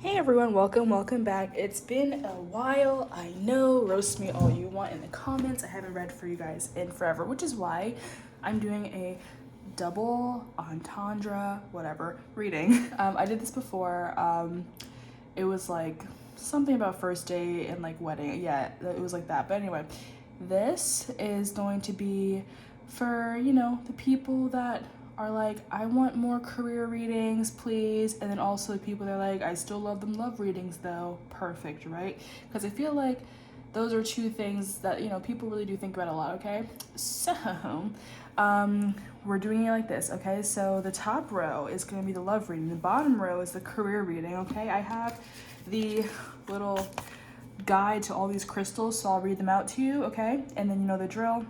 Hey everyone, welcome back. It's been a while, I know, roast me all you want in the comments. I haven't read for you guys in forever, which is why I'm doing a double entendre, whatever, reading. I did this before. It was like something about first date and like wedding. Yeah, it was like that. But anyway, this is going to be for, the people that are like, I want more career readings, please. And then also the people that are like, I still love them love readings though. Perfect, right? Because I feel like those are two things that, people really do think about a lot, okay? So, we're doing it like this, okay? So the top row is going to be the love reading. The bottom row is the career reading, okay? I have the little guide to all these crystals, so I'll read them out to you, okay? And then you know the drill.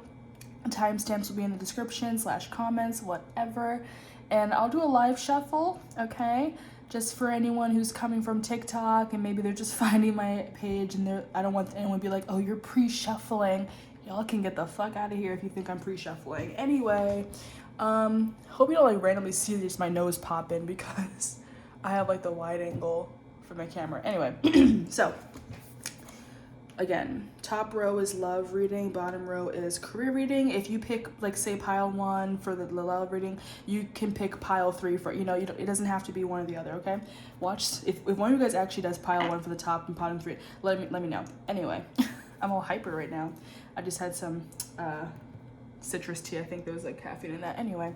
Timestamps will be in the description / comments, whatever. And I'll do a live shuffle, okay? Just for anyone who's coming from TikTok and maybe they're just finding my page and I don't want anyone to be like, oh, you're pre-shuffling. Y'all can get the fuck out of here if you think I'm pre-shuffling. Anyway, hope you don't like randomly see just my nose pop in because I have like the wide angle for my camera. Anyway, so again, top row is love reading, bottom row is career reading. If you pick, like, say, pile 1 for the love reading, you can pick pile 3 for, it doesn't have to be one or the other, okay? Watch, if one of you guys actually does pile 1 for the top and bottom 3, let me know. Anyway, I'm all hyper right now. I just had some citrus tea. I think there was, like, caffeine in that. Anyway,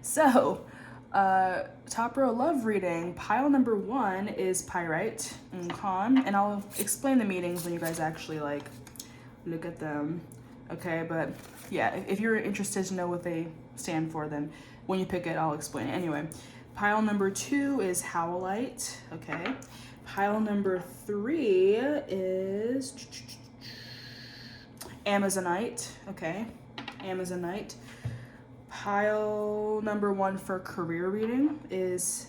so top row love reading, pile number 1 is pyrite and con, and I'll explain the meanings when you guys actually like look at them, okay? But yeah, if you're interested to know what they stand for, then when you pick it I'll explain it. Anyway, pile number 2 is howlite, okay? Pile number 3 is amazonite, okay? Amazonite. Pile number 1 for career reading is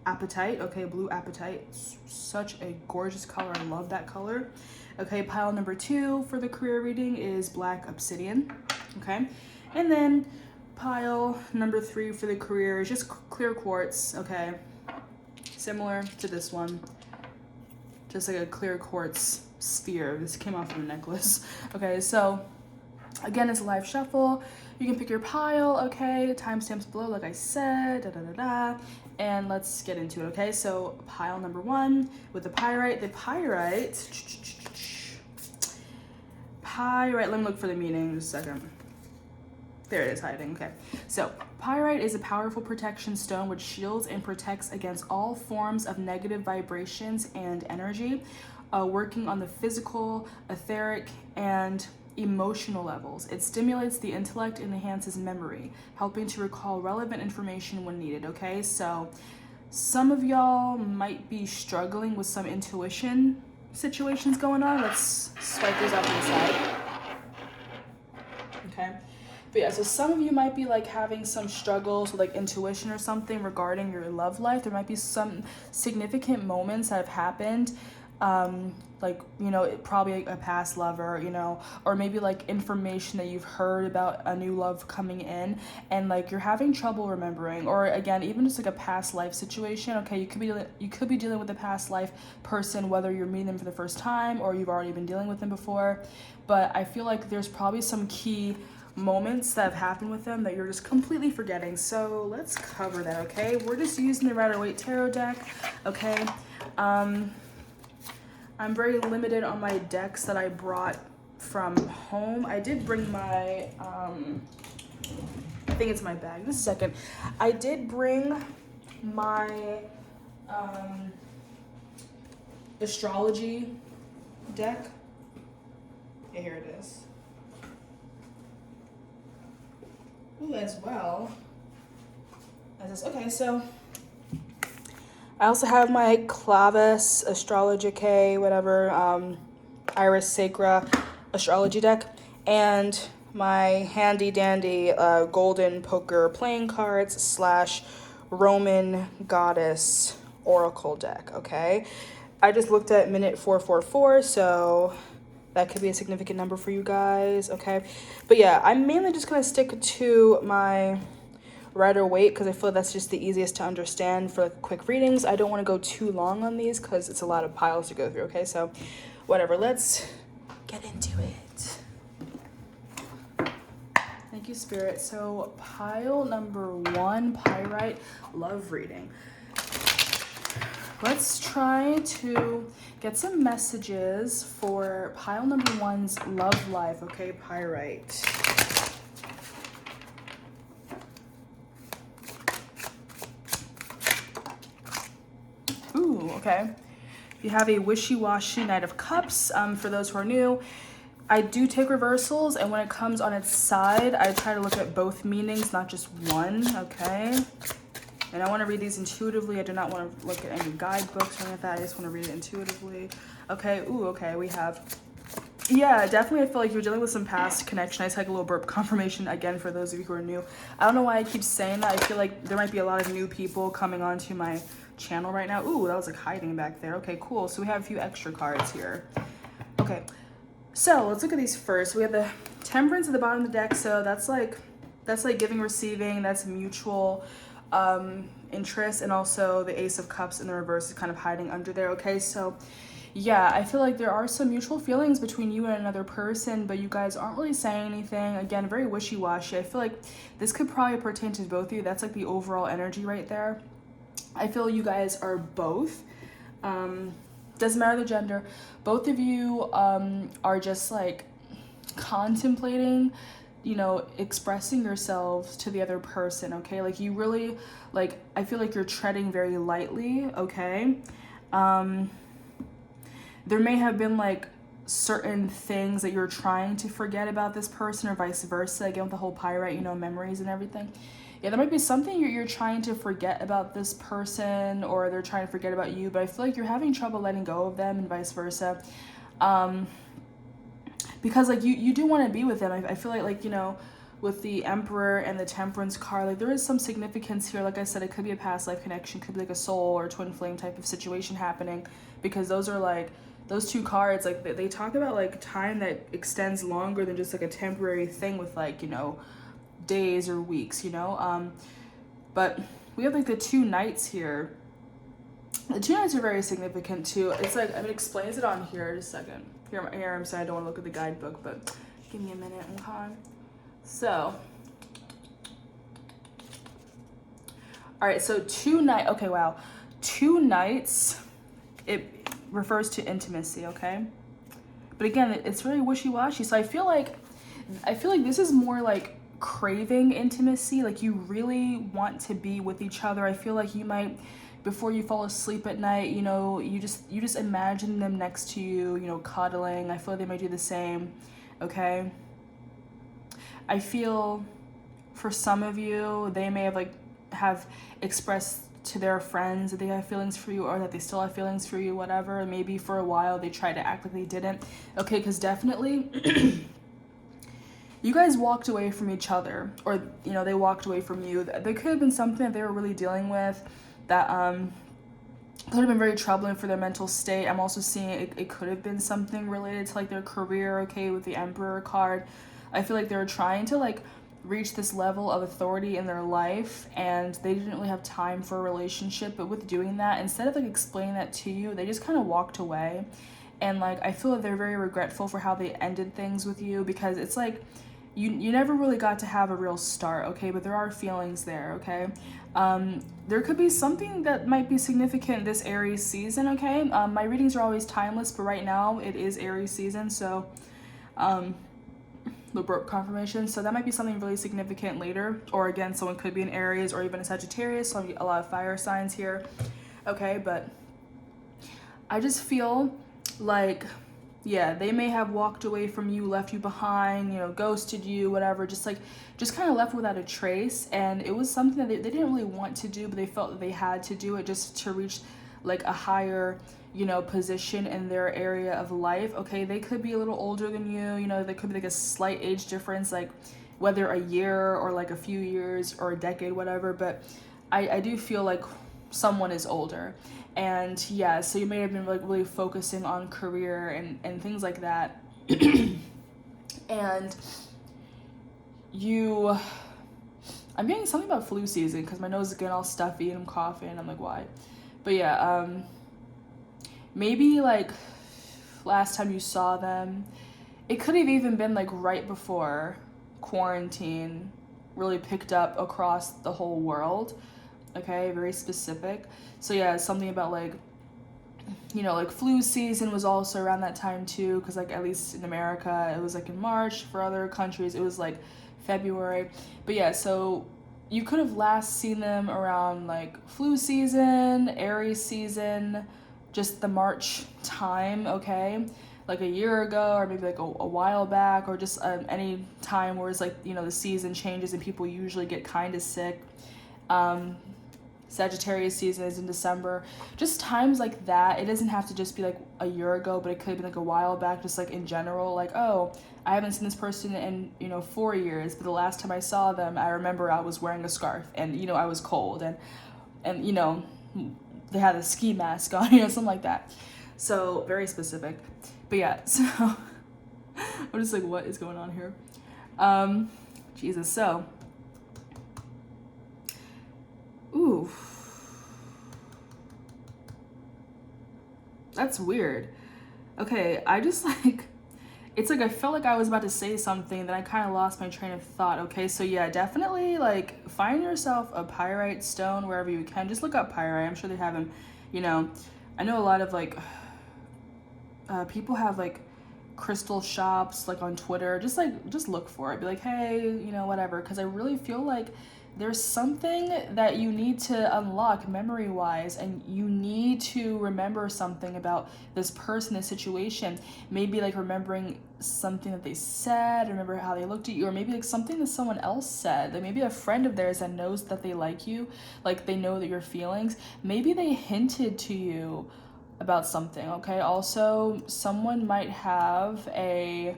apatite, okay, blue apatite. Such a gorgeous color, I love that color. Okay, pile number 2 for the career reading is black obsidian, okay? And then pile number 3 for the career is just clear quartz, okay? Similar to this one, just like a clear quartz sphere. This came off of a necklace. Okay, so again, it's a live shuffle. You can pick your pile, okay? Timestamps below, like I said, and let's get into it, okay? So pile number 1 with the pyrite. The pyrite, let me look for the meaning just a second. There it is, hiding, okay. So pyrite is a powerful protection stone which shields and protects against all forms of negative vibrations and energy, working on the physical, etheric, and emotional levels. It stimulates the intellect and enhances memory, helping to recall relevant information when needed, okay? So some of y'all might be struggling with some intuition situations going on. Let's swipe these out to the side. Okay. But yeah, so some of you might be like having some struggles with like intuition or something regarding your love life. There might be some significant moments that have happened, like, probably a past lover, or maybe like information that you've heard about a new love coming in and like you're having trouble remembering, or again, even just like a past life situation. Okay, you could be dealing with a past life person, whether you're meeting them for the first time or you've already been dealing with them before. But I feel like there's probably some key moments that have happened with them that you're just completely forgetting. So let's cover that, okay? We're just using the Rider-Waite Tarot deck, okay? I'm very limited on my decks that I brought from home. I did bring my, I think it's my bag. Just a second. I did bring my astrology deck. Yeah, here it is. Ooh, as well as this. Okay, so I also have my Clavis Astrologicae, whatever, Iris Sacra astrology deck, and my handy dandy golden poker playing cards / Roman goddess oracle deck, okay? I just looked at minute 444, so that could be a significant number for you guys, okay? But yeah, I'm mainly just gonna stick to my Rider Waite, because I feel that's just the easiest to understand for like quick readings. I don't want to go too long on these because it's a lot of piles to go through, okay? So whatever, let's get into it. Thank you, Spirit. So pile number 1, Pyrite, love reading. Let's try to get some messages for pile number 1's love life, okay, Pyrite. Ooh, okay. You have a wishy-washy Knight of Cups. For those who are new, I do take reversals, and when it comes on its side, I try to look at both meanings, not just one, okay? And I want to read these intuitively. I do not want to look at any guidebooks or anything like that. I just want to read it intuitively. Okay, ooh, okay, we have... Yeah, definitely I feel like you're dealing with some past connection. I take a little burp confirmation again for those of you who are new. I don't know why I keep saying that. I feel like there might be a lot of new people coming onto my channel right now. Ooh, that was like hiding back there. Okay, cool. So we have a few extra cards here. Okay, so let's look at these first. We have the Temperance at the bottom of the deck. So that's like giving, receiving. That's mutual interest, and also the Ace of Cups in the reverse is kind of hiding under there. Okay, so yeah, I feel like there are some mutual feelings between you and another person, but you guys aren't really saying anything. Again, very wishy-washy. I feel like this could probably pertain to both of you. That's like the overall energy right there. I feel you guys are both. Doesn't matter the gender. Both of you are just like contemplating, you know, expressing yourselves to the other person, okay? Like you really, like, I feel like you're treading very lightly, okay? There may have been like certain things that you're trying to forget about this person or vice versa. Again, with the whole Pyrite, you know, memories and everything. Yeah, there might be something you're trying to forget about this person, or they're trying to forget about you, but I feel like you're having trouble letting go of them and vice versa. Because like you do want to be with them. I feel like, you know, with the Emperor and the Temperance card, like there is some significance here. Like I said, it could be a past life connection, could be like a soul or twin flame type of situation happening, because those are like, those two cards, like they talk about like time that extends longer than just like a temporary thing with like, you know, days or weeks, you know. But we have like the 2 knights here. The 2 knights are very significant too. It's like, I mean, it explains it on here. Just a second. Here I'm saying I don't want to look at the guidebook, but give me a minute. Okay. So, all right. So 2 knights. Okay, wow. 2 knights. It refers to intimacy. Okay. But again, it's really wishy-washy. So I feel like this is more like craving intimacy. Like you really want to be with each other. I feel like you might, before you fall asleep at night, you know, you just imagine them next to you, you know, cuddling. I feel like they might do the same. Okay. I feel for some of you, they may have expressed to their friends that they have feelings for you, or that they still have feelings for you, whatever. Maybe for a while they tried to act like they didn't. Okay, because definitely you guys walked away from each other, or, you know, they walked away from you. There could have been something that they were really dealing with that could have been very troubling for their mental state. I'm also seeing it could have been something related to like their career, okay, with the Emperor card. I feel like they were trying to like reach this level of authority in their life, and they didn't really have time for a relationship. But with doing that, instead of like explaining that to you, they just kind of walked away. And like I feel like they're very regretful for how they ended things with you, because it's like you never really got to have a real start, okay? But there are feelings there, okay? There could be something that might be significant this Aries season, okay? My readings are always timeless, but right now it is Aries season, so the burp confirmation. So that might be something really significant later. Or again, someone could be an Aries or even a Sagittarius, so a lot of fire signs here, okay? But I just feel like, yeah, they may have walked away from you, left you behind, you know, ghosted you, whatever, just kind of left without a trace. And it was something that they didn't really want to do, but they felt that they had to do it just to reach like a higher, you know, position in their area of life. Okay, they could be a little older than you know, there could be like a slight age difference, like whether a year or like a few years or a decade, whatever. But I do feel like someone is older. And yeah, so you may have been like really focusing on career and things like that. And you, I'm getting something about flu season because my nose is getting all stuffy and I'm coughing. I'm like, why? But yeah, maybe like last time you saw them, it could have even been like right before quarantine really picked up across the whole world. Okay, very specific. So yeah, something about like, you know, like flu season was also around that time too, because like at least in America it was like in March. For other countries it was like February. But yeah, so you could have last seen them around like flu season, Aries season, just the March time, okay? Like a year ago, or maybe like a while back, or just any time where it's like, you know, the season changes and people usually get kind of sick. Sagittarius season is in December. Just times like that. It doesn't have to just be like a year ago, but it could be like a while back, just like in general. Like, oh, I haven't seen this person in, you know, 4 years, but the last time I saw them, I remember I was wearing a scarf and, you know, I was cold and you know, they had a ski mask on, you know, something like that. So very specific. But yeah, so I'm just like, what is going on here? Jesus, so ooh, that's weird. Okay, I just like, it's like I felt like I was about to say something, then I kind of lost my train of thought. Okay, so yeah, definitely like find yourself a pyrite stone wherever you can. Just look up pyrite. I'm sure they have them. You know, I know a lot of like people have like crystal shops like on Twitter. Just look for it. Be like, hey, you know, whatever. Because I really feel like there's something that you need to unlock memory wise, and you need to remember something about this person, this situation. Maybe like remembering something that they said, remember how they looked at you, or maybe like something that someone else said. Like maybe a friend of theirs that knows that they like you, like they know that your feelings. Maybe they hinted to you about something, okay? Also, someone might have a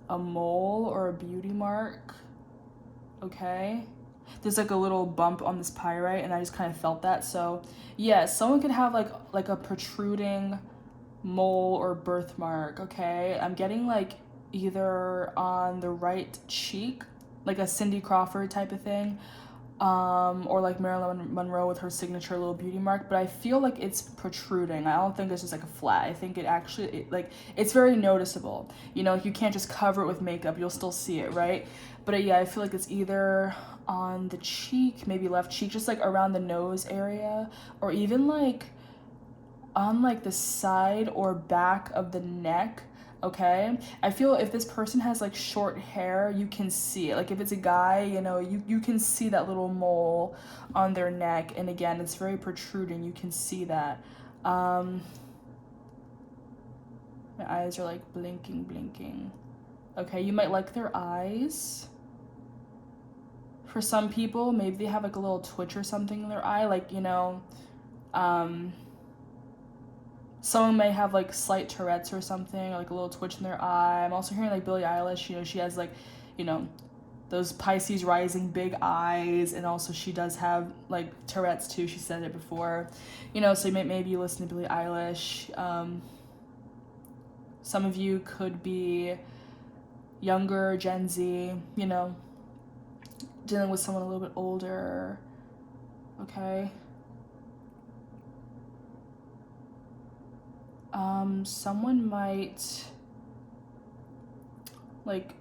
mole or a beauty mark, okay? There's like a little bump on this pyrite and I just kind of felt that. So yeah, someone could have like a protruding mole or birthmark, okay? I'm getting like either on the right cheek, like a Cindy Crawford type of thing, or like Marilyn Monroe with her signature little beauty mark, but I feel like it's protruding. I don't think it's just like a flat. I think it actually, like, it's very noticeable. You know, you can't just cover it with makeup, you'll still see it, right? But yeah, I feel like it's either on the cheek, maybe left cheek, just like around the nose area, or even like on like the side or back of the neck. Okay, I feel if this person has like short hair, you can see it. Like if it's a guy, you know, you can see that little mole on their neck, and again, it's very protruding. You can see that. My eyes are like blinking. Okay, you might like their eyes. For some people, maybe they have like a little twitch or something in their eye, like, you know, someone may have like slight Tourette's or something, or like a little twitch in their eye. I'm also hearing like Billie Eilish, you know, she has like, you know, those Pisces rising big eyes, and also she does have like Tourette's too. She said it before, you know, so maybe you listen to Billie Eilish. Some of you could be younger, Gen Z, you know, dealing with someone a little bit older, okay? Someone might like,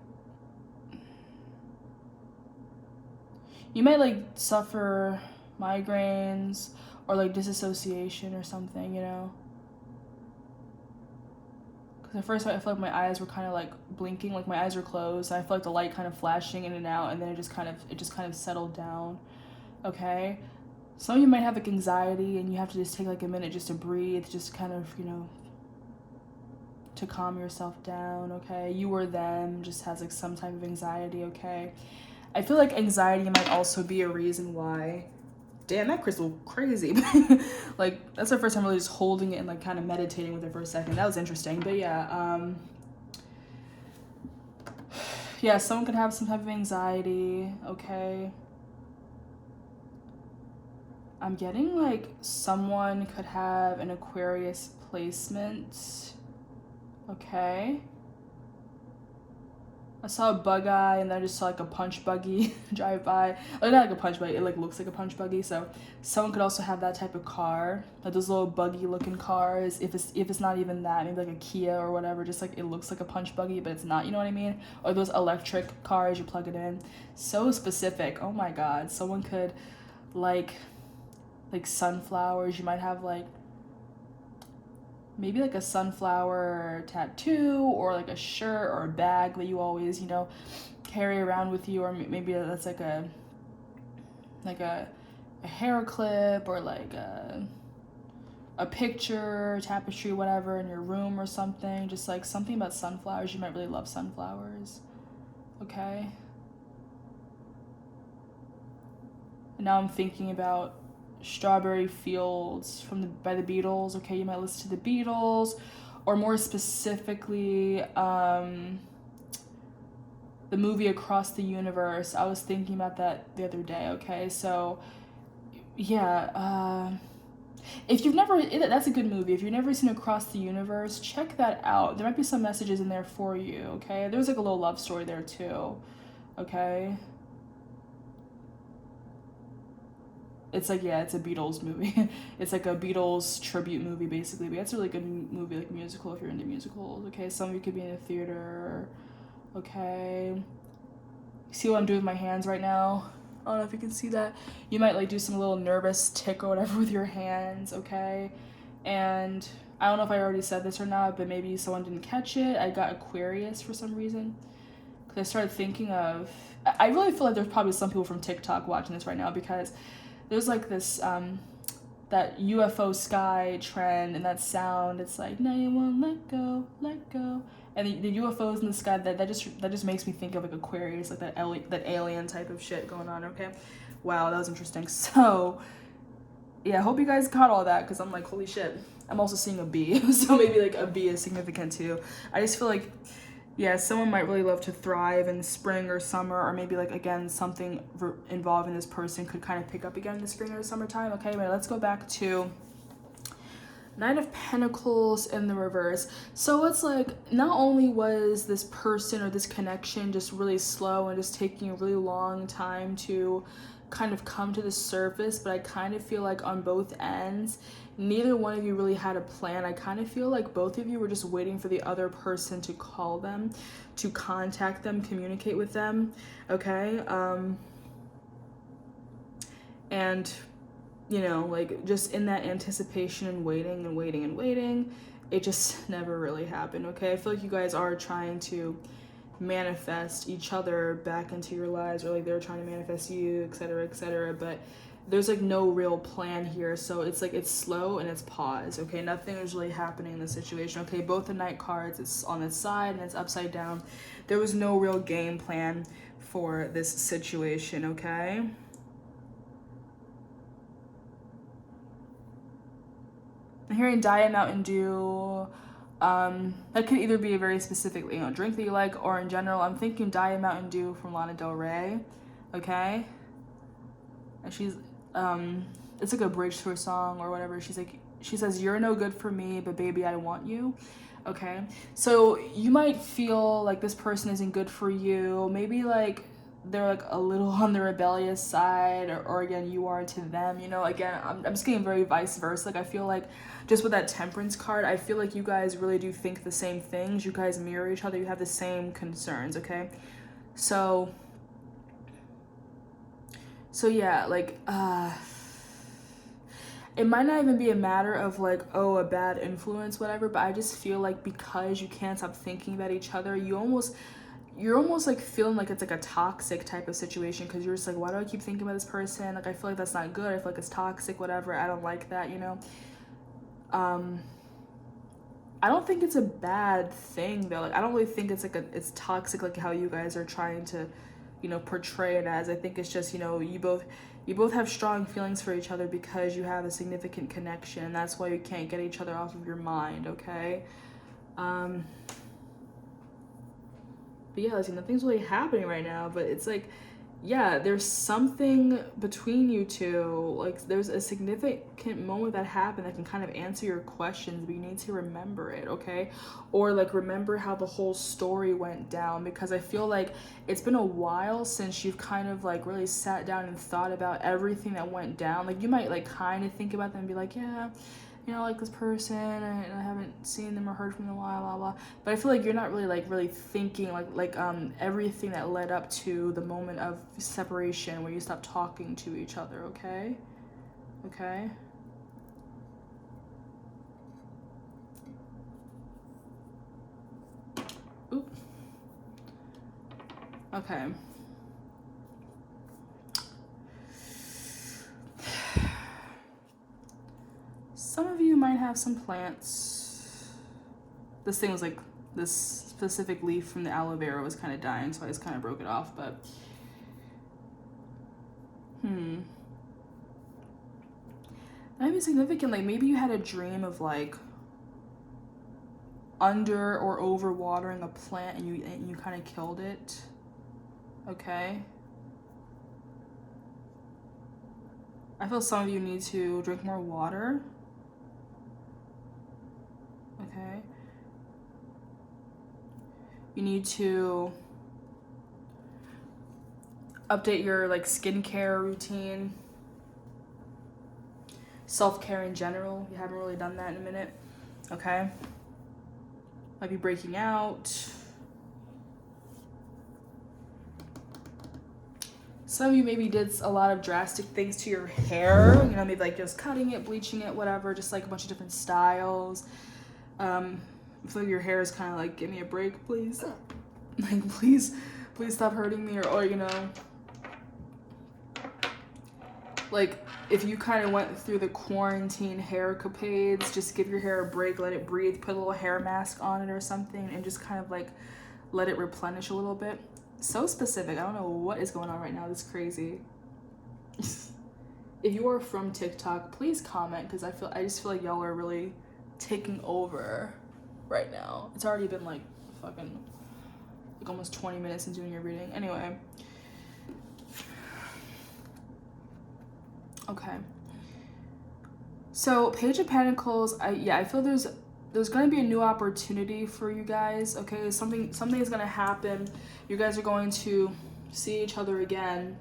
you might like suffer migraines or like disassociation or something, you know? Because at first I felt like my eyes were kind of like blinking, like my eyes were closed. I felt like the light kind of flashing in and out, and then it just kind of settled down, okay? Some of you might have like anxiety, and you have to just take like a minute just to breathe, just kind of, you know, to calm yourself down, okay? You or them just has like some type of anxiety, okay? I feel like anxiety might also be a reason why. Damn, that crystal crazy. Like, that's the first time really just holding it and like kind of meditating with it for a second. That was interesting. But yeah, yeah, someone could have some type of anxiety, okay? I'm getting like someone could have an Aquarius placement, okay? I saw a bug eye, and then I just saw like a punch buggy drive by. Like, not like a punch buggy, it like looks like a punch buggy. So someone could also have that type of car, like those little buggy looking cars. If it's not even that, maybe like a Kia or whatever, just like it looks like a punch buggy, but it's not. You know what I mean? Or those electric cars, you plug it in. So specific. Oh my God. Someone could like sunflowers. You might have like maybe like a sunflower tattoo, or like a shirt or a bag that you always, carry around with you, or maybe that's like a hair clip, or like a picture, tapestry, whatever, in your room or something. Just like something about sunflowers. You might really love sunflowers. Okay. And now I'm thinking about Strawberry Fields by the Beatles. Okay, you might listen to the Beatles, or more specifically, the movie Across the Universe. I was thinking about that the other day. Okay, so yeah, if you've never, that's a good movie. If you've never seen Across the Universe, check that out. There might be some messages in there for you. Okay, there's like a little love story there too. Okay. It's like, yeah, it's a Beatles movie. It's like a Beatles tribute movie, basically. But it's a really good movie, like musical, if you're into musicals. Okay, some of you could be in a theater. Okay. See what I'm doing with my hands right now? I don't know if you can see that. You might like do some little nervous tick or whatever with your hands, okay? And I don't know if I already said this or not, but maybe someone didn't catch it. I got Aquarius for some reason. Because I started thinking of... I really feel like there's probably some people from TikTok watching this right now, because there's like this that UFO sky trend, and that sound. It's like, no, you won't let go, let go. And the UFOs in the sky, that just makes me think of like Aquarius, like that alien type of shit going on. Okay, wow, that was interesting. So yeah, I hope you guys caught all that, because I'm like, holy shit. I'm also seeing a bee, so maybe like a bee is significant too. I just feel like, yeah, someone might really love to thrive in spring or summer, or maybe like, again, something involving this person could kind of pick up again in the spring or summertime. Okay, but let's go back to Nine of Pentacles in the reverse. So it's like, not only was this person or this connection just really slow and just taking a really long time to kind of come to the surface, but I kind of feel like on both ends, neither one of you really had a plan. I kind of feel like both of you were just waiting for the other person to call them, to contact them, communicate with them, okay? And like just in that anticipation and waiting and waiting and waiting, it just never really happened, okay? I feel like you guys are trying to manifest each other back into your lives, or like they're trying to manifest you, etc., but there's like no real plan here. So it's like, it's slow and it's pause, okay? Nothing is really happening in this situation, okay? Both the Knight cards, it's on its side and it's upside down. There was no real game plan for this situation, okay? I'm hearing Diet Mountain Dew. That could either be a very specific, drink that you like, or in general, I'm thinking Diet Mountain Dew from Lana Del Rey, okay? And she's, it's like a bridge to her song or whatever. She says, "You're no good for me, but baby, I want you." Okay, so you might feel like this person isn't good for you. Maybe like they're like a little on the rebellious side, or again, you are to them. Again, I'm just getting very vice versa. Like, I feel like just with that Temperance card, I feel like you guys really do think the same things. You guys mirror each other. You have the same concerns, okay? So yeah, like, it might not even be a matter of like, oh, a bad influence, whatever, but I just feel like because you can't stop thinking about each other, you're almost like feeling like it's like a toxic type of situation, because you're just like, why do I keep thinking about this person? Like, I feel like that's not good. I feel like it's toxic, whatever. I don't like that, I don't think it's a bad thing though. Like, I don't really think it's like it's toxic, like how you guys are trying to, portray it as. I think it's just, you both have strong feelings for each other because you have a significant connection, and that's why you can't get each other off of your mind, okay? But yeah, nothing's really happening right now, but it's like, yeah, there's something between you two. Like, there's a significant moment that happened that can kind of answer your questions, but you need to remember it, okay? Or, like, remember how the whole story went down, because I feel like it's been a while since you've kind of, like, really sat down and thought about everything that went down. Like, you might, like, kind of think about them and be like, yeah, you know, like this person, and I haven't seen them or heard from them in a while, blah blah. But I feel like you're not really really thinking everything that led up to the moment of separation where you stopped talking to each other. Okay, okay. Oop. Okay. Some of you might have some plants. This thing was like, this specific leaf from the aloe vera was kind of dying, so I just kind of broke it off, but that might be significant. Like, maybe you had a dream of like under or over watering a plant, and you kind of killed it. Okay. I feel some of you need to drink more water. Okay. You need to update your like skincare routine. Self-care in general. You haven't really done that in a minute. Okay. Might be breaking out. Some of you maybe did a lot of drastic things to your hair. You know, maybe like just cutting it, bleaching it, whatever. Just like a bunch of different styles. I feel like your hair is kind of like, give me a break, please. Like, please stop hurting me, or you know, like if you kind of went through the quarantine hair capades, just give your hair a break, let it breathe, put a little hair mask on it or something, and just kind of like let it replenish a little bit. So specific. I don't know what is going on right now. This is crazy. If you are from TikTok, please comment, because I just feel like y'all are really taking over right now. It's already been like fucking like almost 20 minutes into doing your reading. Anyway. Okay. So Page of Pentacles, I feel there's gonna be a new opportunity for you guys. Okay, something is gonna happen. You guys are going to see each other again.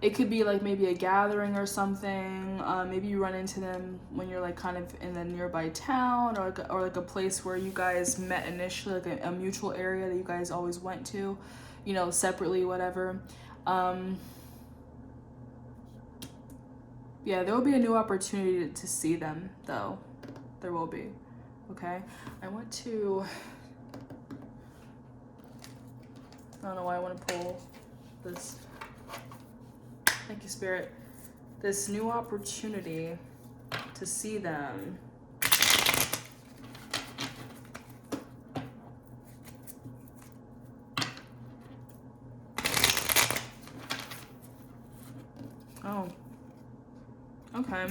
It could be like maybe a gathering or something. Maybe you run into them when you're like kind of in a nearby town, or like a place where you guys met initially, like a mutual area that you guys always went to, you know, separately, whatever. Yeah, there will be a new opportunity to see them, though. There will be. Okay? I don't know why I want to pull this. Thank you, Spirit. This new opportunity to see them. Oh. Okay.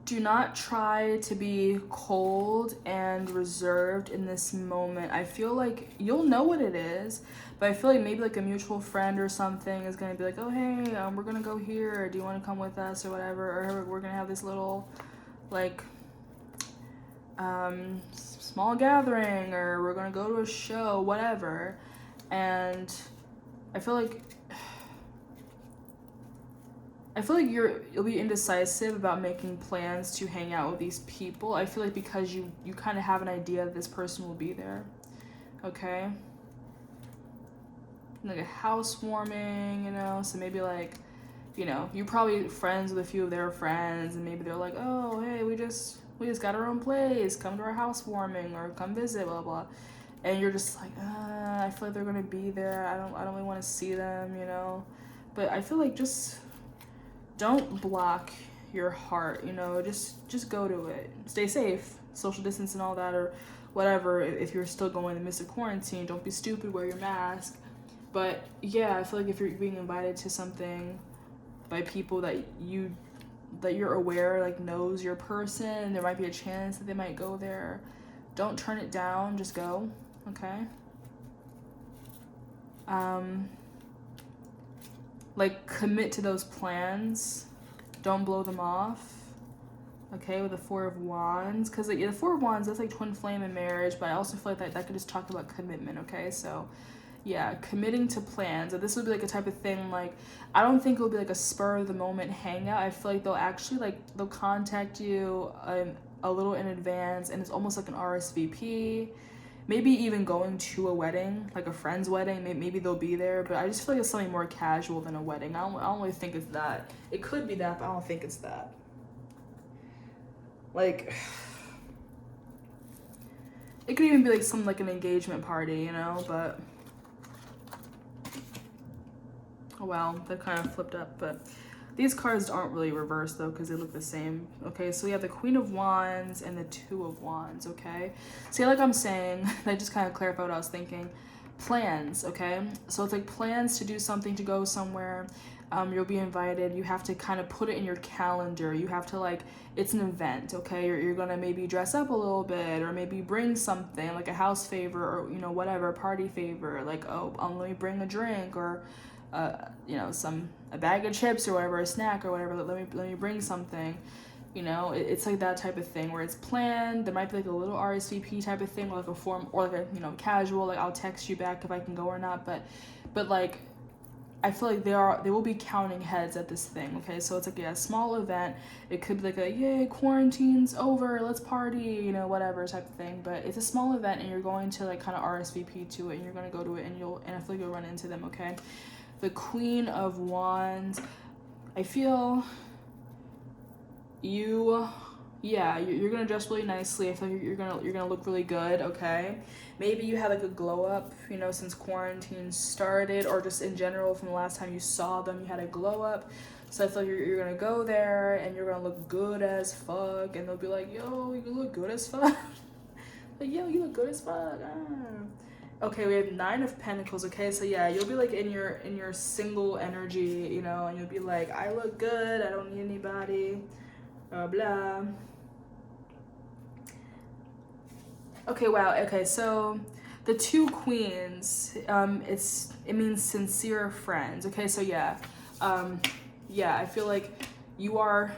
Do not try to be cold and reserved in this moment. I feel like you'll know what it is, but I feel like maybe like a mutual friend or something is gonna be like, oh hey, we're gonna go here, or do you want to come with us, or whatever, or we're gonna have this little like small gathering, or we're gonna go to a show, whatever. And I feel like you'll be indecisive about making plans to hang out with these people. I feel like because you kind of have an idea that this person will be there. Okay? Like a housewarming, you know? So maybe like, you know, you're probably friends with a few of their friends, and maybe they're like, oh, hey, we just got our own place. Come to our housewarming, or come visit, blah, blah. And you're just like, I feel like they're gonna be there. I don't really want to see them, you know? But I feel like just don't block your heart, you know, just go to it. Stay safe, social distance and all that, or whatever. If you're still going in the midst of quarantine, don't be stupid, wear your mask. But yeah, I feel like if you're being invited to something by people that you that you're aware, like, knows your person. There might be a chance that they might go there. Don't turn it down, just go, okay? Like, commit to those plans. Don't blow them off. Okay, with the Four of Wands, because like, the Four of Wands, that's like twin flame in marriage, but I also feel like that could just talk about commitment, okay? So yeah, committing to plans. And this would be like a type of thing, like, I don't think it'll be like a spur of the moment hangout. I feel like they'll actually, like, they'll contact you a little in advance, and it's almost like an RSVP. Maybe even going to a wedding, like a friend's wedding, maybe they'll be there, but I just feel like it's something more casual than a wedding. I don't really think it's that. It could be that, but I don't think it's that. Like, it could even be like something like an engagement party, you know, but oh well, they're kind of flipped up. But these cards aren't really reversed though, because they look the same. Okay, so we have the Queen of Wands and the Two of Wands. Okay, so like I'm saying, I just kind of clarified what I was thinking. Plans, okay? So it's like plans to do something, to go somewhere. You'll be invited. You have to kind of put it in your calendar. You have to, like, it's an event, okay? You're gonna maybe dress up a little bit, or maybe bring something like a house favor, or, you know, whatever, party favor, like, oh, let me bring a drink, or you know, a bag of chips or whatever, a snack or whatever. Let me bring something. You know, it's like that type of thing where it's planned. There might be like a little RSVP type of thing, or like a form, or like a, you know, casual, like I'll text you back if I can go or not. But like, I feel like they will be counting heads at this thing. Okay, so it's like, yeah, a small event. It could be like a, yay, quarantine's over, let's party, you know, whatever type of thing. But it's a small event, and you're going to like kind of RSVP to it, and you're gonna go to it, and I feel like you'll run into them. Okay, the Queen of Wands. I feel you're gonna dress really nicely. I feel like you're gonna look really good. Okay, maybe you had like a glow up, you know, since quarantine started, or just in general from the last time you saw them, you had a glow up. So I feel like you're gonna go there and you're gonna look good as fuck, and they'll be like, yo, you look good as fuck. Like, yo, you look good as fuck. Okay, we have Nine of Pentacles. Okay, so yeah, you'll be like in your single energy, you know, and you'll be like, I look good, I don't need anybody. Blah. Okay, wow. Okay, so the two queens, it means sincere friends. Okay, so yeah, I feel like you are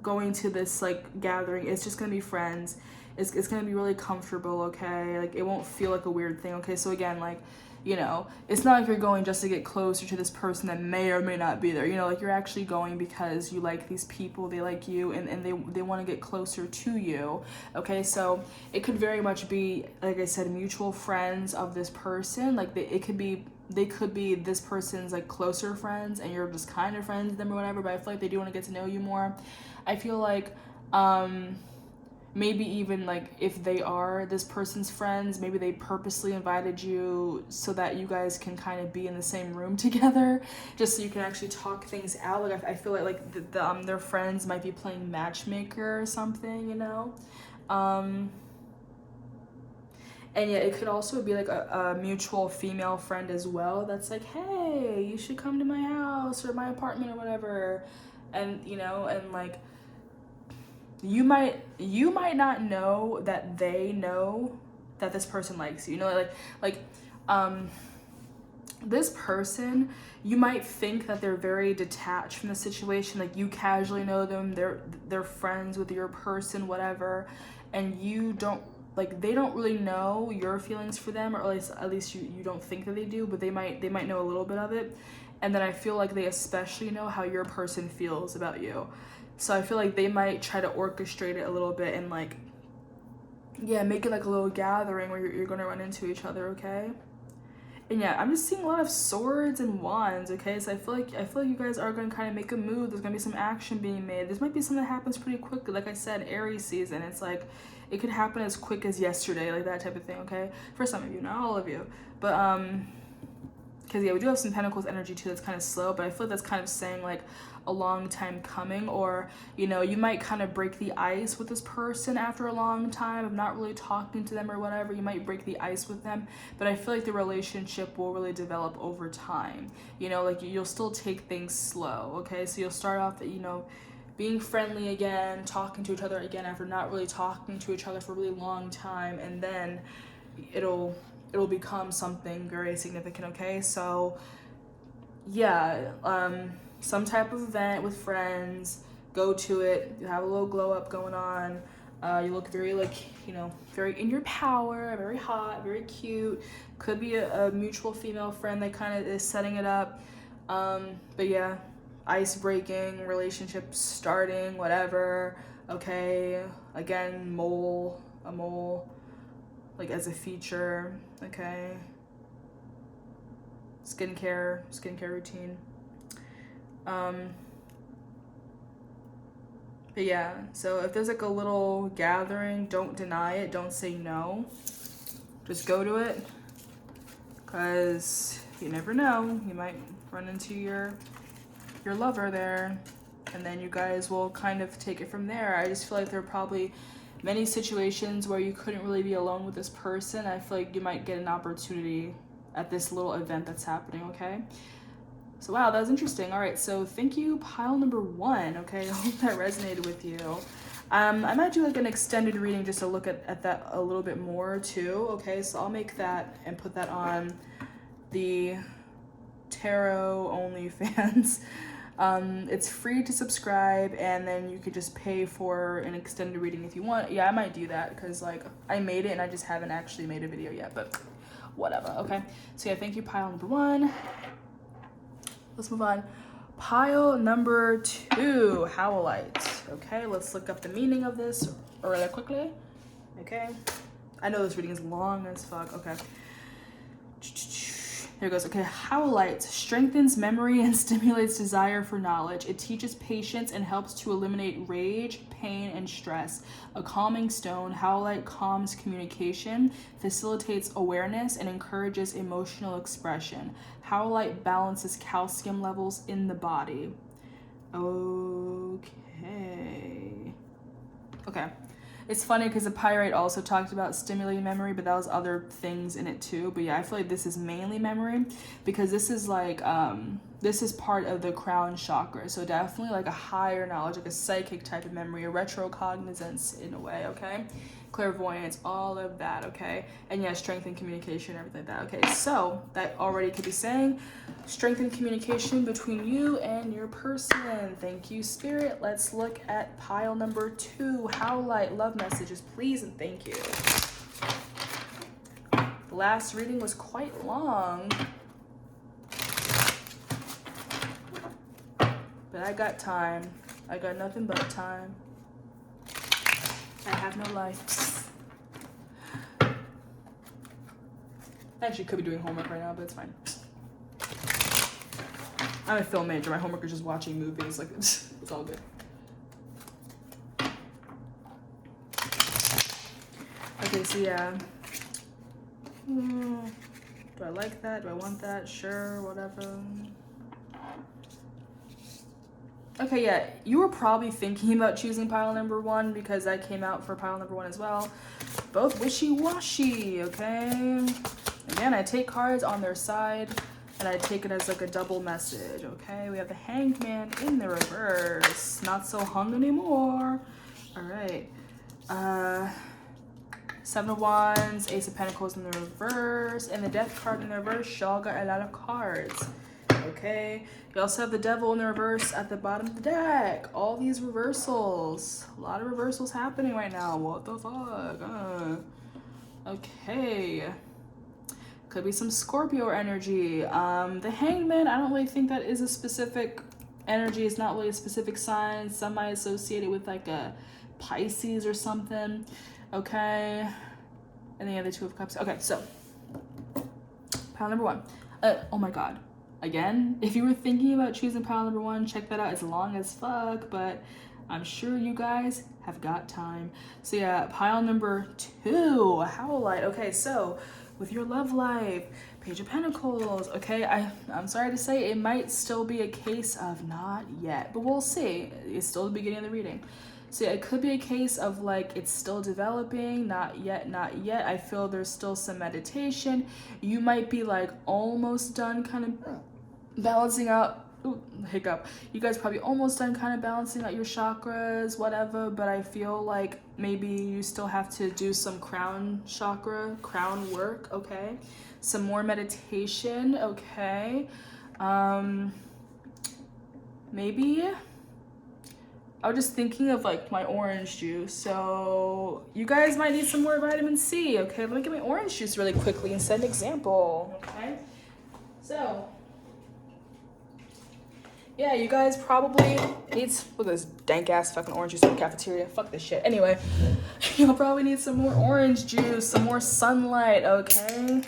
going to this like gathering. It's just gonna be friends. It's gonna be really comfortable. Okay, like it won't feel like a weird thing. Okay, so again, like, you know, it's not like you're going just to get closer to this person that may or may not be there. You know, like you're actually going because you like these people, they like you, and they want to get closer to you. Okay, so it could very much be, like I said, mutual friends of this person. Like they could be this person's like closer friends, and you're just kind of friends with them or whatever, but I feel like they do want to get to know you more. I feel like maybe even like if they are this person's friends, maybe they purposely invited you so that you guys can kind of be in the same room together, just so you can actually talk things out. Like I feel like their friends might be playing matchmaker or something, you know. And yeah, it could also be like a mutual female friend as well that's like, hey, you should come to my house or my apartment or whatever. And, you know, and like, you might not know that they know that this person likes you. You know, like this person, you might think that they're very detached from the situation. Like you casually know them, they're friends with your person, whatever, and you don't, like, they don't really know your feelings for them, or at least you don't think that they do, but they might know a little bit of it. And then I feel like they especially know how your person feels about you. So I feel like they might try to orchestrate it a little bit and like, yeah, make it like a little gathering where you're gonna run into each other, okay? And yeah, I'm just seeing a lot of swords and wands, okay? So I feel like you guys are gonna kind of make a move. There's gonna be some action being made. This might be something that happens pretty quickly. Like I said, Aries season. It's like it could happen as quick as yesterday, like that type of thing, okay? For some of you, not all of you, but because yeah, we do have some Pentacles energy too that's kind of slow, but I feel like that's kind of saying like a long time coming, or you know, you might kind of break the ice with this person after a long time of not really talking to them or whatever. You might break the ice with them, but I feel like the relationship will really develop over time. You know, like you'll still take things slow, okay? So you'll start off, you know, being friendly again, talking to each other again after not really talking to each other for a really long time, and then it'll become something very significant, okay? So yeah, some type of event with friends, go to it, you have a little glow up going on, you look very like, you know, very in your power, very hot, very cute. Could be a mutual female friend that kind of is setting it up, but yeah, ice breaking, relationship starting, whatever, okay? Again, a mole like as a feature, okay? Skincare routine. But yeah, so if there's like a little gathering, don't deny it, don't say no. Just go to it, because you never know, you might run into your lover there, and then you guys will kind of take it from there. I just feel like there are probably many situations where you couldn't really be alone with this person. I feel like you might get an opportunity at this little event that's happening, okay? So wow, that was interesting. All right, so thank you, pile number 1, okay? I hope that resonated with you. I might do like an extended reading just to look at that a little bit more too, okay? So I'll make that and put that on the tarot OnlyFans. It's free to subscribe, and then you could just pay for an extended reading if you want. Yeah, I might do that because like I made it and I just haven't actually made a video yet, but whatever, okay? So yeah, thank you, pile number 1. Let's move on. Pile number 2, Howlite. Okay, let's look up the meaning of this really quickly. Okay, I know this reading is long as fuck. Okay, here it goes. Okay, Howlite strengthens memory and stimulates desire for knowledge. It teaches patience and helps to eliminate rage, pain, and stress. A calming stone, Howlite calms communication, facilitates awareness, and encourages emotional expression. Howlite balances calcium levels in the body. Okay. It's funny because the pyrite also talked about stimulating memory, but that was other things in it too. But yeah, I feel like this is mainly memory because this is like, this is part of the crown chakra. So definitely like a higher knowledge, like a psychic type of memory, a retrocognizance in a way, okay? Clairvoyance, all of that, okay? And yeah, strength in communication, everything like that, okay? So that already could be saying strength in communication between you and your person. Thank you, Spirit. Let's look at pile number 2, Howlite love messages, please and thank you. The last reading was quite long, but I got time. I got nothing but time. I have no life. I actually could be doing homework right now, but it's fine. I'm a film major. My homework is just watching movies. Like, it's all good. Okay, so yeah. Do I like that? Do I want that? Sure, whatever. Okay, yeah, you were probably thinking about choosing pile number 1 because that came out for pile number 1 as well. Both wishy-washy, okay? Again, I take cards on their side and I take it as like a double message, okay? We have the Hanged Man in the reverse. Not so hung anymore. All right. 7 of Wands, Ace of Pentacles in the reverse, and the Death card in the reverse. Y'all got a lot of cards. Okay, you also have the Devil in the reverse at the bottom of the deck. All these reversals. A lot of reversals happening right now. What the fuck? Okay. Could be some Scorpio energy. The Hanged Man, I don't really think that is a specific energy. It's not really a specific sign. Some might associate it with like a Pisces or something. Okay. And then you have the Two of Cups. Okay, so pile number 1. Oh my god. Again, if you were thinking about choosing pile number 1, check that out. It's long as fuck, but I'm sure you guys have got time. So yeah, pile number 2, Howlite. Okay, so with your love life. Page of Pentacles, okay? I'm sorry to say it might still be a case of not yet, but we'll see. It's still the beginning of the reading. So it could be a case of like it's still developing, not yet, not yet. I feel there's still some meditation. You might be like almost done kind of balancing out. Ooh, hiccup. You guys probably almost done kind of balancing out your chakras, whatever, but I feel like maybe you still have to do some crown chakra, crown work, okay? Some more meditation, okay? Maybe I was just thinking of like my orange juice. So you guys might need some more vitamin C, okay? Let me get my orange juice really quickly and set an example, okay? So yeah, you guys probably need, look at this dank ass fucking orange juice from the cafeteria. Fuck this shit. Anyway, you'll probably need some more orange juice, some more sunlight, okay?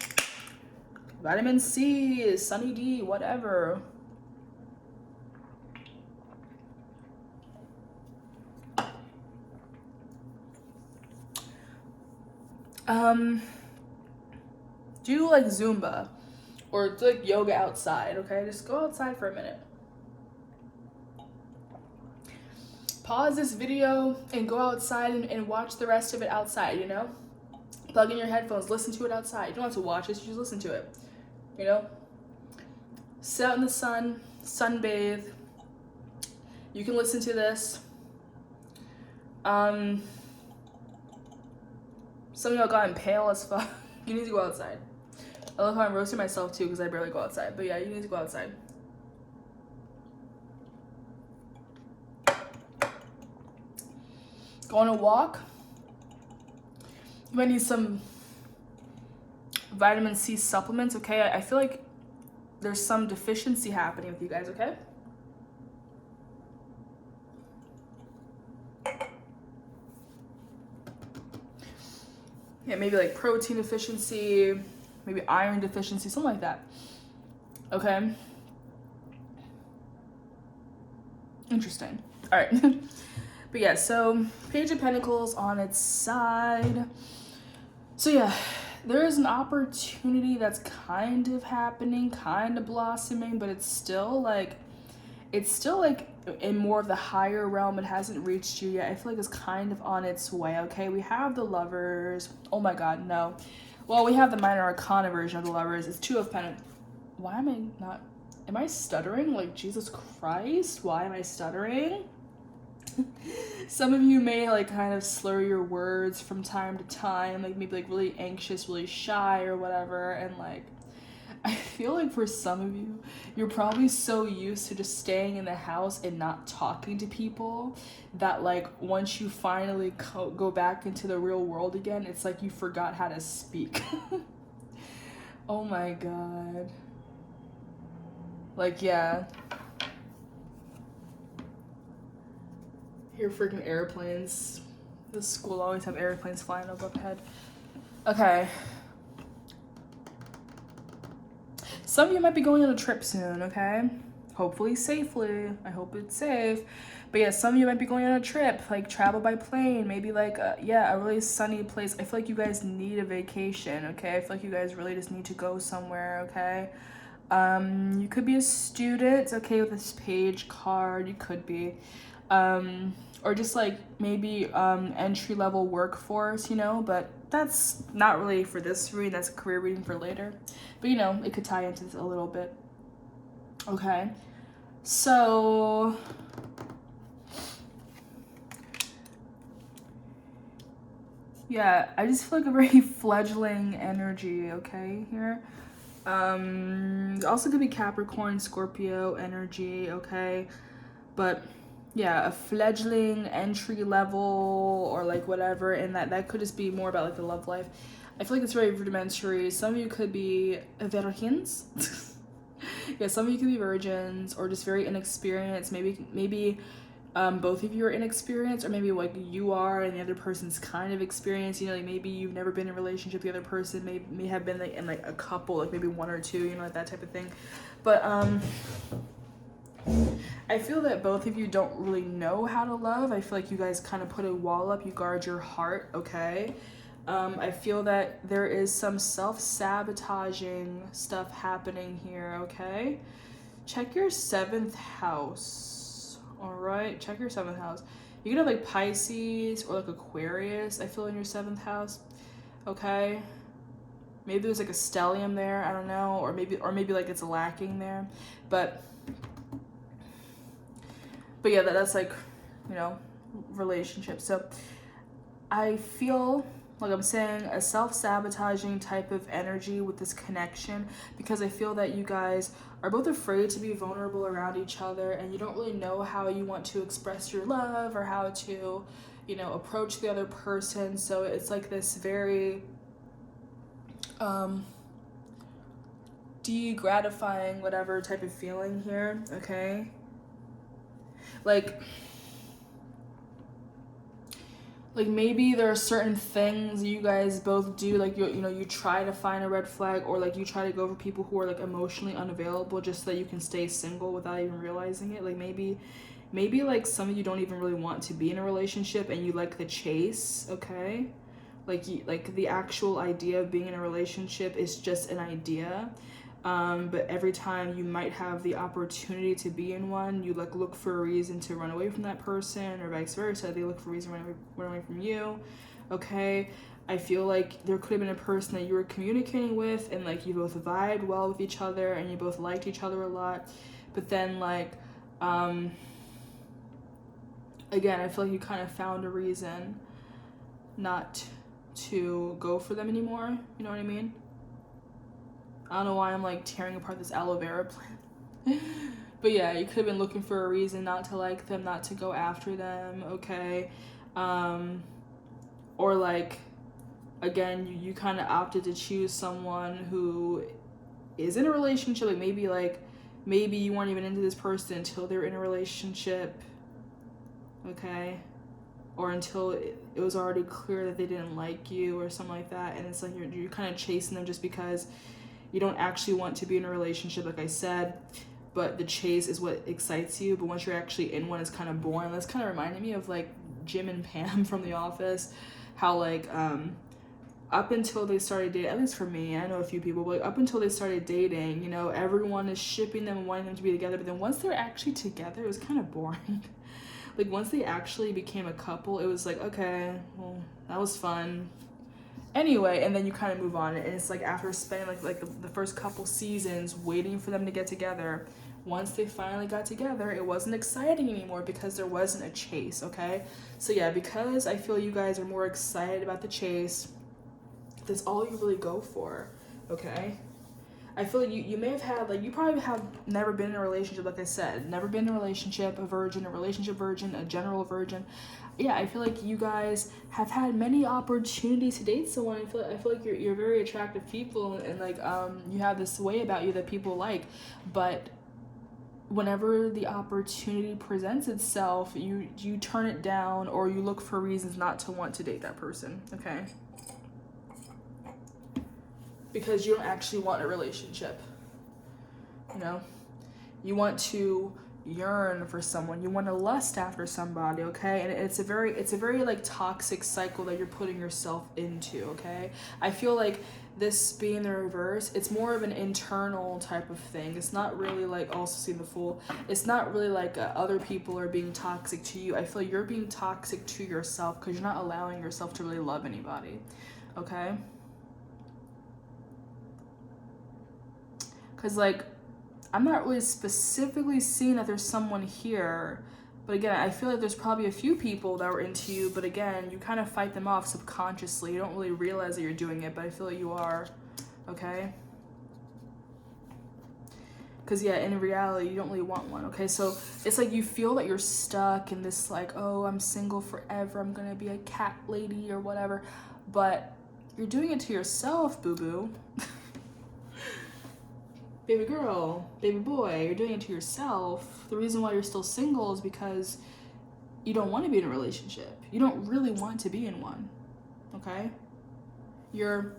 Vitamin C, sunny D, whatever. Do like Zumba or do like yoga outside, okay? Just go outside for a minute. Pause this video and go outside and watch the rest of it outside, you know? Plug in your headphones, listen to it outside. You don't have to watch it, you just listen to it, you know? Sit out in the sun, sunbathe. You can listen to this. Some of y'all gotten pale as fuck. You need to go outside. I love how I'm roasting myself too because I barely go outside. But yeah, you need to go outside. Go on a walk. You might need some vitamin C supplements, okay? I feel like there's some deficiency happening with you guys, okay? Yeah, maybe like protein deficiency, maybe iron deficiency, something like that. Okay? Interesting. All right. But yeah, so Page of Pentacles on its side. So yeah, there is an opportunity that's kind of happening, kind of blossoming, but it's still like in more of the higher realm. It hasn't reached you yet. I feel like it's kind of on its way, okay? We have the Lovers. Oh my God, no. Well, we have the Minor Arcana version of the Lovers. It's Two of Pentacles. Why am I not... Am I stuttering? Like, Jesus Christ, why am I stuttering? Some of you may like kind of slur your words from time to time, like maybe like really anxious, really shy or whatever, and like I feel like for some of you, you're probably so used to just staying in the house and not talking to people that like once you finally go back into the real world again, it's like you forgot how to speak. Oh my God. Like, yeah. Hear freaking airplanes. The school always have airplanes flying overhead. Okay. Some of you might be going on a trip soon, okay? Hopefully safely. I hope it's safe. But yeah, some of you might be going on a trip, like travel by plane, maybe like, a really sunny place. I feel like you guys need a vacation, okay? I feel like you guys really just need to go somewhere, okay? You could be a student, okay, with this page card. You could be. Or just like maybe entry-level workforce, you know, but that's not really for this reading. That's a career reading for later, but you know, it could tie into this a little bit. Okay, so yeah, I just feel like a very fledgling energy, okay, here. Also could be Capricorn, Scorpio energy, okay, but yeah, a fledgling entry level or like whatever, and that could just be more about like the love life. I feel like it's very rudimentary. Some of you could be virgins. Yeah, some of you could be virgins or just very inexperienced. Maybe both of you are inexperienced, or maybe like you are and the other person's kind of experienced. You know, like maybe you've never been in a relationship. The other person may have been like in like a couple, like maybe one or two. You know, like that type of thing. But I feel that both of you don't really know how to love. I feel like you guys kind of put a wall up. You guard your heart, okay? I feel that there is some self-sabotaging stuff happening here, okay? Check your 7th house. All right, check your 7th house. You could have like Pisces or like Aquarius, I feel, in your 7th house. Okay. Maybe there's like a stellium there, I don't know, or maybe like it's lacking there. But yeah, that's like, you know, relationships. So I feel like I'm saying a self-sabotaging type of energy with this connection, because I feel that you guys are both afraid to be vulnerable around each other, and you don't really know how you want to express your love or how to, you know, approach the other person. So it's like this very de-gratifying whatever type of feeling here, okay? Like maybe there are certain things you guys both do, like you try to find a red flag, or like you try to go for people who are like emotionally unavailable just so that you can stay single without even realizing it. Like maybe like some of you don't even really want to be in a relationship and you like the chase, okay? Like the actual idea of being in a relationship is just an idea. But every time you might have the opportunity to be in one, you like look for a reason to run away from that person, or vice versa. They look for a reason to run away from you. Okay, I feel like there could have been a person that you were communicating with, and like you both vibed well with each other, and you both liked each other a lot. But then like, again, I feel like you kind of found a reason not to go for them anymore. You know what I mean? I don't know why I'm like tearing apart this aloe vera plant. But yeah, you could have been looking for a reason not to like them, not to go after them, okay? Or like, again, you kind of opted to choose someone who is in a relationship. Like maybe you weren't even into this person until they were in a relationship, okay? Or until it was already clear that they didn't like you or something like that. And it's like you're kind of chasing them just because you don't actually want to be in a relationship, like I said, but the chase is what excites you. But once you're actually in one, it's kind of boring. That's kind of reminding me of like Jim and Pam from The Office, how like up until they started dating, at least for me, I know a few people, but like, up until they started dating, you know, everyone is shipping them and wanting them to be together. But then once they're actually together, it was kind of boring. Like once they actually became a couple, it was like, okay, well, that was fun. Anyway, and then you kind of move on, and it's like after spending like the first couple seasons waiting for them to get together, once they finally got together, it wasn't exciting anymore because there wasn't a chase, okay? So yeah, because I feel you guys are more excited about the chase, that's all you really go for, okay? I feel like you may have had, like, you probably have never been in a relationship, like I said, never been in a relationship, a virgin, a relationship virgin, a general virgin. Yeah, I feel like you guys have had many opportunities to date someone. I feel like you're very attractive people, and like you have this way about you that people like, but whenever the opportunity presents itself, you turn it down, or you look for reasons not to want to date that person, okay? Because you don't actually want a relationship, you know? You want to yearn for someone, you want to lust after somebody, okay? And it's a very like toxic cycle that you're putting yourself into, okay? I feel like this being the reverse, it's more of an internal type of thing. It's not really like, also seeing the Fool, it's not really like other people are being toxic to you. I feel like you're being toxic to yourself because you're not allowing yourself to really love anybody, okay? Because like, I'm not really specifically seeing that there's someone here, but again, I feel like there's probably a few people that were into you, but again, you kind of fight them off subconsciously. You don't really realize that you're doing it, but I feel like you are, okay? Because yeah, in reality, you don't really want one, okay? So it's like you feel that you're stuck in this like, oh, I'm single forever, I'm gonna be a cat lady or whatever, but you're doing it to yourself, boo-boo. Baby girl, baby boy, you're doing it to yourself. The reason why you're still single is because you don't want to be in a relationship. You don't really want to be in one, okay? You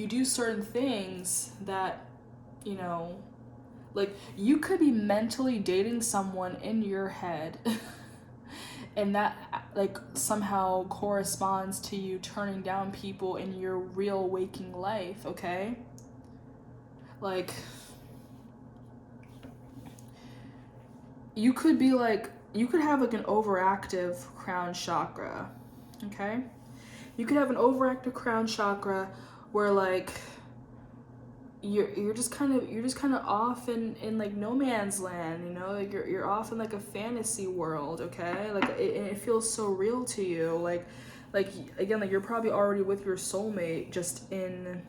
do certain things that, you know, like you could be mentally dating someone in your head and that like somehow corresponds to you turning down people in your real waking life, okay? Like, you could be like, you could have like an overactive crown chakra, okay? You could have an overactive crown chakra where like you're just kind of off in like no man's land, you know, like you're off in like a fantasy world, okay? Like it feels so real to you, like again, like you're probably already with your soulmate just in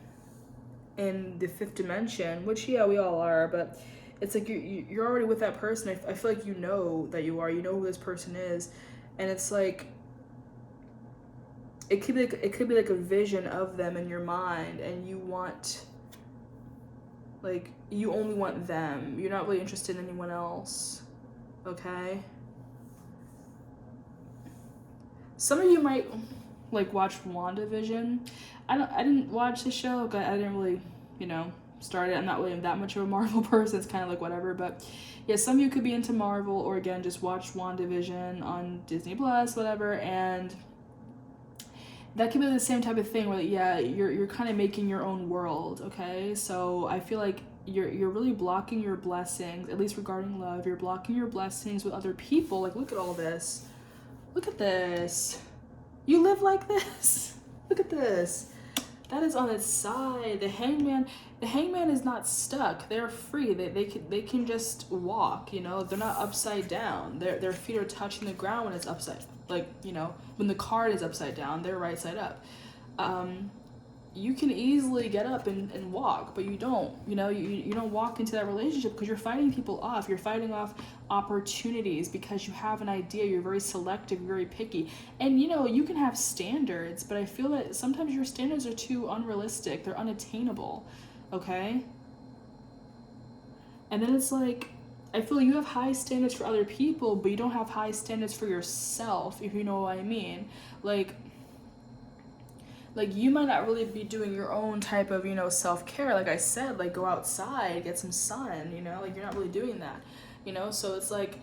the fifth dimension, which yeah, we all are, but it's like you're already with that person. I feel like you know that you know who this person is, and it's like it could be like a vision of them in your mind, and you want, like, you only want them. You're not really interested in anyone else, okay? Some of you might like watch WandaVision. I didn't watch the show. I didn't really, start it. I'm not really that much of a Marvel person. It's kind of like whatever. But yeah, some of you could be into Marvel, or again, just watch WandaVision on Disney Plus, whatever, and that could be the same type of thing where yeah, you're kind of making your own world, okay? So I feel like you're really blocking your blessings, at least regarding love. You're blocking your blessings with other people. Like, look at all this. Look at this. You live like this. Look at this. That is on its side. The hangman is not stuck. They're free. They can just walk, They're not upside down. Their feet are touching the ground when it's upside, like, when the card is upside down, they're right side up. You can easily get up and walk, but you don't. You don't walk into that relationship because you're fighting people off. You're fighting off opportunities because you have an idea. You're very selective, very picky. And you can have standards, but I feel that sometimes your standards are too unrealistic. They're unattainable, okay? And then it's like, I feel you have high standards for other people, but you don't have high standards for yourself, if you know what I mean. Like you might not really be doing your own type of, self-care. Like I said, like go outside, get some sun, like you're not really doing that, so it's like,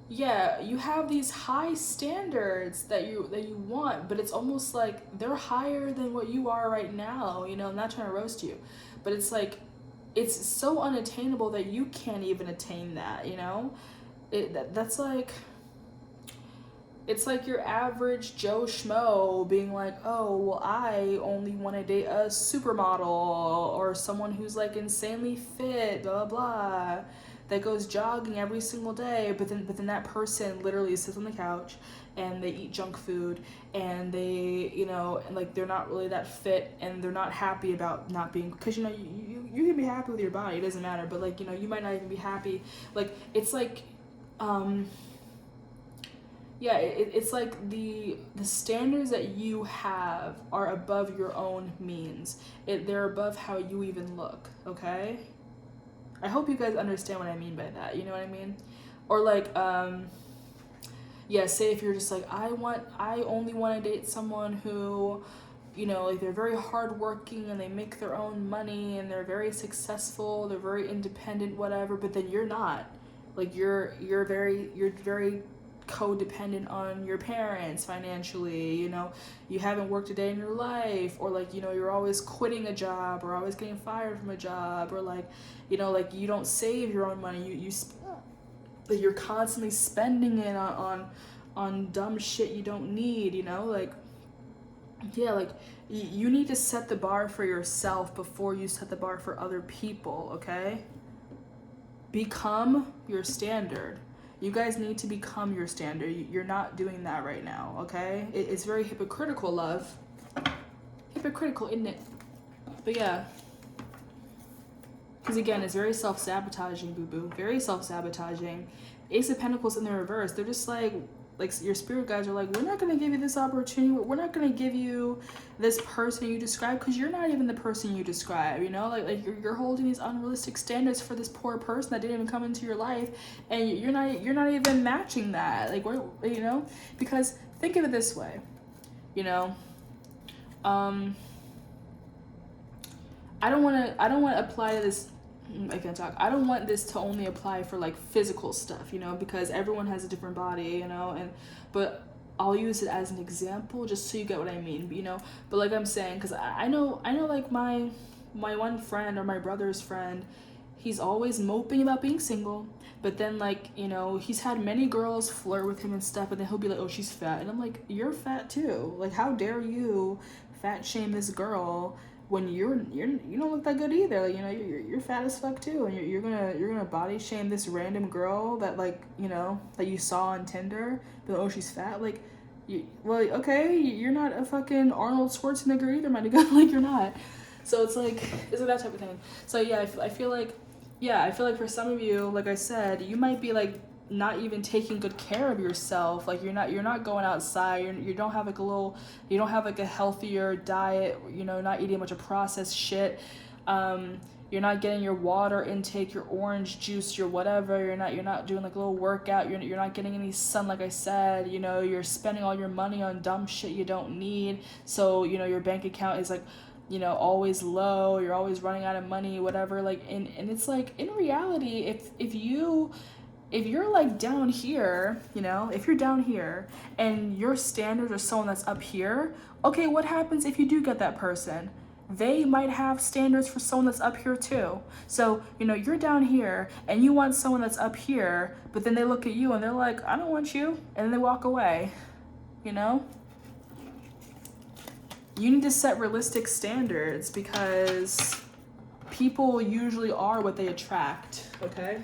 yeah, you have these high standards that you want, but it's almost like they're higher than what you are right now, I'm not trying to roast you, but it's like, it's so unattainable that you can't even attain that, that's like, it's like your average Joe Schmo being like, oh, well, I only want to date a supermodel or someone who's like insanely fit, blah, blah, blah, that goes jogging every single day. But then that person literally sits on the couch and they eat junk food and they, and like they're not really that fit and they're not happy about not being, because, you can be happy with your body. It doesn't matter. But like, you might not even be happy. Like, it's like, yeah, it's like the standards that you have are above your own means. They're above how you even look, okay? I hope you guys understand what I mean by that, you know what I mean? Or like, yeah, say if you're just like, I only want to date someone who, like they're very hardworking and they make their own money and they're very successful, they're very independent, whatever, but then you're not. Like you're very codependent on your parents financially, you haven't worked a day in your life, or like, you're always quitting a job or always getting fired from a job, or like, like you don't save your own money, you're constantly spending it on dumb shit you don't need, like, yeah, like you need to set the bar for yourself before you set the bar for other people, okay? Become your standard. You guys need to become your standard. You're not doing that right now, okay? It's very hypocritical, love. Hypocritical, isn't it? But yeah. Because again, it's very self-sabotaging, boo-boo. Very self-sabotaging. Ace of Pentacles in the reverse. They're just like your spirit guides are like, we're not going to give you this opportunity. We're not going to give you this person you describe because you're not even the person you describe, like you're holding these unrealistic standards for this poor person that didn't even come into your life, and you're not even matching that, like, we're, because think of it this way, I don't want to apply this I can't talk. I don't want this to only apply for like physical stuff, you know, because everyone has a different body, you know, but I'll use it as an example just so you get what I mean, you know. But like I'm saying, because I know like my one friend or my brother's friend, he's always moping about being single, but then like, you know, he's had many girls flirt with him and stuff, and then he'll be like, oh, she's fat, and I'm like, you're fat too. Like, how dare you fat shame this girl when you don't look that good either. Like, you know, you're fat as fuck too, and you're gonna body shame this random girl that, like, you know, that you saw on Tinder, but oh, she's fat. Like, well, okay, you're not a fucking Arnold Schwarzenegger either, my nigga. Like, you're not. So it's like that type of thing. So yeah, I feel like for some of you, like I said, you might be like not even taking good care of yourself. Like, you're not going outside, you don't have like a healthier diet, you know, not eating a bunch of processed shit. You're not getting your water intake, your orange juice, your whatever. You're not doing like a little workout. You're not getting any sun, like I said. You know, you're spending all your money on dumb shit you don't need. So, you know, your bank account is like, you know, always low. You're always running out of money, whatever. Like, and it's like, in reality, if you're like down here, you know, if you're down here and your standards are someone that's up here, okay, what happens if you do get that person? They might have standards for someone that's up here too. So, you know, you're down here and you want someone that's up here, but then they look at you and they're like, I don't want you. And then they walk away, you know? You need to set realistic standards because people usually are what they attract, okay?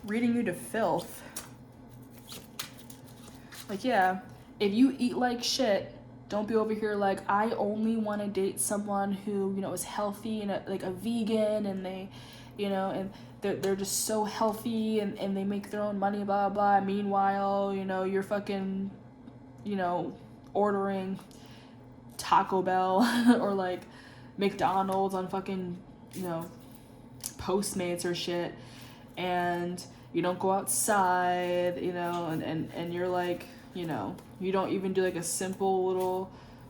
Reading you to filth. Like, yeah, if you eat like shit, don't be over here like, I only want to date someone who, you know, is healthy and like a vegan, and they, you know, and they're just so healthy and they make their own money, blah, blah. Meanwhile, you know, you're fucking, you know, ordering Taco Bell or like McDonald's on fucking, you know, Postmates or shit, and you don't go outside, you know, and you're like, you know, you don't even do like a simple little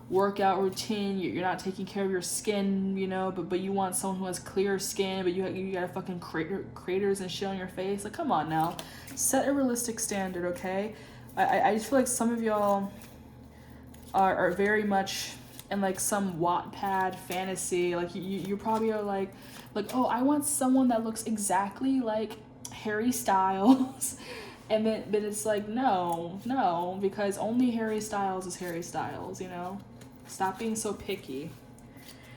workout routine. You're not taking care of your skin, you know, but you want someone who has clear skin, but you got fucking craters and shit on your face. Like, come on now, set a realistic standard, okay? I just feel like some of y'all are very much in like some Wattpad fantasy. Like, you probably are like, oh, I want someone that looks exactly like Harry Styles. And then, but it's like, no, because only Harry Styles is Harry Styles, you know? Stop being so picky.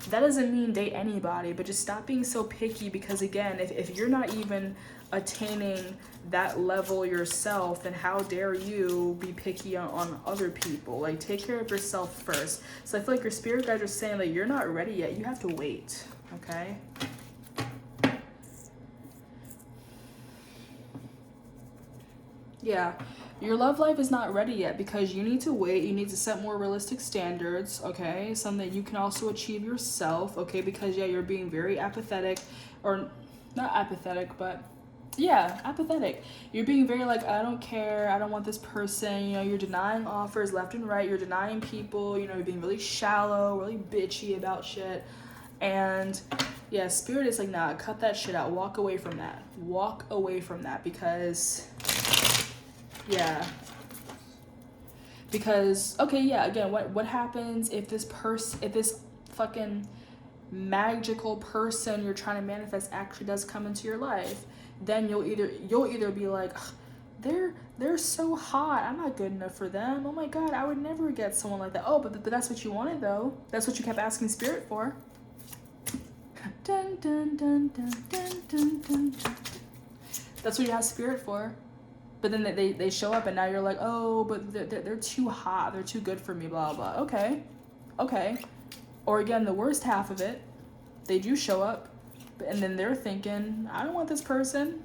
That doesn't mean date anybody, but just stop being so picky, because again, if you're not even attaining that level yourself, then how dare you be picky on other people? Like, take care of yourself first. So I feel like your spirit guides are saying that you're not ready yet. You have to wait, okay? Yeah, your love life is not ready yet because you need to wait. You need to set more realistic standards, okay? Something that you can also achieve yourself, okay? Because, yeah, you're being very apathetic, or not apathetic, but yeah, apathetic. You're being very like, I don't care, I don't want this person, you know, you're denying offers left and right, you're denying people, you know, you're being really shallow, really bitchy about shit. And yeah, spirit is like, nah, cut that shit out. Walk away from that. Walk away from that, because yeah. Because, okay, yeah, again, what happens if this fucking magical person you're trying to manifest actually does come into your life? Then you'll either be like, they're so hot, I'm not good enough for them. Oh my god, I would never get someone like that. Oh, but that's what you wanted though. That's what you kept asking spirit for. Dun, dun, dun, dun, dun, dun, dun, dun. That's what you have spirit for. But then they show up and now you're like, oh, but they're too hot, they're too good for me, blah, blah. Okay. Or again, the worst half of it, they do show up, and then they're thinking, I don't want this person,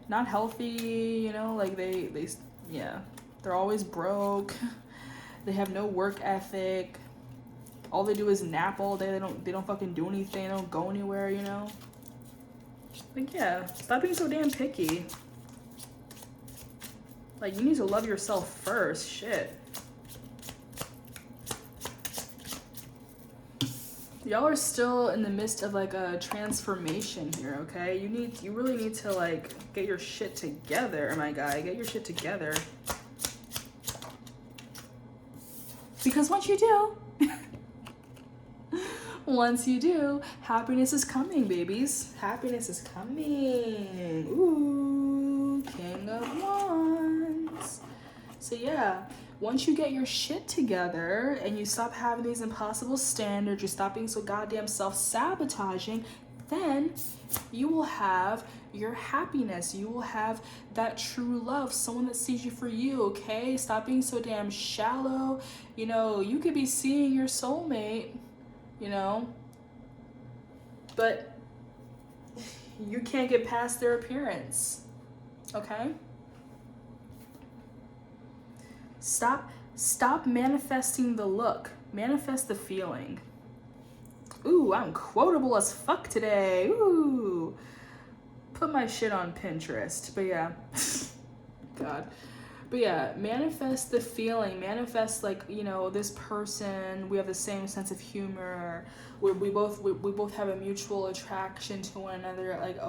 not healthy, you know, like they're always broke, they have no work ethic, all they do is nap all day, they don't fucking do anything, they don't go anywhere, you know? Like, yeah, stop being so damn picky. Like, you need to love yourself first. Shit. Y'all are still in the midst of like a transformation here, okay? You really need to like get your shit together, my guy. Get your shit together. Because once you do, happiness is coming, babies. Happiness is coming. Ooh, King of Wands. So yeah, once you get your shit together and you stop having these impossible standards, you stop being so goddamn self-sabotaging, then you will have your happiness. You will have that true love, someone that sees you for you, okay? Stop being so damn shallow. You know, you could be seeing your soulmate, you know, but you can't get past their appearance, okay? Stop manifesting the look. Manifest the feeling. Ooh, I'm quotable as fuck today. Ooh. Put my shit on Pinterest. But yeah. God. But yeah, manifest the feeling. Manifest like, you know, this person, we have the same sense of humor. We both have a mutual attraction to one another. Like,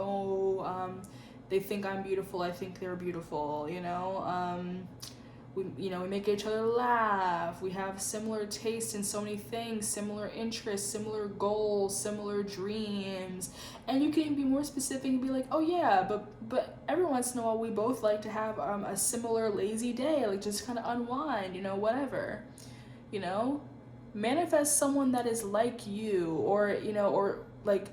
they think I'm beautiful, I think they're beautiful, you know? We make each other laugh. We have similar taste in so many things, similar interests, similar goals, similar dreams. And you can be more specific and be like, oh yeah, but every once in a while we both like to have a similar lazy day, like just kind of unwind, you know, whatever. You know? Manifest someone that is like you, or, you know, or like,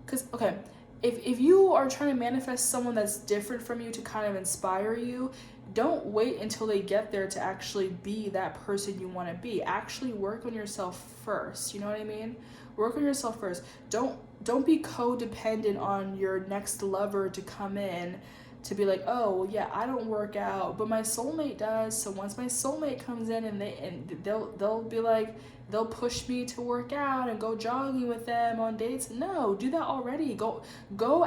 because, okay, if you are trying to manifest someone that's different from you to kind of inspire you, don't wait until they get there to actually be that person you want to be. Actually work on yourself first. You know what I mean? Work on yourself first. Don't be codependent on your next lover to come in to be like, oh, well, yeah, I don't work out, but my soulmate does. So once my soulmate comes in and they'll be like, they'll push me to work out and go jogging with them on dates. No, do that already. Go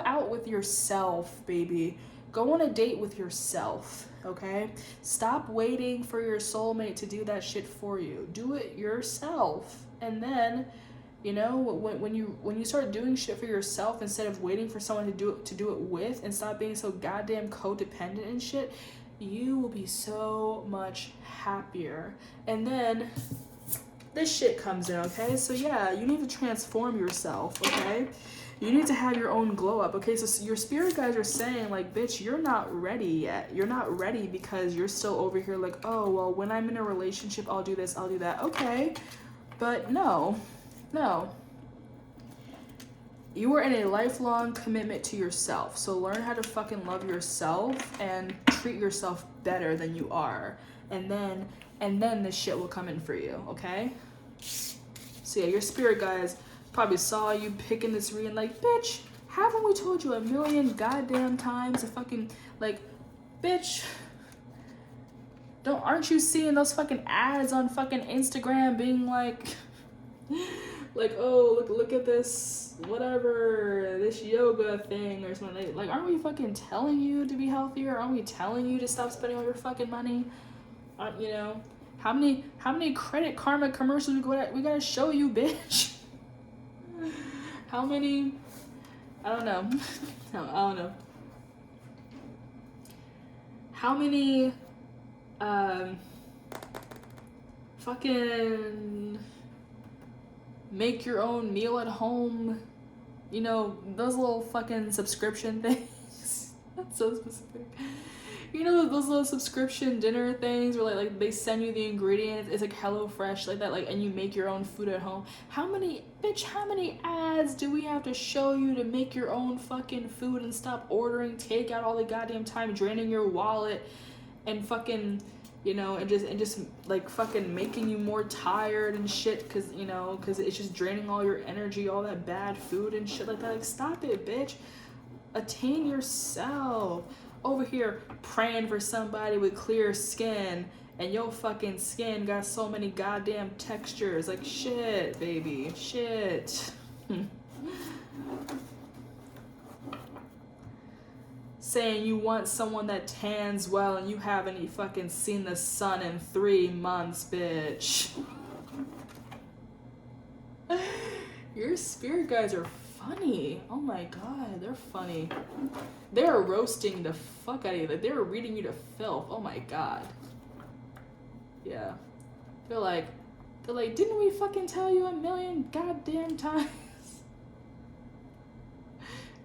out with yourself, baby. Go on a date with yourself, okay? Stop waiting for your soulmate to do that shit for you. Do it yourself. And then, you know, when you start doing shit for yourself instead of waiting for someone to do it with, and stop being so goddamn codependent and shit, you will be so much happier. And then this shit comes in, okay? So yeah, you need to transform yourself, okay? You need to have your own glow up, okay? So your spirit guides are saying, like, bitch, you're not ready yet. You're not ready because you're still over here like, oh, well, when I'm in a relationship, I'll do this, I'll do that. Okay, but no. You are in a lifelong commitment to yourself. So learn how to fucking love yourself and treat yourself better than you are. And then this shit will come in for you, okay? So yeah, your spirit guides probably saw you picking this reading like, bitch, haven't we told you a million goddamn times to fucking, like, bitch, aren't you seeing those fucking ads on fucking Instagram being like, oh, look at this, whatever, this yoga thing or something. Like, aren't we fucking telling you to be healthier? Aren't we telling you to stop spending all your fucking money? You know, how many Credit Karma commercials we gotta show you, bitch? How many? I don't know. I don't know. How many fucking make your own meal at home, you know, those little fucking subscription things. That's so specific. You know those little subscription dinner things where like they send you the ingredients, it's like HelloFresh, like that, like, and you make your own food at home. How many ads do we have to show you to make your own fucking food and stop ordering takeout all the goddamn time, draining your wallet and fucking, you know, and just like fucking making you more tired and shit, cause it's just draining all your energy, all that bad food and shit like that. Like, stop it, bitch. Attain yourself. Over here praying for somebody with clear skin, and your fucking skin got so many goddamn textures. Like, shit, baby, shit. Saying you want someone that tans well and you haven't fucking seen the sun in 3 months, bitch. Your spirit guides are funny. Oh my god, they're funny. They're roasting the fuck out of you. Like, they're reading you to filth. Oh my god. Yeah. They're like, didn't we fucking tell you a million goddamn times?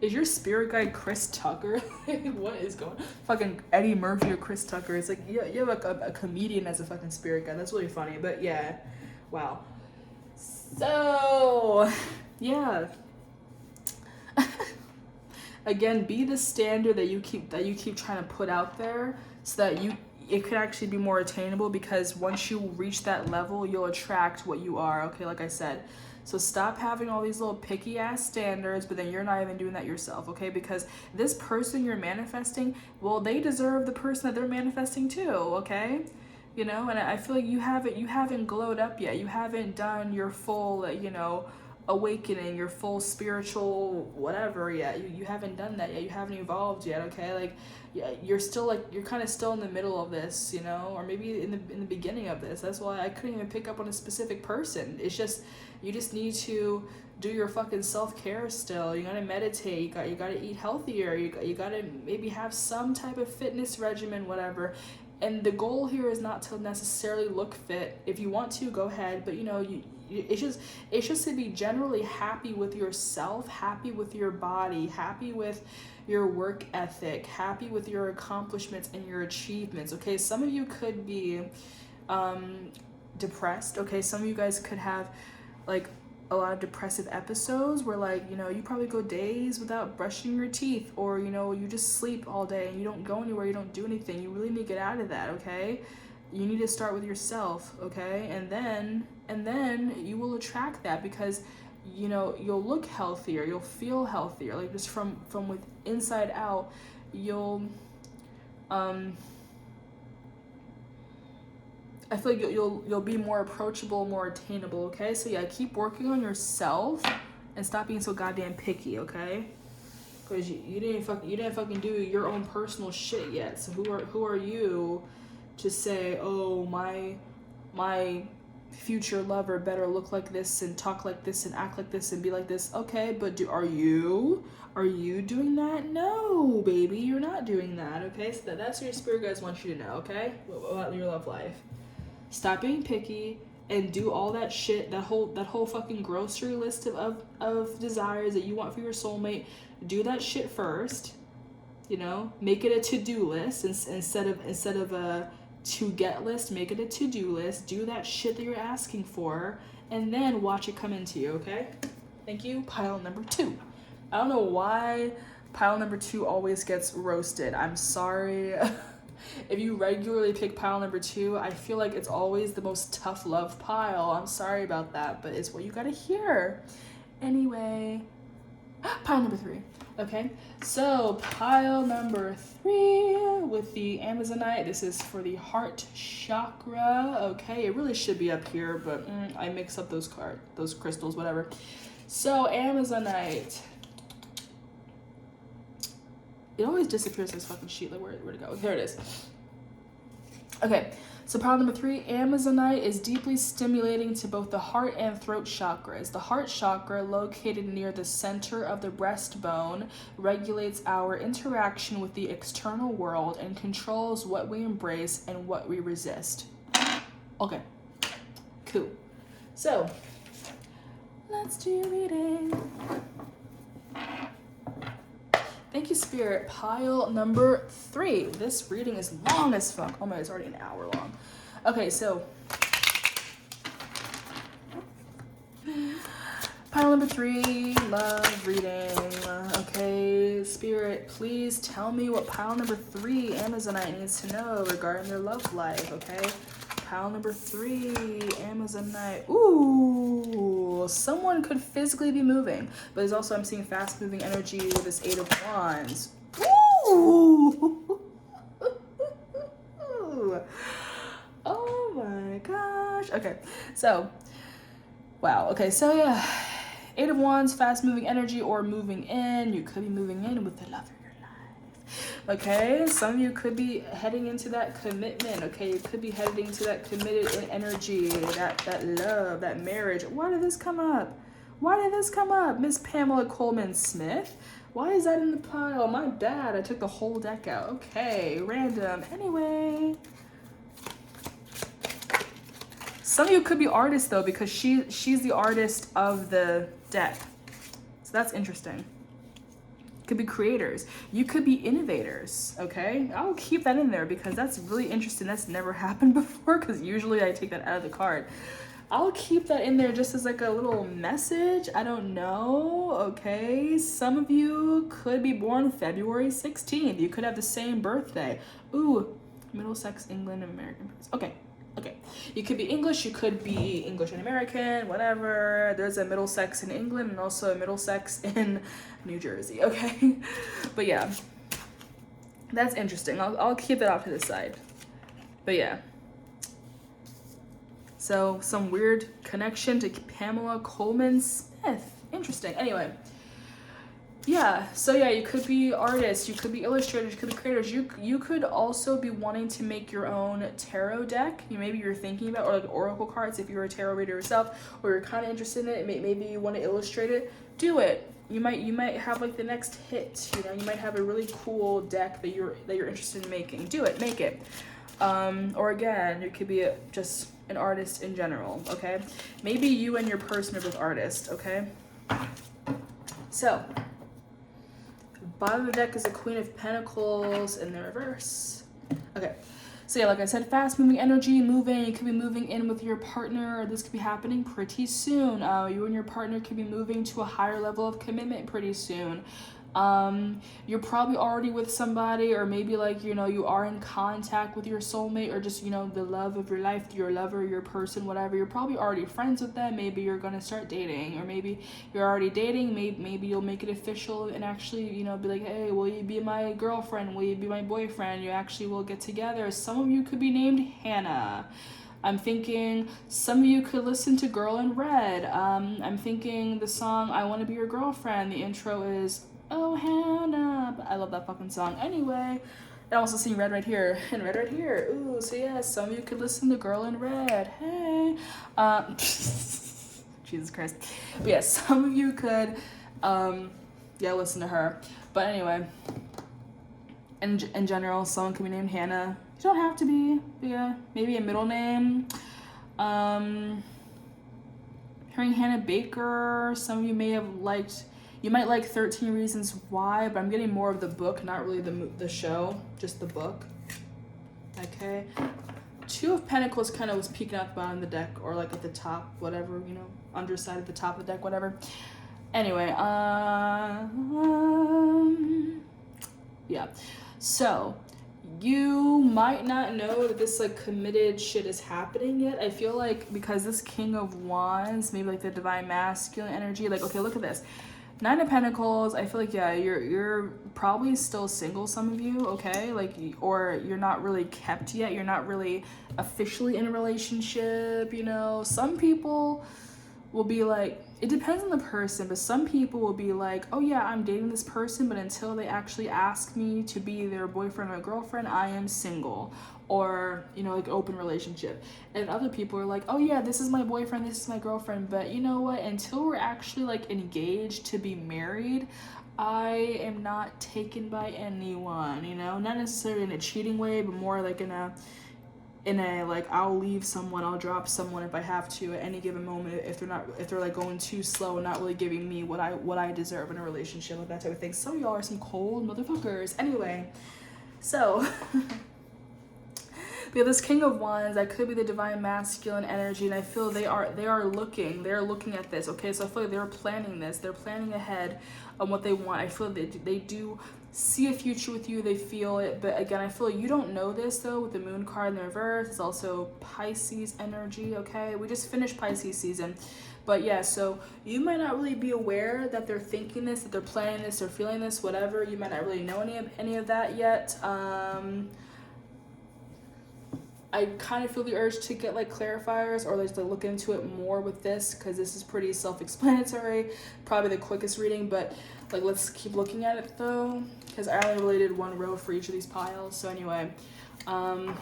Is your spirit guide Chris Tucker? What is going on? Fucking Eddie Murphy or Chris Tucker. It's like, you have a comedian as a fucking spirit guide. That's really funny. But yeah. Wow. So, yeah. Again, be the standard that you keep trying to put out there, so that it could actually be more attainable, because once you reach that level, you'll attract what you are, okay, like I said. So stop having all these little picky ass standards, but then you're not even doing that yourself, okay? Because this person you're manifesting, well, they deserve the person that they're manifesting too, okay? You know, and I feel like you haven't glowed up yet. You haven't done your full, you know, awakening, your full spiritual whatever yet. You haven't done that yet. You haven't evolved yet, okay? Like, yeah, you're kind of still in the middle of this, you know, or maybe in the beginning of this. That's why I couldn't even pick up on a specific person. It's just, you just need to do your fucking self-care still. You gotta meditate, you gotta eat healthier, you gotta maybe have some type of fitness regimen, whatever. And the goal here is not to necessarily look fit. If you want to, go ahead, but you know, it's just to be generally happy with yourself, happy with your body, happy with your work ethic, happy with your accomplishments and your achievements, okay? Some of you could be depressed, okay? Some of you guys could have like a lot of depressive episodes where, like, you know, you probably go days without brushing your teeth, or, you know, you just sleep all day and you don't go anywhere, you don't do anything. You really need to get out of that, okay? You need to start with yourself, okay? And then you will attract that, because, you know, you'll look healthier, you'll feel healthier, like just from with inside out. You'll I feel like you'll be more approachable, more attainable, okay? So yeah, keep working on yourself and stop being so goddamn picky, okay? Because you didn't fucking do your own personal shit yet. So who are you to say, oh, my future lover better look like this and talk like this and act like this and be like this? Okay, but are you doing that? No, baby, you're not doing that, okay? So that's what your spirit guides want you to know, okay? About your love life. Stop being picky and do all that shit, that whole fucking grocery list of desires that you want for your soulmate. Do that shit first, you know? Make it a to-do list instead of a to-get list. Make it a to-do list. Do that shit that you're asking for, and then watch it come into you, okay? Thank you. Pile number 2. I don't know why pile number 2 always gets roasted. I'm sorry. If you regularly pick pile number 2, I feel like it's always the most tough love pile. I'm sorry about that, but it's what you gotta hear. Anyway, pile number 3. Okay, so pile number 3 with the Amazonite. This is for the heart chakra. Okay, it really should be up here, but I mix up those crystals, whatever. So Amazonite. It always disappears, this fucking sheet. Like, where'd it go? There it is. Okay, so pile number 3, Amazonite is deeply stimulating to both the heart and throat chakras. The heart chakra, located near the center of the breastbone, regulates our interaction with the external world and controls what we embrace and what we resist. Okay, cool. So, let's do your reading. Thank you, Spirit. Pile number 3. This reading is long as fuck. Oh my, it's already an hour long. Okay, so pile number 3, love reading. Okay, Spirit, please tell me what pile number 3 Amazonite needs to know regarding their love life, okay? Pile number 3, Amazonite. Ooh, someone could physically be moving, but there's also, I'm seeing fast moving energy with this 8 of Wands. Ooh. Oh my gosh. Okay, so, wow. Okay, so yeah, 8 of Wands, fast moving energy or moving in. You could be moving in with the love of your life. Okay, some of you could be heading into that commitment. Okay, you could be heading into that committed energy, that love, that marriage. Why did this come up? Why did this come up? Miss Pamela Coleman Smith? Why is that in the pile? My bad. I took the whole deck out. Okay, random. Anyway. Some of you could be artists though, because she's the artist of the deck. So that's interesting. Could be creators. You could be innovators, okay? I'll keep that in there because that's really interesting. That's never happened before because usually I take that out of the card. I'll keep that in there just as like a little message. I don't know, okay? Some of you could be born February 16th. You could have the same birthday. Ooh, Middlesex, England, American. Okay. Okay, you could be English, you could be English and American, whatever. There's a Middlesex in England and also a Middlesex in New Jersey, okay? But yeah, that's interesting. I'll keep that off to the side. But yeah. So some weird connection to Pamela Coleman Smith. Interesting. Anyway. Yeah, so yeah, you could be artists, you could be illustrators, you could be creators. You could also be wanting to make your own tarot deck. Maybe you're thinking about, or like oracle cards if you're a tarot reader yourself, or you're kind of interested in it. Maybe you want to illustrate it. Do it. You might have like the next hit. You know, you might have a really cool deck that you're interested in making. Do it. Make it. Or again, you could be just an artist in general. Okay. Maybe you and your person are both artists. Okay. So. Bottom of the deck is a Queen of Pentacles in the reverse. Okay, so yeah, like I said, fast moving energy, moving. You could be moving in with your partner, or this could be happening pretty soon. You and your partner could be moving to a higher level of commitment pretty soon. You're probably already with somebody, or maybe like, you know, you are in contact with your soulmate, or just, you know, the love of your life, your lover, your person, whatever. You're probably already friends with them. Maybe you're gonna start dating, or maybe you're already dating. Maybe you'll make it official and actually, you know, be like, hey, will you be my girlfriend? Will you be my boyfriend? You actually will get together. Some of you could be named Hannah. I'm thinking some of you could listen to Girl in Red. I'm thinking the song I Want to Be Your Girlfriend. The intro is Oh Hannah. I love that fucking song. Anyway, I also sing Red Right Here and Red Right Here. Ooh, so yeah, some of you could listen to Girl in Red. Hey. Jesus Christ. But yeah, some of you could listen to her. But anyway, in general, someone could be named Hannah. You don't have to be. But yeah, maybe a middle name. Hearing Hannah Baker. Some of you may have liked. You might like 13 Reasons Why, but I'm getting more of the book, not really the show, just the book. Okay. Two of Pentacles kind of was peeking out the bottom of the deck, or like at the top, whatever, you know, underside of the top of the deck, whatever. Anyway, yeah. So, you might not know that this like committed shit is happening yet. I feel like because this King of Wands, maybe like the Divine Masculine energy, like, okay, look at this. Nine of Pentacles, I feel like, yeah, you're probably still single, some of you, okay? Like, or you're not really kept yet. You're not really officially in a relationship, you know? Some people will be like, it depends on the person, but some people will be like, oh yeah, I'm dating this person, but until they actually ask me to be their boyfriend or girlfriend, I am single. Or, you know, like open relationship. And other people are like, oh yeah, this is my boyfriend, this is my girlfriend, but you know what, until we're actually like engaged to be married, I am not taken by anyone, you know? Not necessarily in a cheating way, but more like in a like, I'll leave someone, I'll drop someone if I have to at any given moment if they're like going too slow and not really giving me what I deserve in a relationship, like that type of thing. Some of y'all are some cold motherfuckers. Anyway, so yeah, this King of Wands, that could be the Divine Masculine energy, and I feel they're looking at this, okay? So I feel like they're planning this, they're planning ahead on what they want. I feel they do see a future with you, they feel it, but again, I feel you don't know this though with the Moon card in the reverse. It's also Pisces energy, okay? We just finished Pisces season. But yeah, so you might not really be aware that they're thinking this, that they're planning this, they're feeling this, whatever. You might not really know any of that yet. I kind of feel the urge to get like clarifiers or like to look into it more with this, because this is pretty self-explanatory, probably the quickest reading, but like let's keep looking at it though, because I only really did one row for each of these piles. So anyway, thank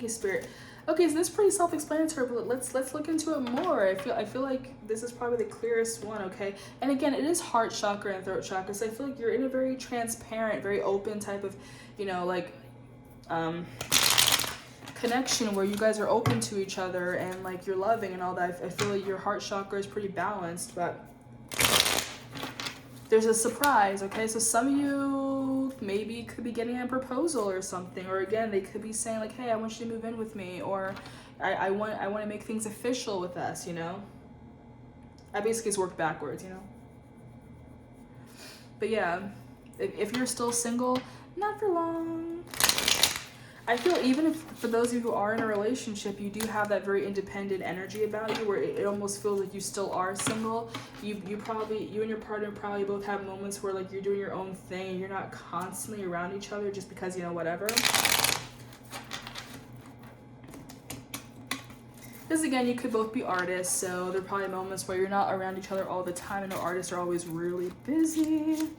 you, Spirit. Okay, so this is pretty self-explanatory, but let's look into it more. I feel like this is probably the clearest one, okay? And again, it is heart chakra and throat chakra, so I feel like you're in a very transparent, very open type of, you know, like connection where you guys are open to each other and like you're loving and all that. I feel like your heart chakra is pretty balanced, but there's a surprise, okay? So some of you maybe could be getting a proposal or something, or again, they could be saying like, hey, I want you to move in with me, or I want to make things official with us, you know? I basically just worked backwards, you know? But yeah, if you're still single, not for long. I feel even if for those of you who are in a relationship, you do have that very independent energy about you where it almost feels like you still are single. You and your partner probably both have moments where like you're doing your own thing and you're not constantly around each other just because, you know, whatever. Because again, you could both be artists, so there are probably moments where you're not around each other all the time. I know artists are always really busy.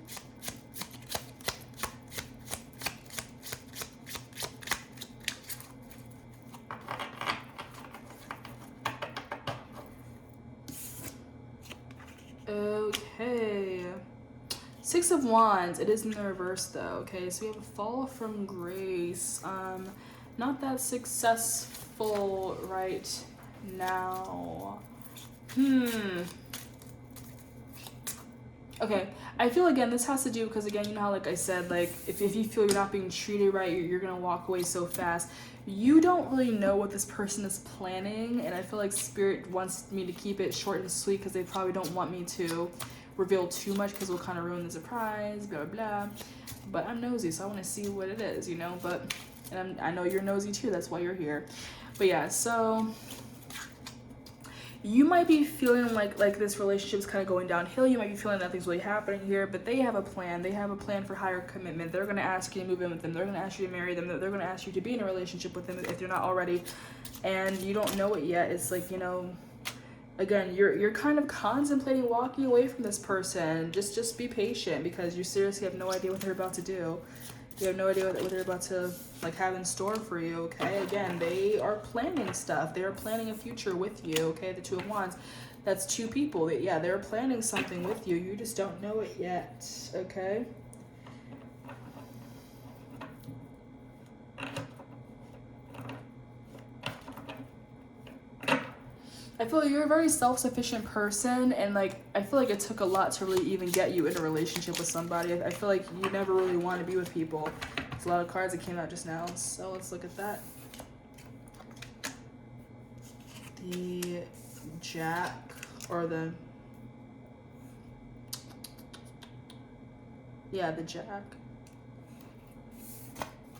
Okay. Six of Wands. It is in the reverse though. Okay, so we have a fall from grace. Not that successful right now. Okay, I feel again this has to do because again, you know how like I said, like if you feel you're not being treated right, you're gonna walk away so fast. You don't really know what this person is planning, and I feel like Spirit wants me to keep it short and sweet because they probably don't want me to reveal too much because we'll kind of ruin the surprise, blah blah blah. But I'm nosy, so I want to see what it is, you know. But and I know you're nosy too. That's why you're here. But yeah, so you might be feeling like this relationship is kind of going downhill. You might be feeling nothing's really happening here, but they have a plan. They have a plan for higher commitment. They're going to ask you to move in with them. They're going to ask you to marry them. They're going to ask you to be in a relationship with them if you're not already, and you don't know it yet. It's like, you know, again, you're kind of contemplating walking away from this person. Just be patient because you seriously have no idea what they're about to do. You have no idea what they're about to like have in store for you, okay? Again, they are planning stuff. They are planning a future with you, okay? The Two of Wands, that's two people. They're planning something with you. You just don't know it yet, okay? I feel like you're a very self-sufficient person, and like I feel like it took a lot to really even get you in a relationship with somebody. I feel like you never really want to be with people. There's a lot of cards that came out just now, so let's look at that. The Jack, or the Jack,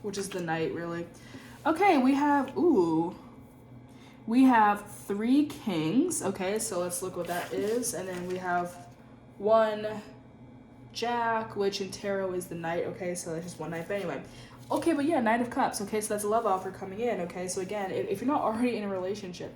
which is the Knight, really. Okay, we have we have 3 kings. Okay, so let's look what that is. And then we have 1 Jack, which in tarot is the Knight. Okay, so that's just 1 Knight. But anyway, okay, but yeah, Knight of Cups. Okay, so that's a love offer coming in. Okay, so again, if you're not already in a relationship,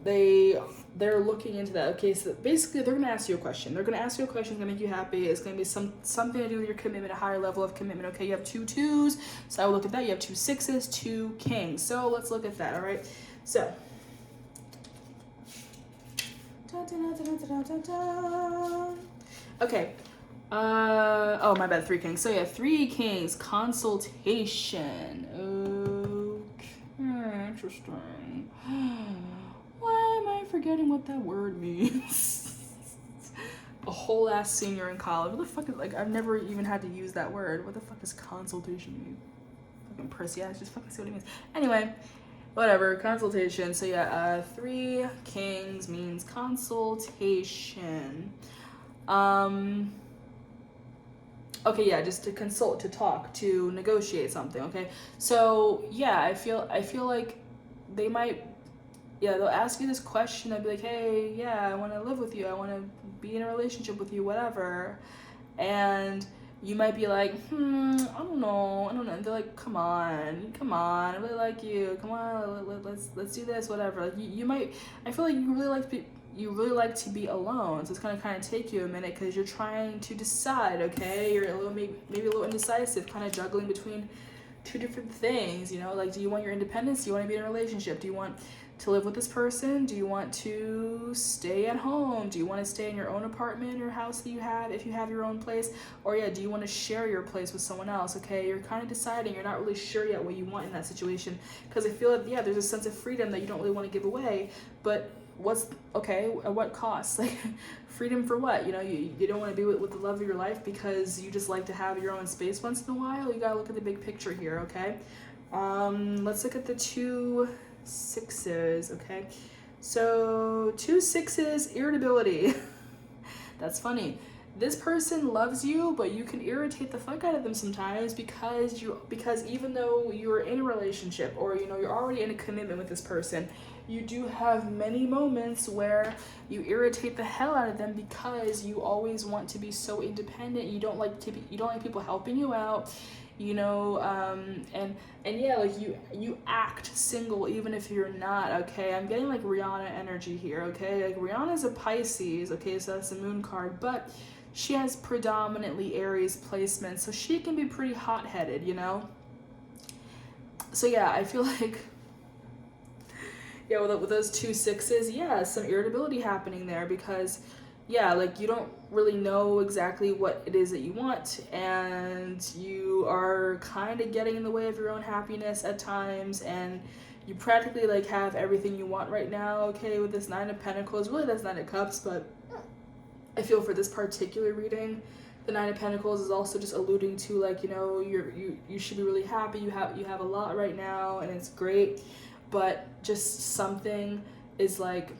they're looking into that. Okay, so basically they're gonna ask you a question. They're gonna ask you a question that's gonna make you happy. It's gonna be something to do with your commitment, a higher level of commitment. Okay, you have 2 2s, so I will look at that. You have 2 6s, 2 kings. So let's look at that. All right, so okay. Oh my bad, 3 kings. So yeah, 3 kings, consultation. Okay, interesting. Why am I forgetting what that word means? A whole ass senior in college. What the fuck is, like, I've never even had to use that word. What the fuck does consultation mean? Fucking prissy ass, just fucking see what it means. Anyway, whatever, consultation. So yeah, 3 kings means consultation. Okay, yeah, just to consult, to talk, to negotiate something, okay? So yeah, I feel like they might, yeah, they'll ask you this question. They'll be like, hey, yeah, I want to live with you. I want to be in a relationship with you, whatever. And you might be like, I don't know. And they're like, come on, I really like you. Come on, let's do this, whatever. Like you might, I feel like you really like to be alone. So it's gonna kind of take you a minute because you're trying to decide. Okay, you're a little maybe a little indecisive, kind of juggling between two different things, you know? Like, do you want your independence? Do you want to be in a relationship? Do you want to live with this person? Do you want to stay at home? Do you want to stay in your own apartment or house that you have, if you have your own place? Or yeah, do you want to share your place with someone else? Okay, you're kind of deciding. You're not really sure yet what you want in that situation, because I feel like, yeah, there's a sense of freedom that you don't really want to give away, but at what cost? Like, freedom for what? You know, you don't want to be with the love of your life because you just like to have your own space once in a while. You gotta look at the big picture here, okay? Let's look at the 2 6s, okay? So 2 6s, irritability. That's funny. This person loves you, but you can irritate the fuck out of them sometimes because even though you're in a relationship, or you know, you're already in a commitment with this person, you do have many moments where you irritate the hell out of them because you always want to be so independent. You don't like people helping you out, you know, and yeah, like you act single even if you're not, okay? I'm getting like Rihanna energy here, okay? Like, Rihanna's a Pisces, okay, so that's the moon card, but she has predominantly Aries placement, so she can be pretty hot-headed, you know? So yeah, I feel like, yeah, with those 2 6s, yeah, some irritability happening there because, yeah, like, you don't really know exactly what it is that you want, and you are kind of getting in the way of your own happiness at times, and you practically like have everything you want right now, okay, with this 9 of Pentacles. Really, that's 9 of Cups, but I feel for this particular reading, the 9 of Pentacles is also just alluding to, like, you know, you should be really happy. You have a lot right now, and it's great, but just something is like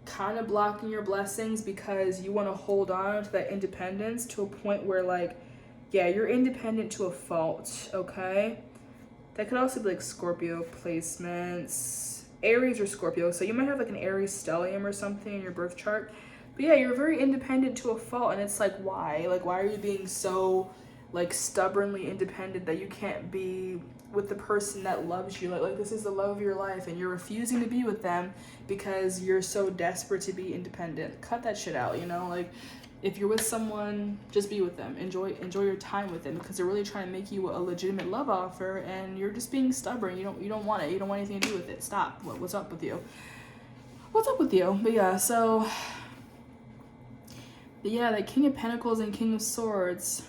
kind of blocking your blessings because you want to hold on to that independence to a point where, like, yeah, you're independent to a fault, okay? That could also be like Scorpio placements, Aries or Scorpio. So you might have like an Aries stellium or something in your birth chart. But yeah, you're very independent to a fault, and it's like, why? Like, why are you being so like stubbornly independent that you can't be with the person that loves you? Like this is the love of your life, and you're refusing to be with them because you're so desperate to be independent. Cut that shit out, you know? Like, if you're with someone, just be with them. Enjoy your time with them, because they're really trying to make you a legitimate love offer, and you're just being stubborn. You don't want it. You don't want anything to do with it. Stop. What's up with you? What's up with you? But yeah, so yeah, like King of Pentacles and King of Swords.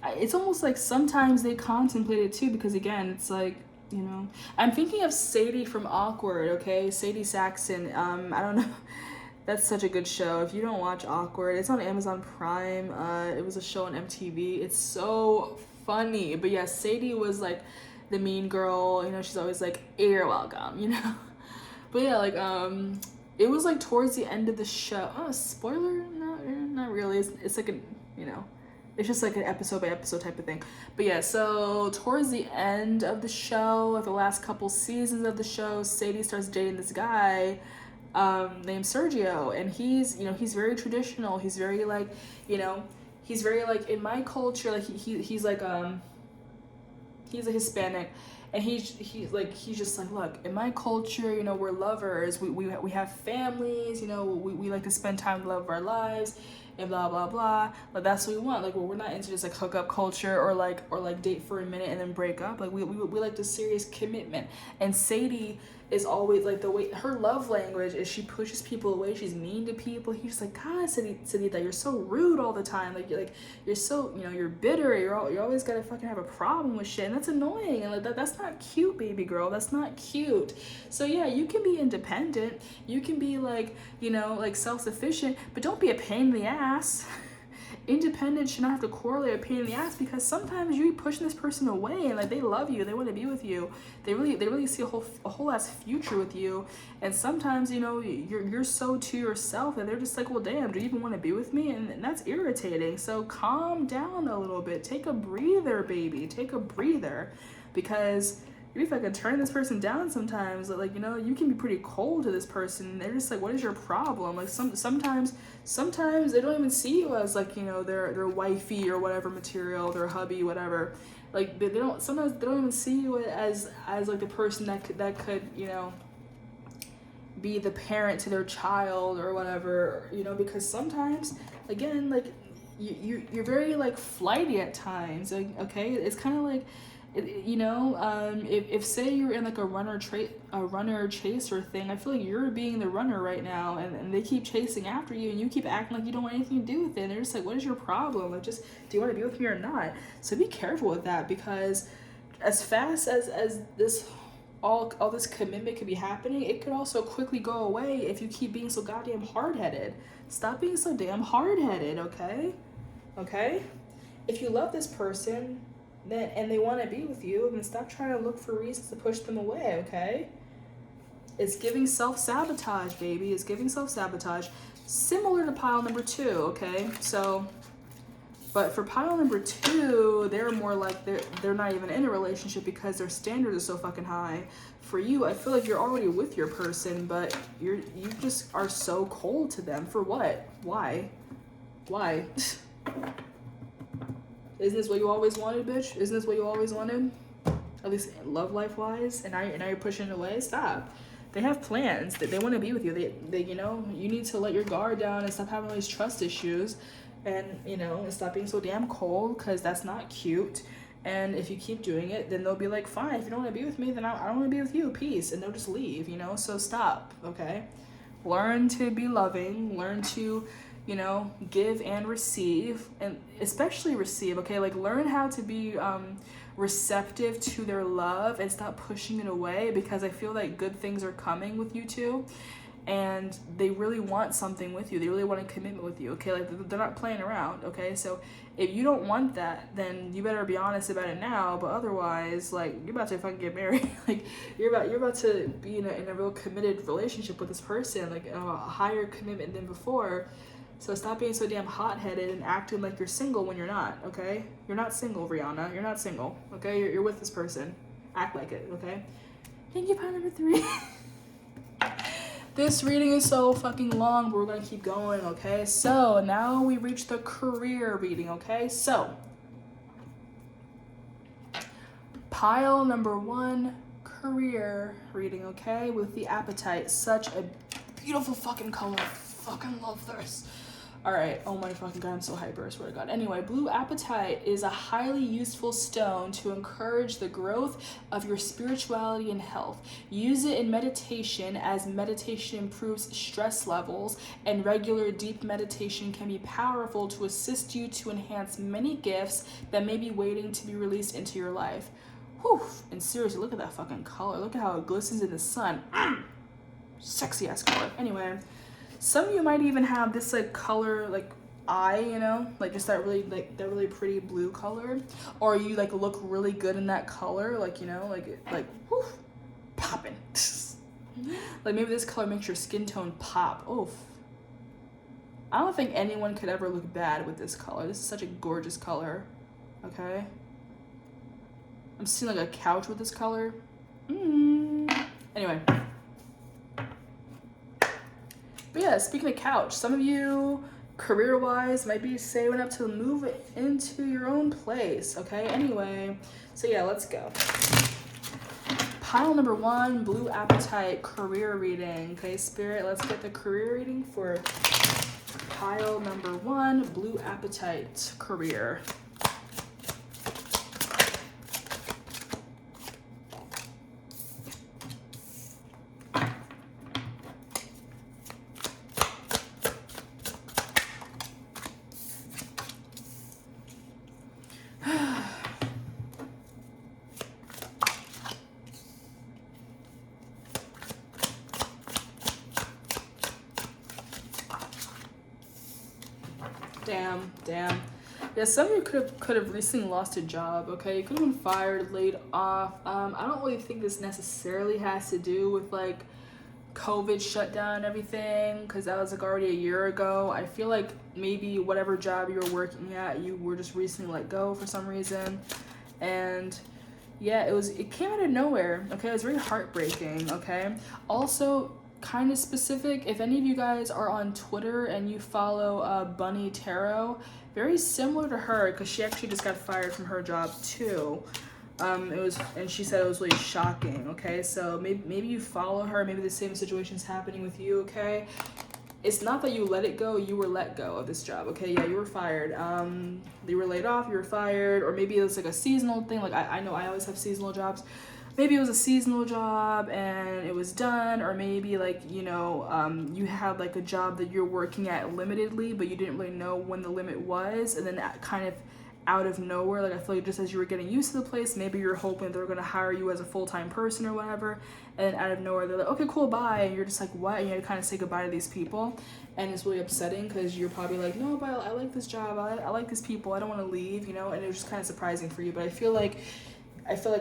It's almost like sometimes they contemplate it too, because again, it's like, you know, I'm thinking of Sadie from Awkward, okay? Sadie Saxon. I don't know. That's such a good show. If you don't watch Awkward, it's on Amazon Prime. It was a show on MTV. It's so funny. But yeah, Sadie was like the mean girl. You know, she's always like, "You're welcome," you know? But yeah, like, it was like towards the end of the show. Oh, spoiler? Not really. It's like a, you know, it's just like an episode by episode type of thing. But yeah, so towards the end of the show, like the last couple seasons of the show, Sadie starts dating this guy named Sergio, and he's very traditional. He's very like, you know, he's very like, in my culture, like he's like he's a Hispanic, and he's just like, look, in my culture, you know, we're lovers, we have families, you know, we like to spend time with the love of our lives, and blah blah blah. Like, that's what we want. Like, well, we're not into just like hookup culture or like date for a minute and then break up. Like, we like the serious commitment. And Sadie is always like, the way her love language is, she pushes people away. She's mean to people. He's like, God, Sadie, you're so rude all the time. Like you're so, you know, you're bitter. You always gotta fucking have a problem with shit, and that's annoying. And like that's not cute, baby girl. That's not cute. So yeah, you can be independent. You can be like, you know, like self-sufficient, but don't be a pain in the ass. Independence should not have to correlate a pain in the ass, because sometimes you be pushing this person away, and like they love you, they want to be with you, they really see a whole ass future with you, and sometimes, you know, you're so to yourself that they're just like, well, damn, do you even want to be with me? And that's irritating. So calm down a little bit, take a breather, baby, take a breather, because if I can turn this person down sometimes, like, you know, you can be pretty cold to this person. They're just like, what is your problem? Like, sometimes they don't even see you as like, you know, their wifey or whatever material, their hubby, whatever. Like, they don't even see you as like the person that could, you know, be the parent to their child or whatever, you know, because sometimes, again, like, you're very like flighty at times, okay? It's kind of like, you know, if say you're in like a runner chaser thing, I feel like you're being the runner right now, and they keep chasing after you, and you keep acting like you don't want anything to do with it, and they're just like, what is your problem? Like, just, do you want to be with me or not? So be careful with that, because as fast as this all this commitment could be happening, it could also quickly go away if you keep being so goddamn hard-headed. Stop being so damn hard-headed, okay? If you love this person, then and they want to be with you, then stop trying to look for reasons to push them away, okay? It's giving self-sabotage, baby. It's giving self-sabotage. Similar to pile number 2, okay? So, but for pile number 2, they're more like they're not even in a relationship because their standards are so fucking high. For you, I feel like you're already with your person, but you just are so cold to them. For what? Why? Isn't this what you always wanted, bitch? Isn't this what you always wanted? At least love life wise, and now you're pushing it away. Stop. They have plans that they want to be with you. They you know, you need to let your guard down and stop having all these trust issues, and you know, and stop being so damn cold, because that's not cute. And if you keep doing it, then they'll be like, fine, if you don't want to be with me, then I don't want to be with you, peace, and they'll just leave, you know. So stop, okay? Learn to be loving. Learn to, you know, give and receive, and especially receive, okay? Like, learn how to be receptive to their love and stop pushing it away, because I feel like good things are coming with you two, and they really want something with you. They really want a commitment with you, okay? Like, they're not playing around, okay? So if you don't want that, then you better be honest about it now. But otherwise, like, you're about to fucking get married. Like, you're about to be in a real committed relationship with this person, like a higher commitment than before. So stop being so damn hot-headed and acting like you're single when you're not, okay? You're not single, Rihanna. You're not single, okay? You're with this person. Act like it, okay? Thank you, pile number 3. This reading is so fucking long, but we're gonna keep going, okay? So now we reach the career reading, okay? So pile number 1, career reading, okay? With the Appetite. Such a beautiful fucking color. Fucking love this. All right, oh my fucking god, I'm so hyper, I swear to god. Anyway, blue apatite is a highly useful stone to encourage the growth of your spirituality and health. Use it in meditation, as meditation improves stress levels, and regular deep meditation can be powerful to assist you to enhance many gifts that may be waiting to be released into your life. Whew, and seriously, look at that fucking color. Look at how it glistens in the sun. Sexy ass color. Anyway, some of you might even have this like color, like eye, you know, like just that really pretty blue color, or you like look really good in that color, like, you know, like whew, popping. Like maybe this color makes your skin tone pop. Oof. I don't think anyone could ever look bad with this color. This is such a gorgeous color. Okay. I'm seeing like a couch with this color. Anyway. But yeah, speaking of couch, some of you, career-wise, might be saving up to move into your own place, okay? Anyway, so yeah, let's go. Pile number 1, blue apatite, career reading. Okay, Spirit, let's get the career reading for pile number 1, blue apatite, career. Damn. Yeah, some of you could have recently lost a job, okay? You could have been fired, laid off. I don't really think this necessarily has to do with like COVID shutdown and everything, because that was like already a year ago. I feel like maybe whatever job you were working at, you were just recently let go for some reason. And yeah, it came out of nowhere, okay? It was very heartbreaking, okay? Also, kind of specific, if any of you guys are on Twitter and you follow Bunny Tarot, very similar to her, because she actually just got fired from her job too. And she said it was really shocking, okay? So maybe you follow her, maybe the same situation's happening with you, okay? it's not that you let it go, you were let go of this job, okay? Yeah, you were fired. You were laid off, you were fired, or maybe it was like a seasonal thing. Like I know I always have seasonal jobs. Maybe it was a seasonal job and it was done, or maybe like, you know, you had like a job that you're working at limitedly, but you didn't really know when the limit was, and then that kind of out of nowhere, like I feel like just as you were getting used to the place, maybe you're hoping they're gonna hire you as a full-time person or whatever, and out of nowhere they're like, okay, cool, bye, and you're just like, what? And you had to kind of say goodbye to these people, and it's really upsetting because you're probably like, no, but I like this job, I like these people, I don't want to leave, you know, and it was just kind of surprising for you. But I feel like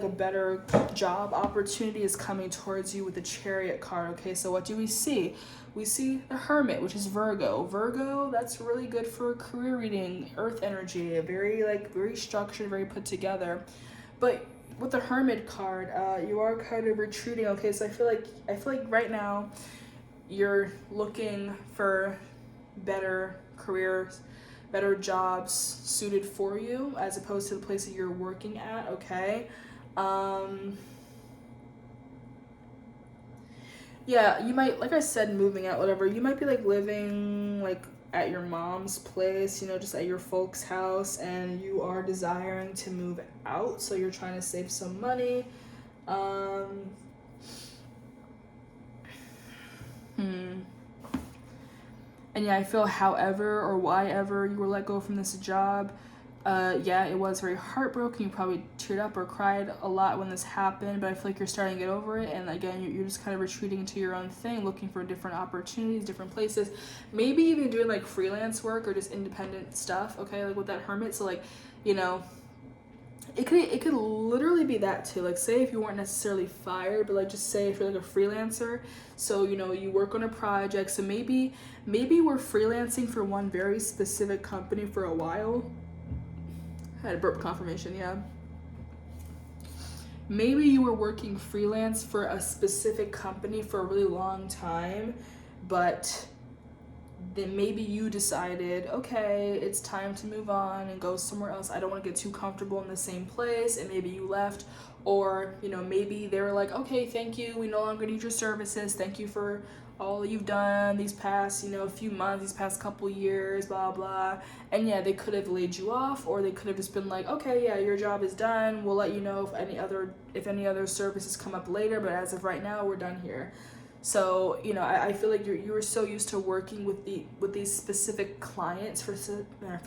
a better job opportunity is coming towards you with the Chariot card. Okay, so what do we see? We see the Hermit, which is Virgo. Virgo, that's really good for career reading, earth energy, very structured, very put together. But with the Hermit card, you are kind of retreating. Okay, so I feel like right now you're looking for better careers, better jobs suited for you as opposed to the place that you're working at, okay? Yeah, you might, like I said, moving out, whatever, you might be like living like at your mom's place, you know, just at your folks' house, and you are desiring to move out, so you're trying to save some money. And yeah, I feel however or why ever you were let go from this job, yeah, it was very heartbroken. You probably teared up or cried a lot when this happened, but I feel like you're starting to get over it. And again, you're just kind of retreating into your own thing, looking for different opportunities, different places, maybe even doing like freelance work or just independent stuff, okay, like with that Hermit. So like, you know, it could literally be that too. Like say if you weren't necessarily fired, but like just say if you're like a freelancer, so you know you work on a project, so maybe we're freelancing for one very specific company for a while. I had a burp confirmation, yeah. Maybe you were working freelance for a specific company for a really long time, but then maybe you decided, okay, it's time to move on and go somewhere else. I don't want to get too comfortable in the same place, and maybe you left. Or, you know, maybe they were like, okay, thank you, we no longer need your services, thank you for all you've done these past, you know, few months, these past couple years, blah blah. And yeah, they could have laid you off, or they could have just been like, okay, yeah, your job is done, we'll let you know if any other services come up later, but as of right now, we're done here. So, you know, I feel like you were so used to working with these specific clients for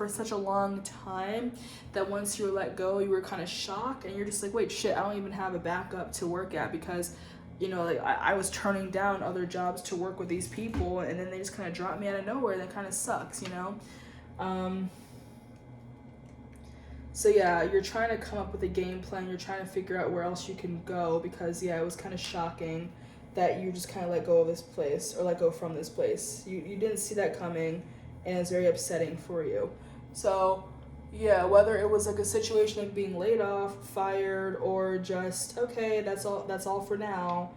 such a long time that once you were let go, you were kind of shocked, and you're just like, wait, shit, I don't even have a backup to work at, because, you know, like I was turning down other jobs to work with these people, and then they just kind of dropped me out of nowhere. That kind of sucks, you know. So yeah, you're trying to come up with a game plan. You're trying to figure out where else you can go, because yeah, it was kind of shocking that you just kind of let go of this place, or let go from this place. You didn't see that coming, and it's very upsetting for you. So yeah, whether it was like a situation of being laid off, fired, or just, okay, that's all for now,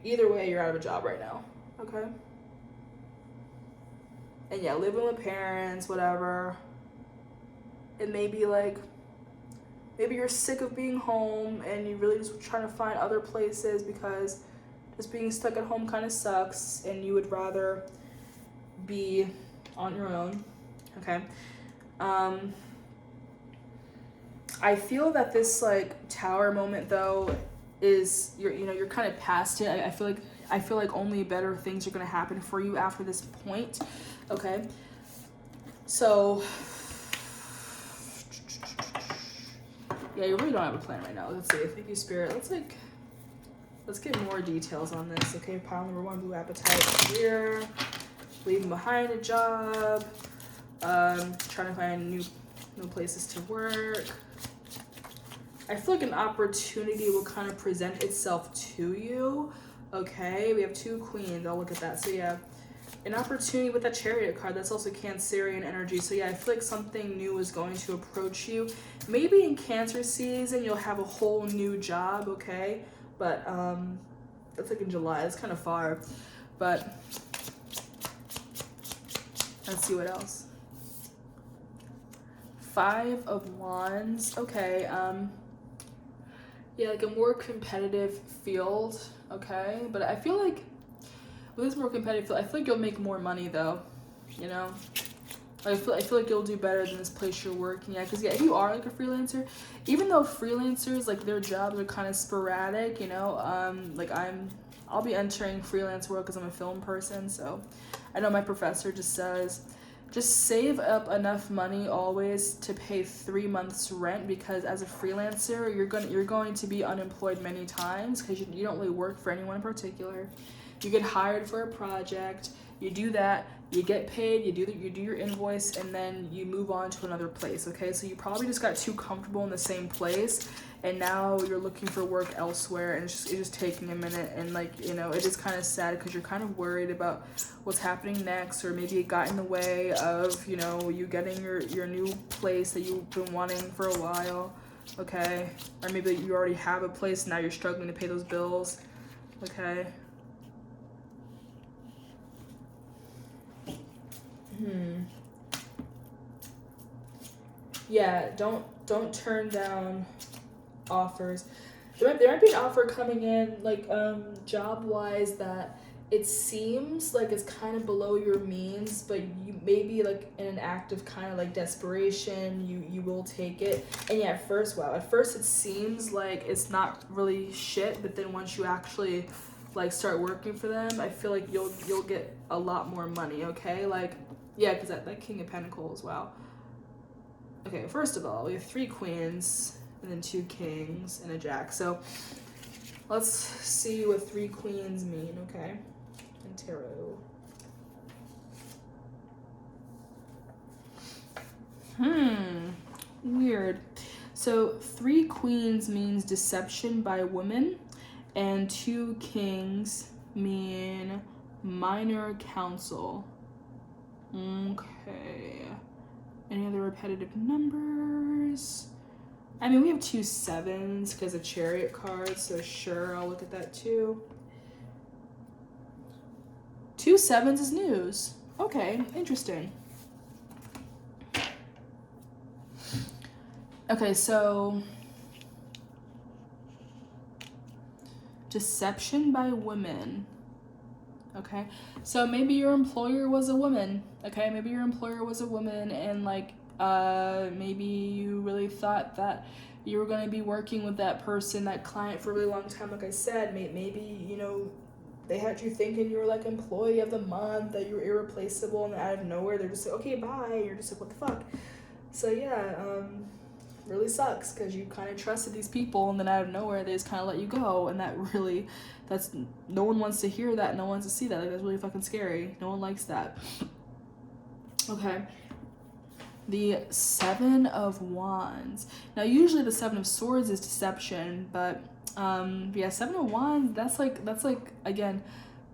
either way, you're out of a job right now, okay? And yeah, living with parents, whatever. It may be like, maybe you're sick of being home and you really just trying to find other places, because just being stuck at home kind of sucks, and you would rather be on your own, okay? I feel that this like tower moment though is you're kind of past it. I feel like only better things are gonna happen for you after this point, okay? So yeah, you really don't have a plan right now. Let's see. Thank you, Spirit. Let's get more details on this, okay? Pile number 1, blue appetite, career, leaving behind a job, trying to find new places to work. I feel like an opportunity will kind of present itself to you, okay? We have 2 queens. I'll look at that. So yeah, an opportunity with that Chariot card. That's also Cancerian energy. So yeah, I feel like something new is going to approach you. Maybe in Cancer season, you'll have a whole new job, okay? But that's like in July. That's kind of far. But let's see what else. 5 of Wands. Okay. Yeah, like a more competitive field, okay? But I feel like with this more competitive field, I feel like you'll make more money though, you know. I feel like you'll do better than this place you're working at. Because, yeah, if you are, like, a freelancer, even though freelancers, like, their jobs are kind of sporadic, you know, like, I'll be entering freelance work because I'm a film person, so I know my professor just says, just save up enough money always to pay 3 months rent, because as a freelancer, you're going to be unemployed many times because you don't really work for anyone in particular. You get hired for a project, you do that, you get paid, you do your invoice, and then you move on to another place, okay? So you probably just got too comfortable in the same place, and now you're looking for work elsewhere, and it's just taking a minute, and, like, you know, it is kind of sad because you're kind of worried about what's happening next, or maybe it got in the way of, you know, you getting your new place that you've been wanting for a while, okay? Or maybe you already have a place, now you're struggling to pay those bills, okay? Yeah, don't turn down offers. There might be an offer coming in, like, job wise, that it seems like it's kind of below your means, but you maybe, like, in an act of kind of like desperation, you will take it. And yeah, at first it seems like it's not really shit, but then once you actually, like, start working for them, I feel like you'll get a lot more money, okay? Like, yeah, because that King of Pentacles, wow. Okay, first of all, we have 3 queens and then 2 kings and a jack. So let's see what 3 queens mean, okay? In tarot. Weird. So 3 queens means deception by women, and 2 kings mean minor counsel. Okay. Any other repetitive numbers? I mean, we have 2 7s because of Chariot cards, so sure, I'll look at that too. 2 7s is news. Okay, interesting. Okay, so deception by women. Okay, so maybe your employer was a woman. Okay, maybe your employer was a woman, and, like, maybe you really thought that you were going to be working with that person, that client, for a really long time. Like I said, maybe, you know, they had you thinking you were, like, employee of the month, that you were irreplaceable, and out of nowhere they're just like, okay, bye. And you're just like, what the fuck? So yeah, really sucks because you kind of trusted these people, and then out of nowhere they just kind of let you go, and that's no one wants to hear that. No one wants to see that. Like, that's really fucking scary. No one likes that. Okay. The 7 of Wands. Now, usually the 7 of Swords is deception, but yeah, 7 of Wands, that's like again,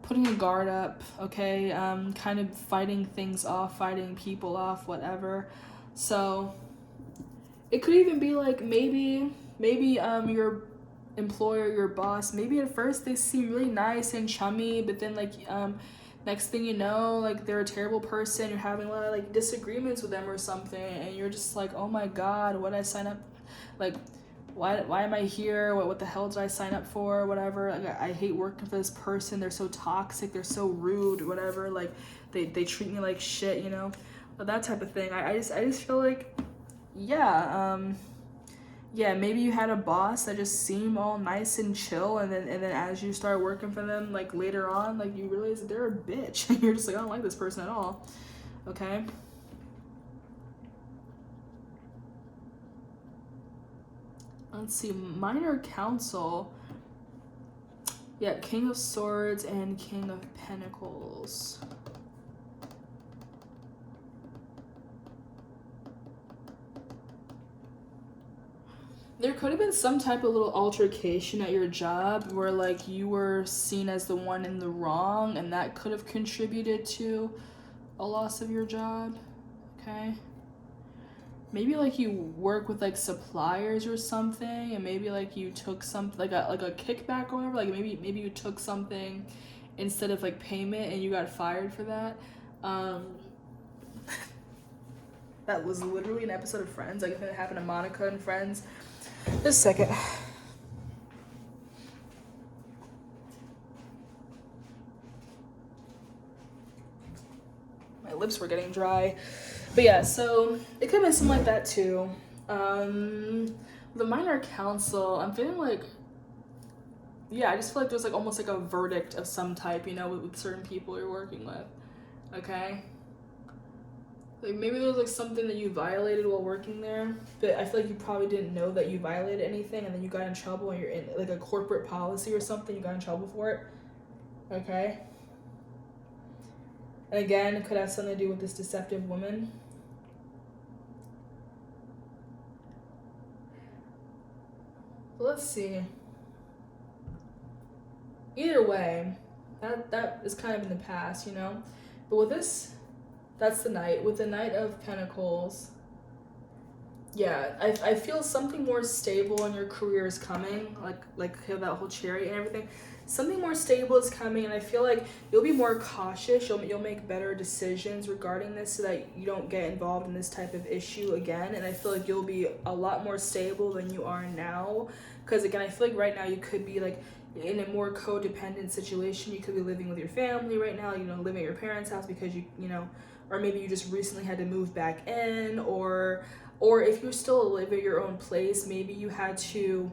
putting a guard up, okay? Kind of fighting things off, fighting people off, whatever. So it could even be like maybe your employer, your boss, maybe at first they seem really nice and chummy, but then, like, next thing you know, like, they're a terrible person, you're having a lot of, like, disagreements with them or something, and you're just like, oh my god, what did I sign up, like, why am I here, what the hell did I sign up for, whatever. Like, I hate working for this person, they're so toxic, they're so rude, whatever, like, they treat me like shit, you know, but that type of thing. I just feel like, yeah, maybe you had a boss that just seemed all nice and chill, and then as you start working for them, like, later on, like, you realize that they're a bitch, and you're just like, I don't like this person at all, okay? Let's see, minor counsel. Yeah, King of Swords and King of Pentacles. There could have been some type of little altercation at your job where, like, you were seen as the one in the wrong, and that could have contributed to a loss of your job, okay? Maybe, like, you work with, like, suppliers or something, and maybe, like, you took something, like a kickback or whatever, like, maybe you took something instead of, like, payment, and you got fired for that. That was literally an episode of Friends, like, it happened to Monica and Friends. Just a second. My lips were getting dry. But yeah, so it could have been something like that too. The minor counsel, I'm feeling like, yeah, I just feel like there's like almost like a verdict of some type, you know, with certain people you're working with. Okay? Like maybe there was like something that you violated while working there, but I feel like you probably didn't know that you violated anything, and then you got in trouble and you're in like a corporate policy or something, you got in trouble for it. Okay? And again, it could have something to do with this deceptive woman. Let's see. Either way, that is kind of in the past, you know? But with this, that's the Knight. With the Knight of Pentacles, yeah, I feel something more stable in your career is coming, like that whole Chariot and everything. Something more stable is coming, and I feel like you'll be more cautious. You'll make better decisions regarding this so that you don't get involved in this type of issue again. And I feel like you'll be a lot more stable than you are now. Because again, I feel like right now you could be like in a more codependent situation. You could be living with your family right now, you know, living at your parents' house because you know, or maybe you just recently had to move back in, or if you still live at your own place, maybe you had to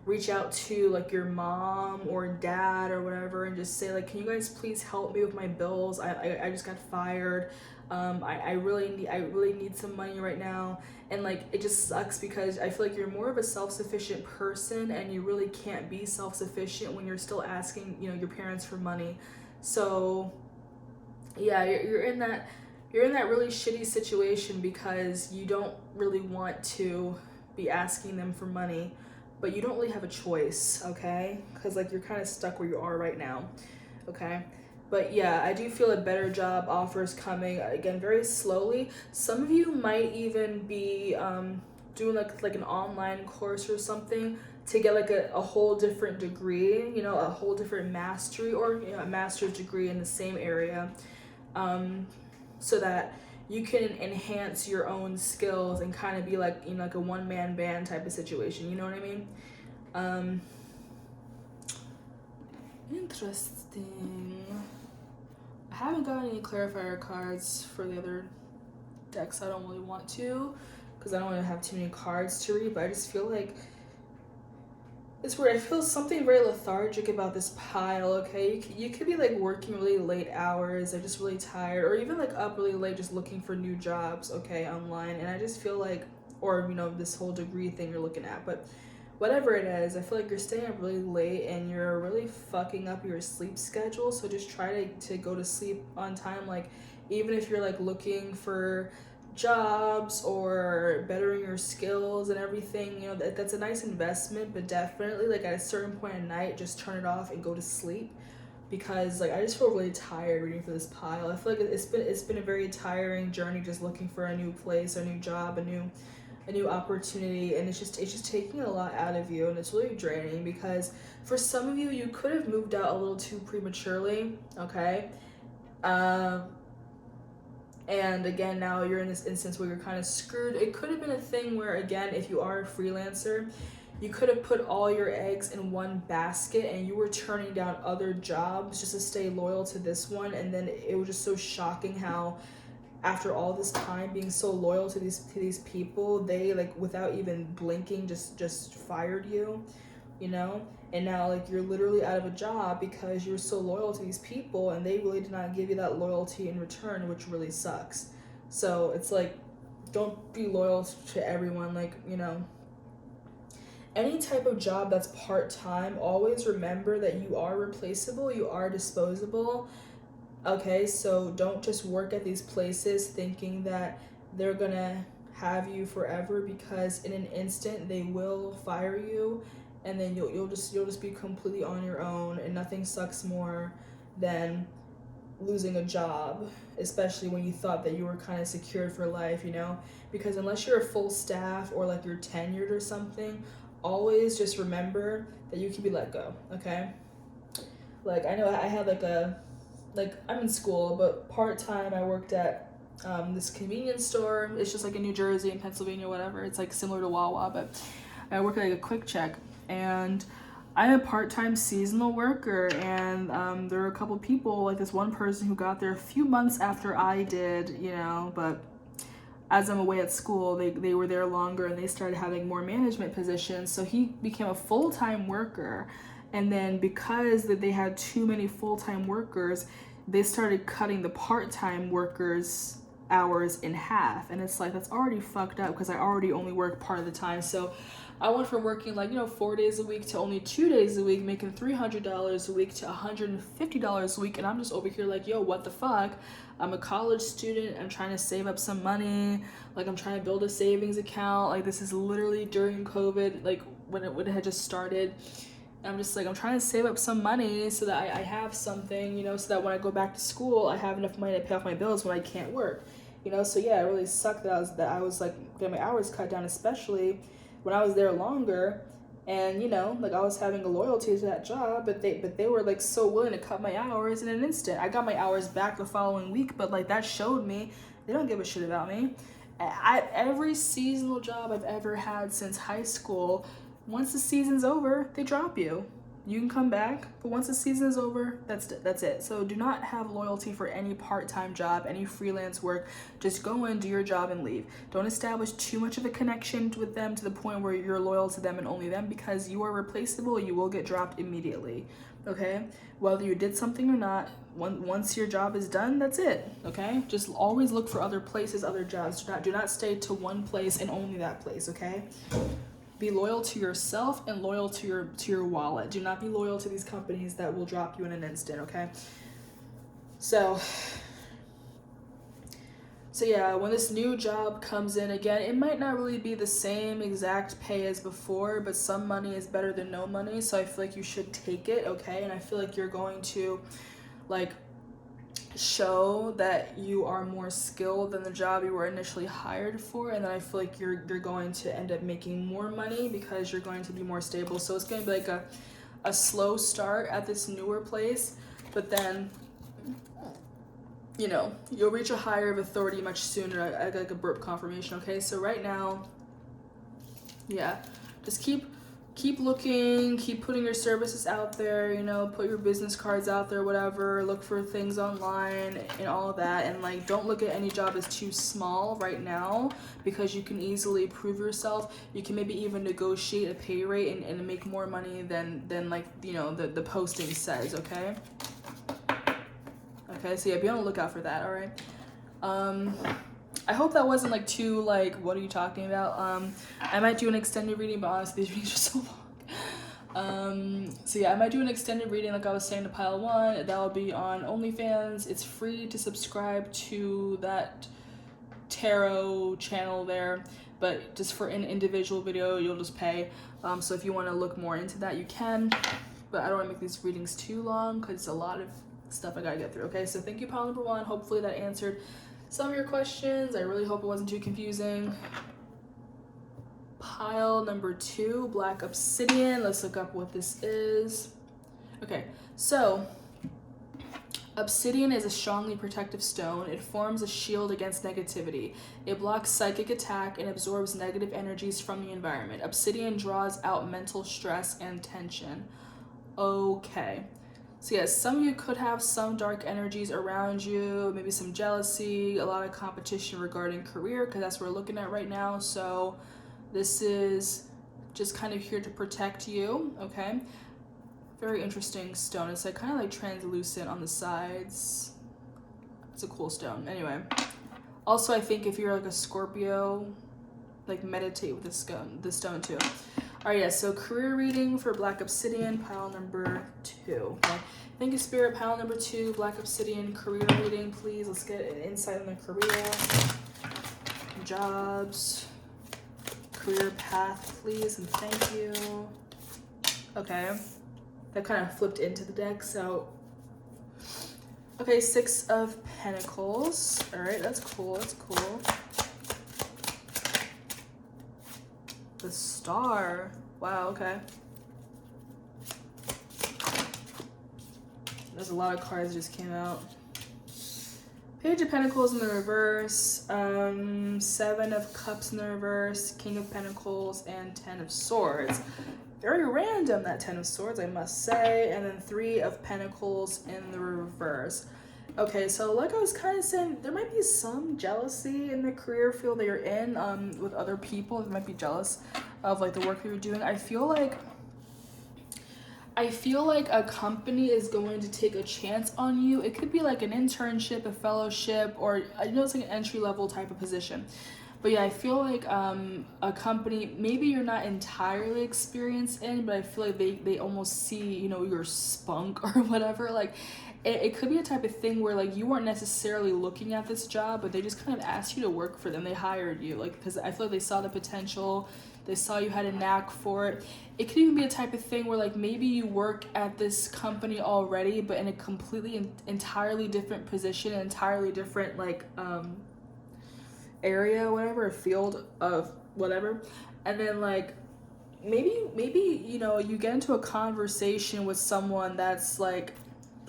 reach out to like your mom or dad or whatever and just say like, can you guys please help me with my bills? I just got fired. I really need some money right now. And like it just sucks because I feel like you're more of a self-sufficient person, and you really can't be self-sufficient when you're still asking, you know, your parents for money. So yeah, you're in that really shitty situation because you don't really want to be asking them for money, but you don't really have a choice, okay? Because like you're kind of stuck where you are right now, okay? But yeah, I do feel a better job offers coming, again, very slowly. Some of you might even be doing like an online course or something to get like a whole different degree, you know, a whole different mastery, or you know, a master's degree in the same area, so that you can enhance your own skills and kind of be like, you know, like a one-man band type of situation, you know what I mean? Interesting. I haven't gotten any clarifier cards for the other decks. I don't really want to because I don't want to have too many cards to read, but I just feel like it's weird. I feel something very lethargic about this pile, okay? You could be like working really late hours, or just really tired, or even like up really late just looking for new jobs, okay, online. And I just feel like, or you know, this whole degree thing you're looking at, but whatever it is, I feel like you're staying up really late and you're really fucking up your sleep schedule. So just try to go to sleep on time. Like even if you're like looking for jobs or bettering your skills and everything, you know, that's a nice investment, but definitely like at a certain point at night, just turn it off and go to sleep, because like I just feel really tired reading through this pile. I feel like it's been a very tiring journey just looking for a new place, a new job, a new opportunity, and it's just taking a lot out of you, and it's really draining because for some of you, you could have moved out a little too prematurely, okay? And again, now you're in this instance where you're kind of screwed. It could have been a thing where, again, if you are a freelancer, you could have put all your eggs in one basket and you were turning down other jobs just to stay loyal to this one. And then it was just so shocking how after all this time being so loyal to these people, they like without even blinking just fired you, you know? And now like you're literally out of a job because you're so loyal to these people and they really did not give you that loyalty in return, which really sucks. So it's like, don't be loyal to everyone. Like, you know, any type of job that's part-time, always remember that you are replaceable, you are disposable. Okay, so don't just work at these places thinking that they're gonna have you forever, because in an instant they will fire you, and then you'll just be completely on your own, and nothing sucks more than losing a job, especially when you thought that you were kind of secured for life, you know? Because unless you're a full staff or like you're tenured or something, always just remember that you can be let go, okay? Like I know I had like I'm in school, but part-time I worked at this convenience store. It's just like in New Jersey and Pennsylvania, whatever. It's like similar to Wawa, but I work at like a Quick Check, and I'm a part-time seasonal worker, and there are a couple people, like this one person who got there a few months after I did, you know, but as I'm away at school, they were there longer and they started having more management positions. So he became a full-time worker. And then because they had too many full-time workers, they started cutting the part-time workers' hours in half. And it's like, that's already fucked up because I already only work part of the time. So I went from working 4 days a week to only 2 days a week, making $300 a week to $150 a week. And I'm just over here like, yo, what the fuck? I'm a college student. I'm trying to save up some money. I'm trying to build a savings account. This is literally during COVID, when it had just started. I'm just I'm trying to save up some money so that I have something, so that when I go back to school, I have enough money to pay off my bills when I can't work, So yeah, it really sucked that I was getting my hours cut down, especially when I was there longer. And I was having a loyalty to that job, but they were so willing to cut my hours in an instant. I got my hours back the following week, but that showed me they don't give a shit about me. Every seasonal job I've ever had since high school, once the season's over, they drop you. You can come back, but once the season is over, that's it. So do not have loyalty for any part-time job, any freelance work. Just go in, do your job, and leave. Don't establish too much of a connection with them to the point where you're loyal to them and only them, because you are replaceable. You will get dropped immediately, okay? Whether you did something or not, once your job is done, that's it, okay? Just always look for other places, other jobs. Do not stay to one place and only that place, okay? Be loyal to yourself and loyal to your wallet. Do not be loyal to these companies that will drop you in an instant, okay? So yeah, when this new job comes in again, it might not really be the same exact pay as before, but some money is better than no money, so I feel like you should take it, okay? And I feel like you're going to show that you are more skilled than the job you were initially hired for, and then I feel like you're going to end up making more money because you're going to be more stable. So it's going to be a slow start at this newer place, but then you'll reach a higher of authority much sooner. I got a burp confirmation, okay? So right now, yeah, just keep looking, keep putting your services out there, put your business cards out there, whatever, look for things online and all of that. And don't look at any job as too small right now, because you can easily prove yourself. You can maybe even negotiate a pay rate and make more money than the posting says, okay? Okay, so yeah, be on the lookout for that, all right? I hope that wasn't too what are you talking about? I might do an extended reading, but honestly, these readings are so long. So yeah, I might do an extended reading like I was saying to Pile 1. That'll be on OnlyFans. It's free to subscribe to that tarot channel there, but just for an individual video, you'll just pay. So if you want to look more into that, you can, but I don't want to make these readings too long because it's a lot of stuff I gotta get through. Okay, so thank you, Pile number 1. Hopefully that answered some of your questions. I really hope it wasn't too confusing. Pile number 2, Black Obsidian. Let's look up what this is. Okay, so obsidian is a strongly protective stone. It forms a shield against negativity. It blocks psychic attack and absorbs negative energies from the environment. Obsidian draws out mental stress and tension. Okay. So yes, some of you could have some dark energies around you, maybe some jealousy, a lot of competition regarding career, because that's what we're looking at right now. So this is just kind of here to protect you, okay? Very interesting stone. It's kind of translucent on the sides. It's a cool stone. Anyway, also I think if you're a Scorpio, meditate with this stone too. All right, yeah, so career reading for Black Obsidian, Pile number 2. Okay. Thank you, Spirit. Pile number 2, Black Obsidian, career reading, please. Let's get an insight on the career, jobs, career path, please, and thank you. Okay, that kind of flipped into the deck, so. Okay, 6 of Pentacles. All right, that's cool, that's cool. The Star. Wow, okay. There's a lot of cards that just came out. Page of Pentacles in the reverse, Seven of Cups in the reverse, King of Pentacles, and Ten of Swords. Very random, that Ten of Swords, I must say. And then Three of Pentacles in the reverse. Okay, so like I was kind of saying, there might be some jealousy in the career field that you're in with other people that might be jealous of like the work that you're doing. I feel like a company is going to take a chance on you. It could be like an internship, a fellowship, or I know it's like an entry-level type of position. But yeah, I feel like a company, maybe you're not entirely experienced in, but I feel like they almost see, you know, your spunk or whatever. Like it could be a type of thing where like you weren't necessarily looking at this job, but they just kind of asked you to work for them. They hired you, like, because I feel like they saw the potential. They saw you had a knack for it. It could even be a type of thing where like maybe you work at this company already, but in a completely entirely different position, entirely different like area, whatever, field of whatever. And then like maybe you know, you get into a conversation with someone that's like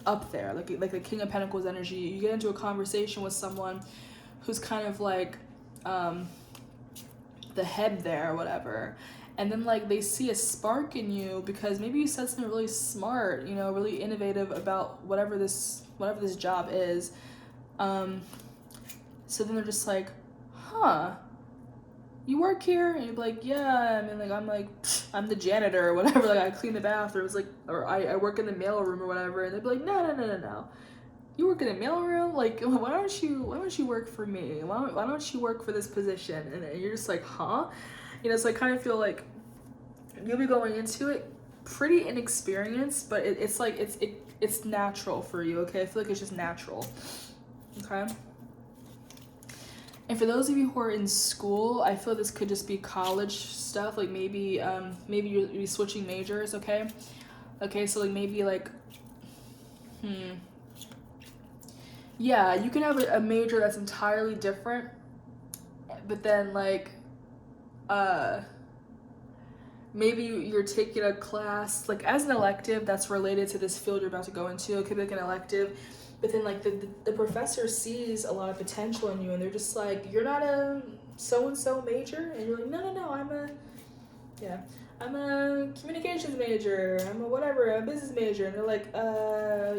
up there, like the King of Pentacles energy. You get into a conversation with someone who's kind of like the head there or whatever, and then like they see a spark in you because maybe you said something really smart, you know, really innovative about whatever this job is. So then they're just like, huh, you work here? And you're like, yeah. I mean, like I'm the janitor or whatever, like I clean the bathrooms, like, or I work in the mailroom or whatever. And they'd be like, no, you work in a mailroom? Like, why don't you work for me? Why don't you work for this position? And you're just like, huh? You know, so I kind of feel like you'll be going into it pretty inexperienced, but it's like it's natural for you, okay? I feel like it's just natural, okay? And for those of you who are in school, I feel this could just be college stuff. Like maybe you're switching majors, okay? Okay, so like maybe like, yeah, you can have a major that's entirely different, but then like, maybe you're taking a class like as an elective that's related to this field you're about to go into. It could be like an elective, but then like the professor sees a lot of potential in you, and they're just like, you're not a so-and-so major, and you're like, no, I'm a communications major, I'm a whatever, a business major. And they're like,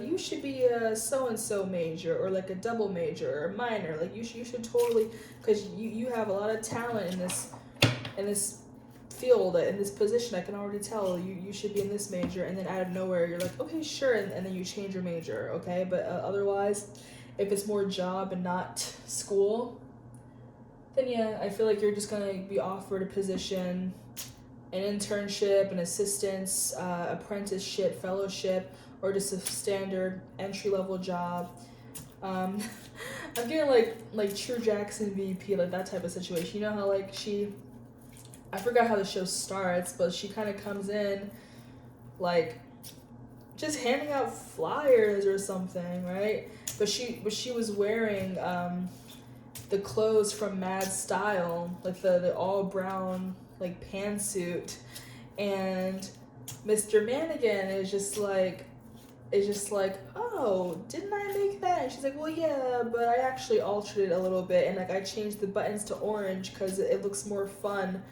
you should be a so-and-so major, or like a double major or minor. Like you should totally, because you have a lot of talent in this field, in this position. I can already tell you should be in this major. And then out of nowhere you're like, okay, sure, and then you change your major, okay? But otherwise, if it's more job and not school, then yeah, I feel like you're just gonna be offered a position, an internship, an assistance, apprenticeship, fellowship, or just a standard entry-level job. I'm getting like True Jackson VP, like that type of situation. You know how like I forgot how the show starts, but she kind of comes in like just handing out flyers or something, right? But she was wearing the clothes from Mad Style, like the all brown like pantsuit, and Mr. Manigan is just like, oh, didn't I make that? And she's like, well, yeah, but I actually altered it a little bit, and like I changed the buttons to orange because it looks more fun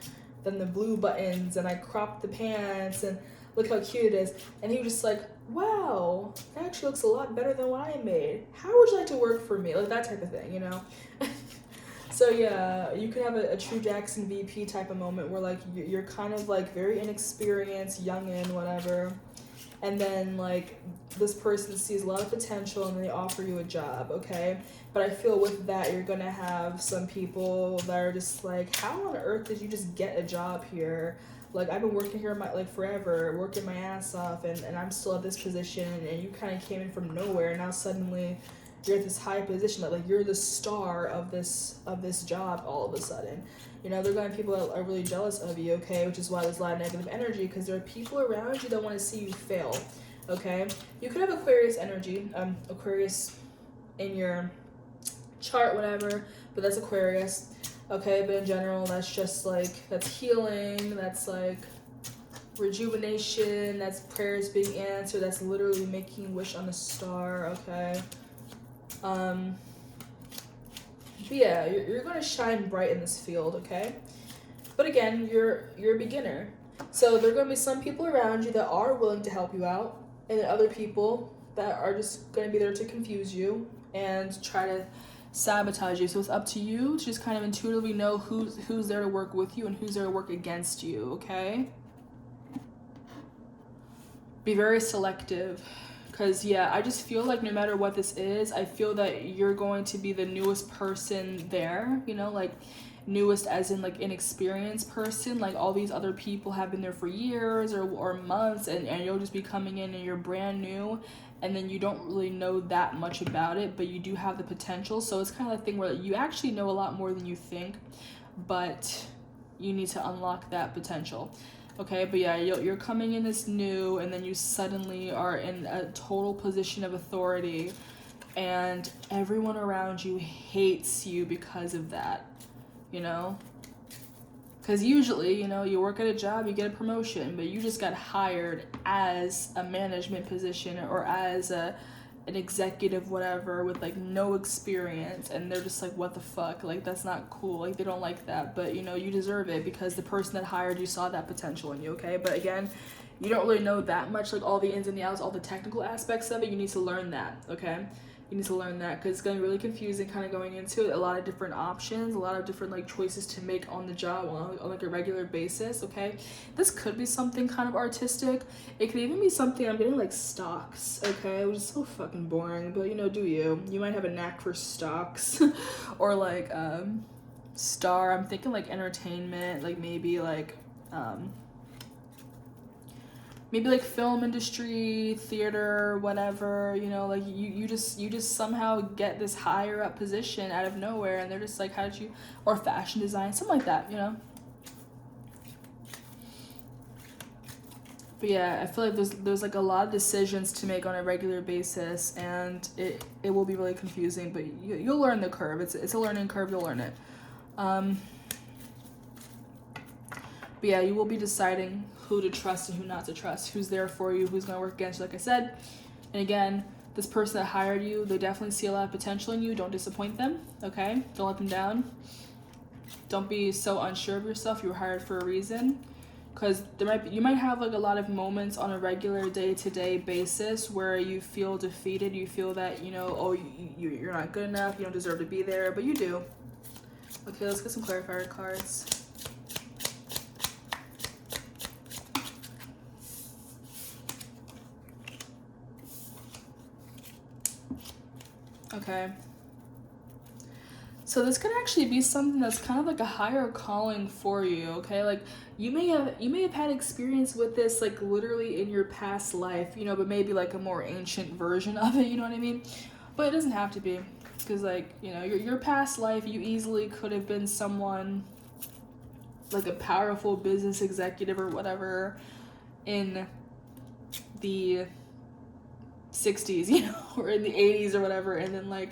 than the blue buttons, and I cropped the pants, and look how cute it is. And he was just like, wow, that actually looks a lot better than what I made. How would you like to work for me? Like that type of thing, you know? So yeah, you could have a True Jackson VP type of moment where like you're kind of like very inexperienced, youngin', whatever, and then like this person sees a lot of potential and they offer you a job, okay? But I feel with that you're gonna have some people that are just like, how on earth did you just get a job here? Like I've been working here forever, working my ass off, and I'm still at this position, and you kind of came in from nowhere, and now suddenly you're at this high position, like you're the star of this job all of a sudden. You know, there are going to be people that are really jealous of you, okay? Which is why there's a lot of negative energy, because there are people around you that want to see you fail, okay? You could have Aquarius energy, Aquarius in your chart, whatever, but that's Aquarius, okay? But in general, that's just like, that's healing, that's like rejuvenation, that's prayers being answered, that's literally making a wish on a star, okay? yeah, you're going to shine bright in this field, okay? But again, you're a beginner. So there are going to be some people around you that are willing to help you out, and then other people that are just going to be there to confuse you and try to sabotage you. So it's up to you to just kind of intuitively know who's there to work with you and who's there to work against you, okay? Be very selective. Because, yeah, I just feel like no matter what this is, I feel that you're going to be the newest person there, you know, like newest as in like inexperienced person. Like all these other people have been there for years or months, and you'll just be coming in and you're brand new, and then you don't really know that much about it, but you do have the potential. So it's kind of the thing where you actually know a lot more than you think, but you need to unlock that potential. Okay, but yeah, you're coming in as new, and then you suddenly are in a total position of authority, and everyone around you hates you because of that, you know? Because usually, you know, you work at a job, you get a promotion, but you just got hired as a management position or as an executive whatever with like no experience, and they're just like, what the fuck, like that's not cool, like they don't like that, but you know you deserve it because the person that hired you saw that potential in you, okay? But again, you don't really know that much, like all the ins and the outs, all the technical aspects of it. You need to learn that, okay? You need to learn that because it's going to be really confusing kind of going into it. A lot of different options, a lot of different like choices to make on the job on like a regular basis, okay? This could be something kind of artistic. It could even be something, I'm getting like stocks, okay? Which is so fucking boring, but you know, do you? You might have a knack for stocks or like star. I'm thinking like entertainment, like maybe like film industry, theater, whatever, you know, like you just somehow get this higher up position out of nowhere, and they're just like, how did you, or fashion design, something like that, you know? But yeah, I feel like there's like a lot of decisions to make on a regular basis, and it will be really confusing, but you'll learn the curve. It's a learning curve, you'll learn it. But yeah, you will be deciding who to trust and who not to trust, who's there for you, who's going to work against you, like I said. And again, this person that hired you, they definitely see a lot of potential in you. Don't disappoint them, okay? Don't let them down. Don't be so unsure of yourself. You were hired for a reason, because you might have like a lot of moments on a regular day-to-day basis where you feel defeated. You feel that, you know, oh, you're not good enough, you don't deserve to be there, but you do. Okay, let's get some clarifier cards. Okay. So this could actually be something that's kind of like a higher calling for you, okay? Like you may have had experience with this like literally in your past life, you know, but maybe like a more ancient version of it, you know what I mean? But it doesn't have to be, because like, you know, your past life, you easily could have been someone like a powerful business executive or whatever in the 60s, you know, or in the 80s or whatever, and then like,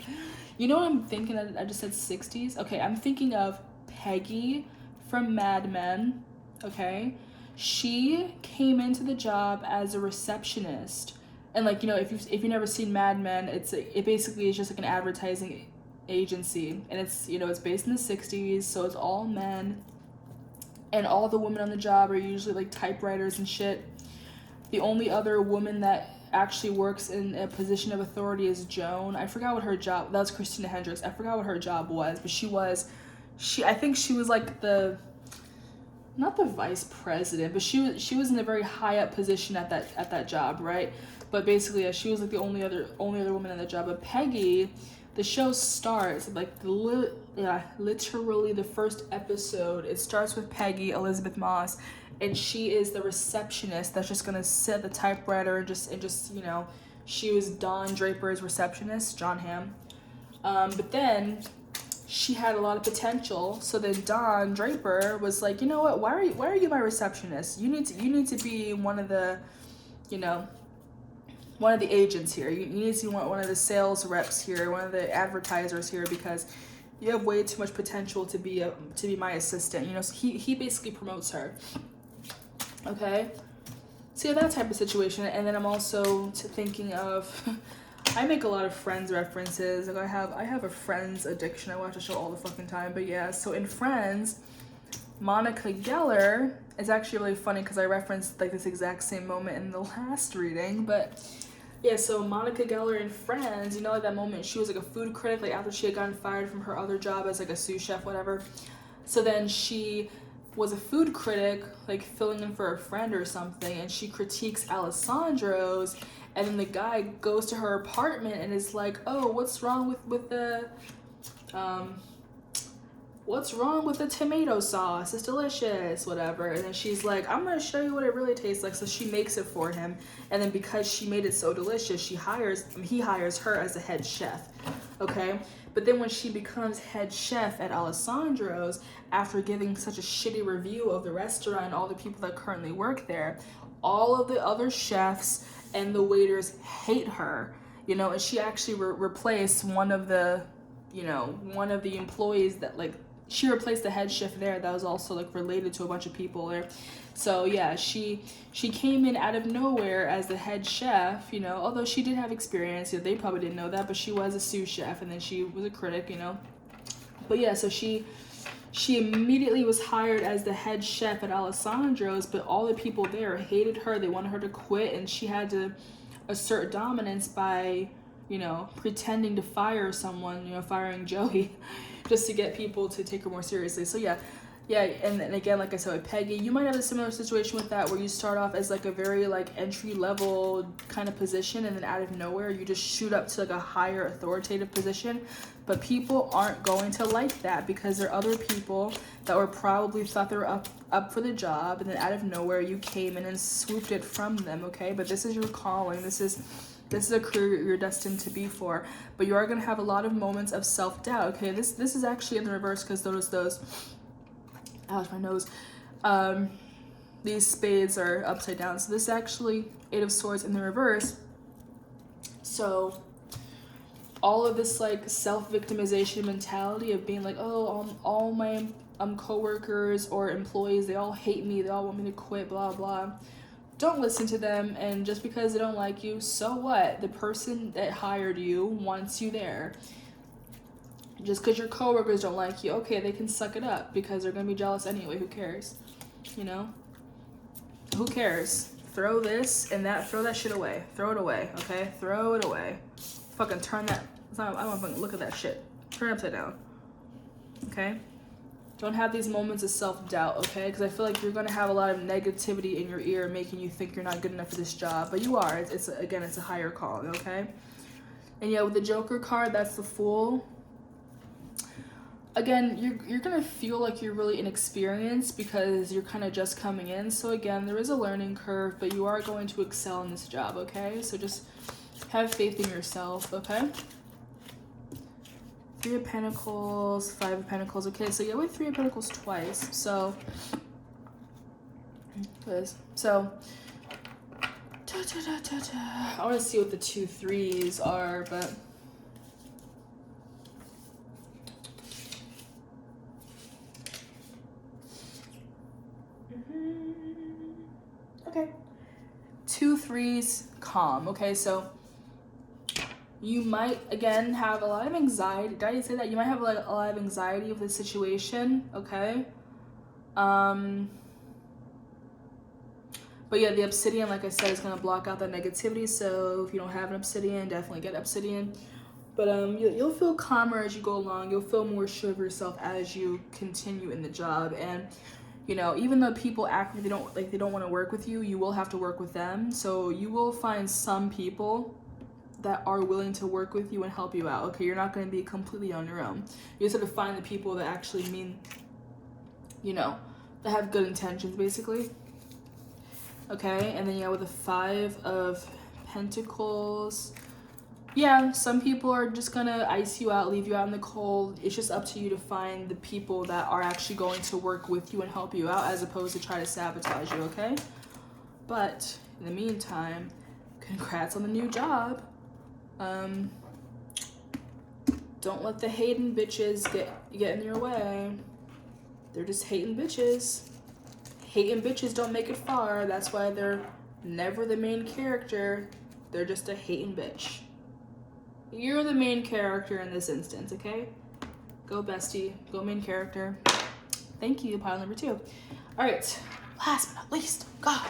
you know what I'm thinking? I just said 60s. Okay, I'm thinking of Peggy from Mad Men, okay? She came into the job as a receptionist, and like, you know, if you've never seen Mad Men, it basically is just like an advertising agency, and it's, you know, it's based in the 60s, so it's all men, and all the women on the job are usually like typewriters and shit. The only other woman that actually works in a position of authority is Joan. I forgot what her job, that was Christina Hendricks. I forgot what her job was, but I think she was like not the vice president, but she was in a very high up position at that job, right? But basically, yeah, she was like the only other woman in the job. But Peggy, the show starts like literally the first episode. It starts with Peggy Elizabeth Moss, and she is the receptionist that's just gonna sit at the typewriter and just you know, she was Don Draper's receptionist, John Hamm. But then she had a lot of potential, so then Don Draper was like, you know what? Why are you my receptionist? You need to be one of the, you know, one of the agents here. You need to be one of the sales reps here, one of the advertisers here, because you have way too much potential to be my assistant. You know, so he basically promotes her. Okay, so yeah, that type of situation. And then I'm also thinking of I make a lot of Friends references. Like I have a Friends addiction. I watch the show all the fucking time. But yeah, so in Friends, Monica Geller is actually really funny because I referenced like this exact same moment in the last reading. But yeah, so Monica Geller in Friends, you know, like that moment she was like a food critic, like after she had gotten fired from her other job as like a sous chef, whatever. So then she was a food critic, like filling in for a friend or something, and she critiques Alessandro's, and then the guy goes to her apartment and is like, oh, what's wrong with the tomato sauce? It's delicious, whatever. And then she's like, I'm gonna show you what it really tastes like. So she makes it for him, and then because she made it so delicious, he hires her as the head chef. Okay, but then when she becomes head chef at Alessandro's, after giving such a shitty review of the restaurant and all the people that currently work there, all of the other chefs and the waiters hate her, you know, and she actually replaced one of the employees that, like, she replaced the head chef there that was also like related to a bunch of people there. So yeah, she came in out of nowhere as the head chef, you know, although she did have experience. You know, they probably didn't know that, but she was a sous chef, and then she was a critic, you know. But yeah, so she immediately was hired as the head chef at Alessandro's, but all the people there hated her. They wanted her to quit, and she had to assert dominance by, you know, pretending to fire someone, you know, firing Joey, just to get people to take her more seriously. So yeah, and then again, like I said with Peggy, you might have a similar situation with that, where you start off as like a very like entry level kind of position, and then out of nowhere you just shoot up to like a higher authoritative position. But people aren't going to like that, because there are other people that were probably thought they were up for the job, and then out of nowhere you came in and swooped it from them. Okay, but this is your calling. This is a career you're destined to be for. But you are going to have a lot of moments of self-doubt. Okay, this is actually in the reverse, because those ouch, my nose, these spades are upside down. So this is actually Eight of Swords in the reverse. So all of this like self-victimization mentality of being like, oh, all my coworkers or employees, they all hate me, they all want me to quit, blah blah. Don't listen to them, and just because they don't like you, so what? The person that hired you wants you there. Just because your coworkers don't like you, okay, they can suck it up, because they're gonna be jealous anyway. Who cares? You know? Who cares? Throw this and that, throw that shit away. Throw it away, okay? Throw it away. Fucking turn that, I don't want to fucking look at that shit. Turn it upside down, okay? Don't have these moments of self-doubt, okay? Because I feel like you're gonna have a lot of negativity in your ear making you think you're not good enough for this job, but you are. It's a higher calling, okay? And yeah, with the Joker card, that's the Fool. Again, you're gonna feel like you're really inexperienced because you're kind of just coming in. So again, there is a learning curve, but you are going to excel in this job, okay? So just have faith in yourself, okay? Three of Pentacles, Five of Pentacles. Okay, so yeah, with Three of Pentacles twice. So I want to see what the 2 3s are, but okay. 2 3s, calm. Okay, so you might again have a lot of anxiety. Did I say that? You might have like a lot of anxiety of the situation, okay? But yeah, the obsidian, like I said, is gonna block out that negativity. So if you don't have an obsidian, definitely get obsidian. But you'll feel calmer as you go along. You'll feel more sure of yourself as you continue in the job. And you know, even though people act like they don't want to work with you, you will have to work with them. So you will find some people that are willing to work with you and help you out. Okay, you're not going to be completely on your own. You just have to find the people that actually mean, you know, that have good intentions, basically. Okay, and then yeah, with the 5 of Pentacles, yeah, some people are just gonna ice you out, leave you out in the cold. It's just up to you to find the people that are actually going to work with you and help you out, as opposed to try to sabotage you, okay? But in the meantime, congrats on the new job. Don't let the hating bitches get in your way. They're just hating bitches. Hating bitches don't make it far. That's why they're never the main character. They're just a hating bitch. You're the main character in this instance, okay? Go bestie, go main character. Thank you, pile number 2. All right, last but not least, God.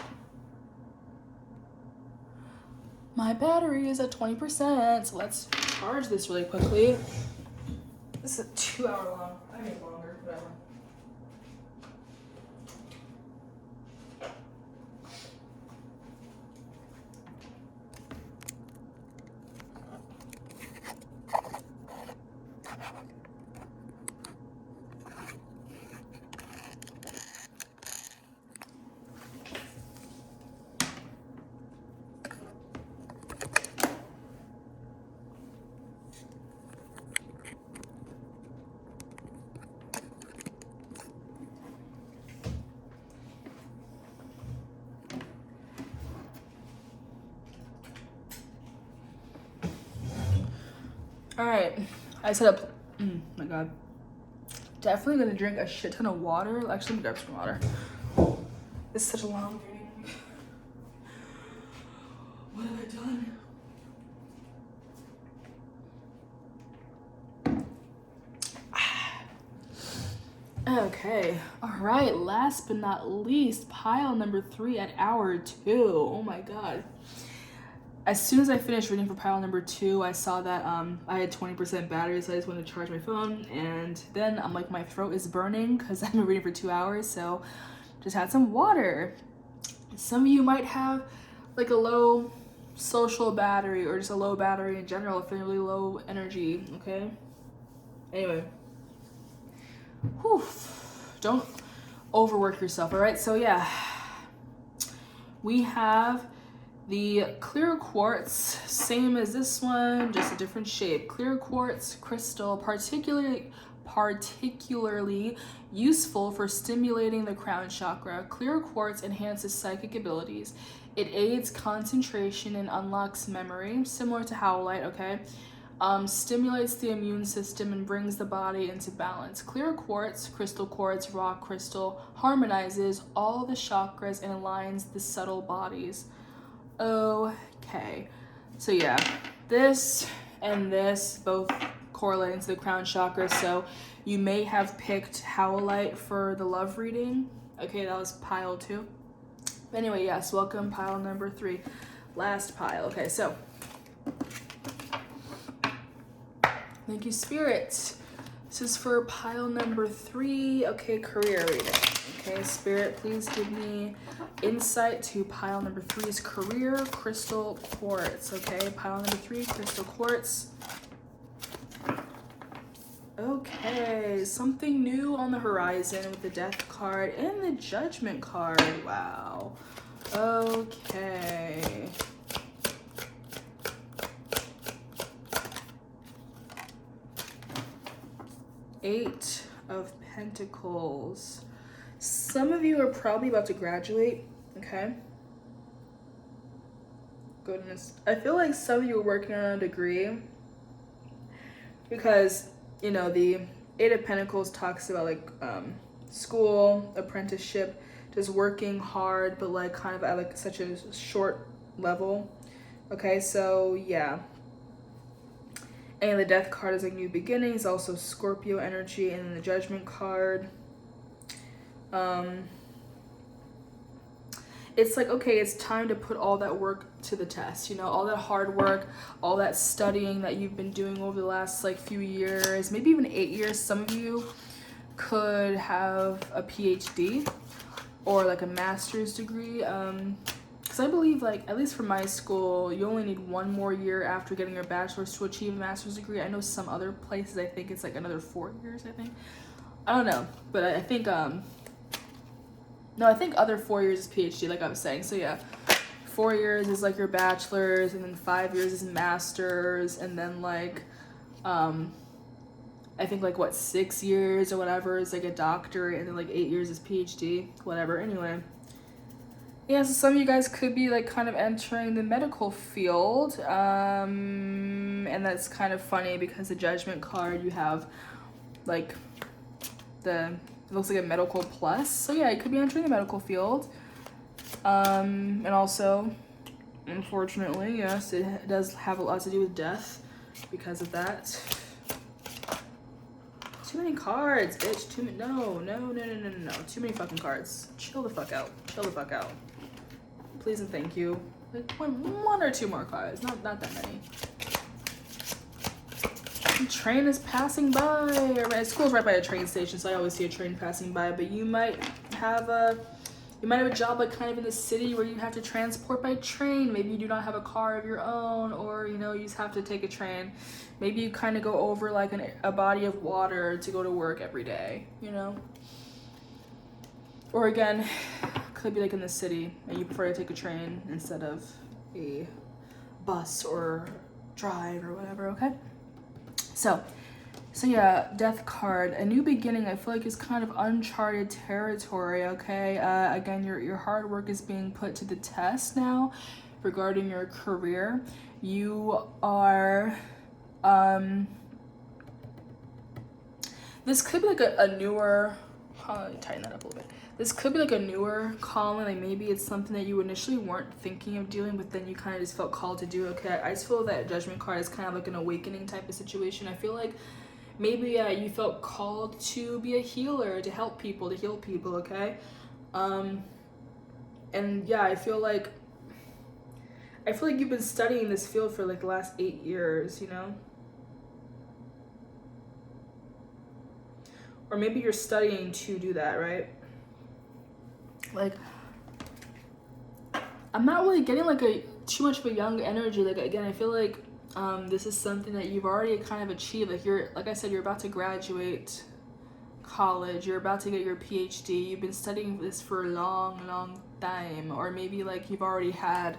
My battery is at 20%, so let's charge this really quickly. This is a 2-hour long, I mean longer, whatever. All right, I set up, my God. Definitely gonna drink a shit ton of water. Actually, let me grab some water. This is such a long video. What have I done? Okay, all right, last but not least, pile number 3 at hour 2. Oh my God. As soon as I finished reading for pile number 2, I saw that I had 20% battery, so I just wanted to charge my phone, and then I'm like, my throat is burning because I've been reading for 2 hours, so just had some water. Some of you might have like a low social battery or just a low battery in general if you're really low energy, okay? Anyway. Whew. Don't overwork yourself, all right? So yeah, we have the clear quartz, same as this one, just a different shape. Clear quartz crystal, particularly useful for stimulating the crown chakra. Clear quartz enhances psychic abilities. It aids concentration and unlocks memory, similar to howlite, okay? Stimulates the immune system and brings the body into balance. Clear quartz, crystal quartz, rock crystal, harmonizes all the chakras and aligns the subtle bodies. Okay, so yeah, this and this both correlating to the crown chakra, so you may have picked howlite for the love reading. Okay, that was pile 2. Anyway, yes, welcome pile number 3. Last pile. Okay, so thank you, Spirit. This is for pile number 3. Okay, career reading. Okay, Spirit, please give me insight to pile number 3's career, crystal quartz. Okay, pile number 3, crystal quartz. Okay, something new on the horizon with the Death card and the Judgment card. Wow. Okay. Eight of Pentacles. Some of you are probably about to graduate, okay? Goodness. I feel like some of you are working on a degree because, you know, the Eight of Pentacles talks about like school, apprenticeship, just working hard, but like kind of at like such a short level. Okay, so yeah. And the Death card is like new beginnings, also Scorpio energy, and then the Judgment card. It's like, okay, it's time to put all that work to the test, you know, all that hard work, all that studying that you've been doing over the last like few years, maybe even 8 years. Some of you could have a PhD or like a master's degree. Because I believe, like, at least for my school, you only need 1 more year after getting your bachelor's to achieve a master's degree. I know some other places, I think it's like another 4 years, I think. I don't know, but I think, no, I think other 4 years is PhD, like I was saying. So yeah, 4 years is like your bachelor's, and then 5 years is master's, and then like, I think like what, 6 years or whatever is like a doctorate, and then like 8 years is PhD, whatever. Anyway. Yeah, so some of you guys could be like kind of entering the medical field, and that's kind of funny because the Judgment card, you have like it looks like a medical plus. So yeah, you could be entering the medical field, and also, unfortunately, yes, it does have a lot to do with death. because of that. Too many cards, bitch. Too many. No. Too many fucking cards. Chill the fuck out. Chill the fuck out. Please and thank you. Like one or two more cards. Not that many. The train is passing by. School's right by a train station, so I always see a train passing by. But you might have a job like kind of in the city where you have to transport by train. Maybe you do not have a car of your own, or you know, you just have to take a train. Maybe you kind of go over like a body of water to go to work every day, you know? Or again, could be like in the city and you prefer to take a train instead of a bus or drive or whatever, okay? So yeah, death card. A new beginning, I feel like, is kind of uncharted territory, okay? Again, your hard work is being put to the test now regarding your career. You are, this could be like a newer, let me tighten that up a little bit. This could be like a newer calling, like maybe it's something that you initially weren't thinking of doing, but then you kind of just felt called to do, okay? I just feel that Judgment card is kind of like an awakening type of situation. I feel like maybe you felt called to be a healer, to help people, to heal people, okay? And yeah, I feel like you've been studying this field for like the last 8 years, you know? Or maybe you're studying to do that, right? Like, I'm not really getting like too much of a young energy. Like, again, I feel like this is something that you've already kind of achieved. Like I said, you're about to graduate college, you're about to get your PhD, you've been studying this for a long time. Or maybe like you already had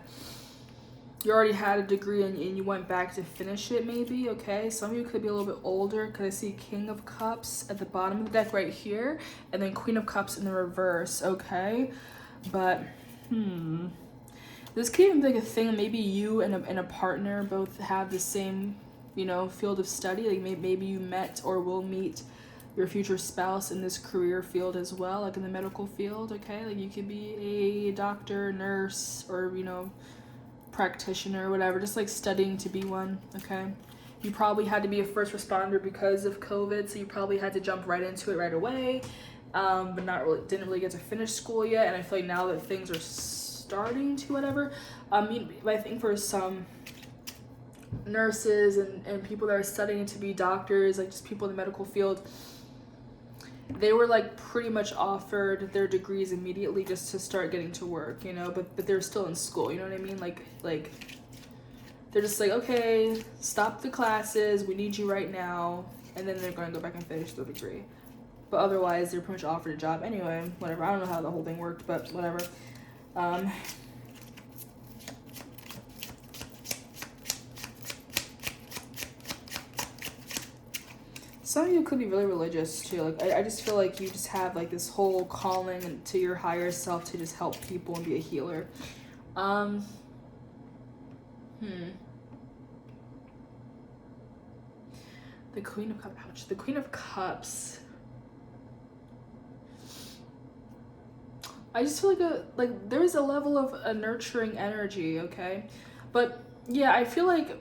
a degree and you went back to finish it, maybe, okay? Some of you could be a little bit older, because I see King of Cups at the bottom of the deck right here, and then Queen of Cups in the reverse, okay? But, this could even be like a thing, maybe you and a partner both have the same, you know, field of study. Like maybe you met or will meet your future spouse in this career field as well, like in the medical field, okay? Like you could be a doctor, nurse, or, you know, practitioner or whatever, just like studying to be one, okay? You probably had to be a first responder because of COVID, so you probably had to jump right into it right away, but didn't really get to finish school yet. And I feel like now that things are starting to whatever, I think for some nurses and people that are studying to be doctors, like just people in the medical field, they were like pretty much offered their degrees immediately just to start getting to work, you know, but they're still in school, you know what I mean? Like they're just like, okay, stop the classes, we need you right now, and then they're going to go back and finish their degree. But otherwise, they're pretty much offered a job anyway, whatever. I don't know how the whole thing worked, but whatever. Some of you could be really religious too. Like I just feel like you just have like this whole calling to your higher self to just help people and be a healer. The Queen of Cups. Ouch. The Queen of Cups. I just feel like there's a level of a nurturing energy, okay? But yeah, I feel like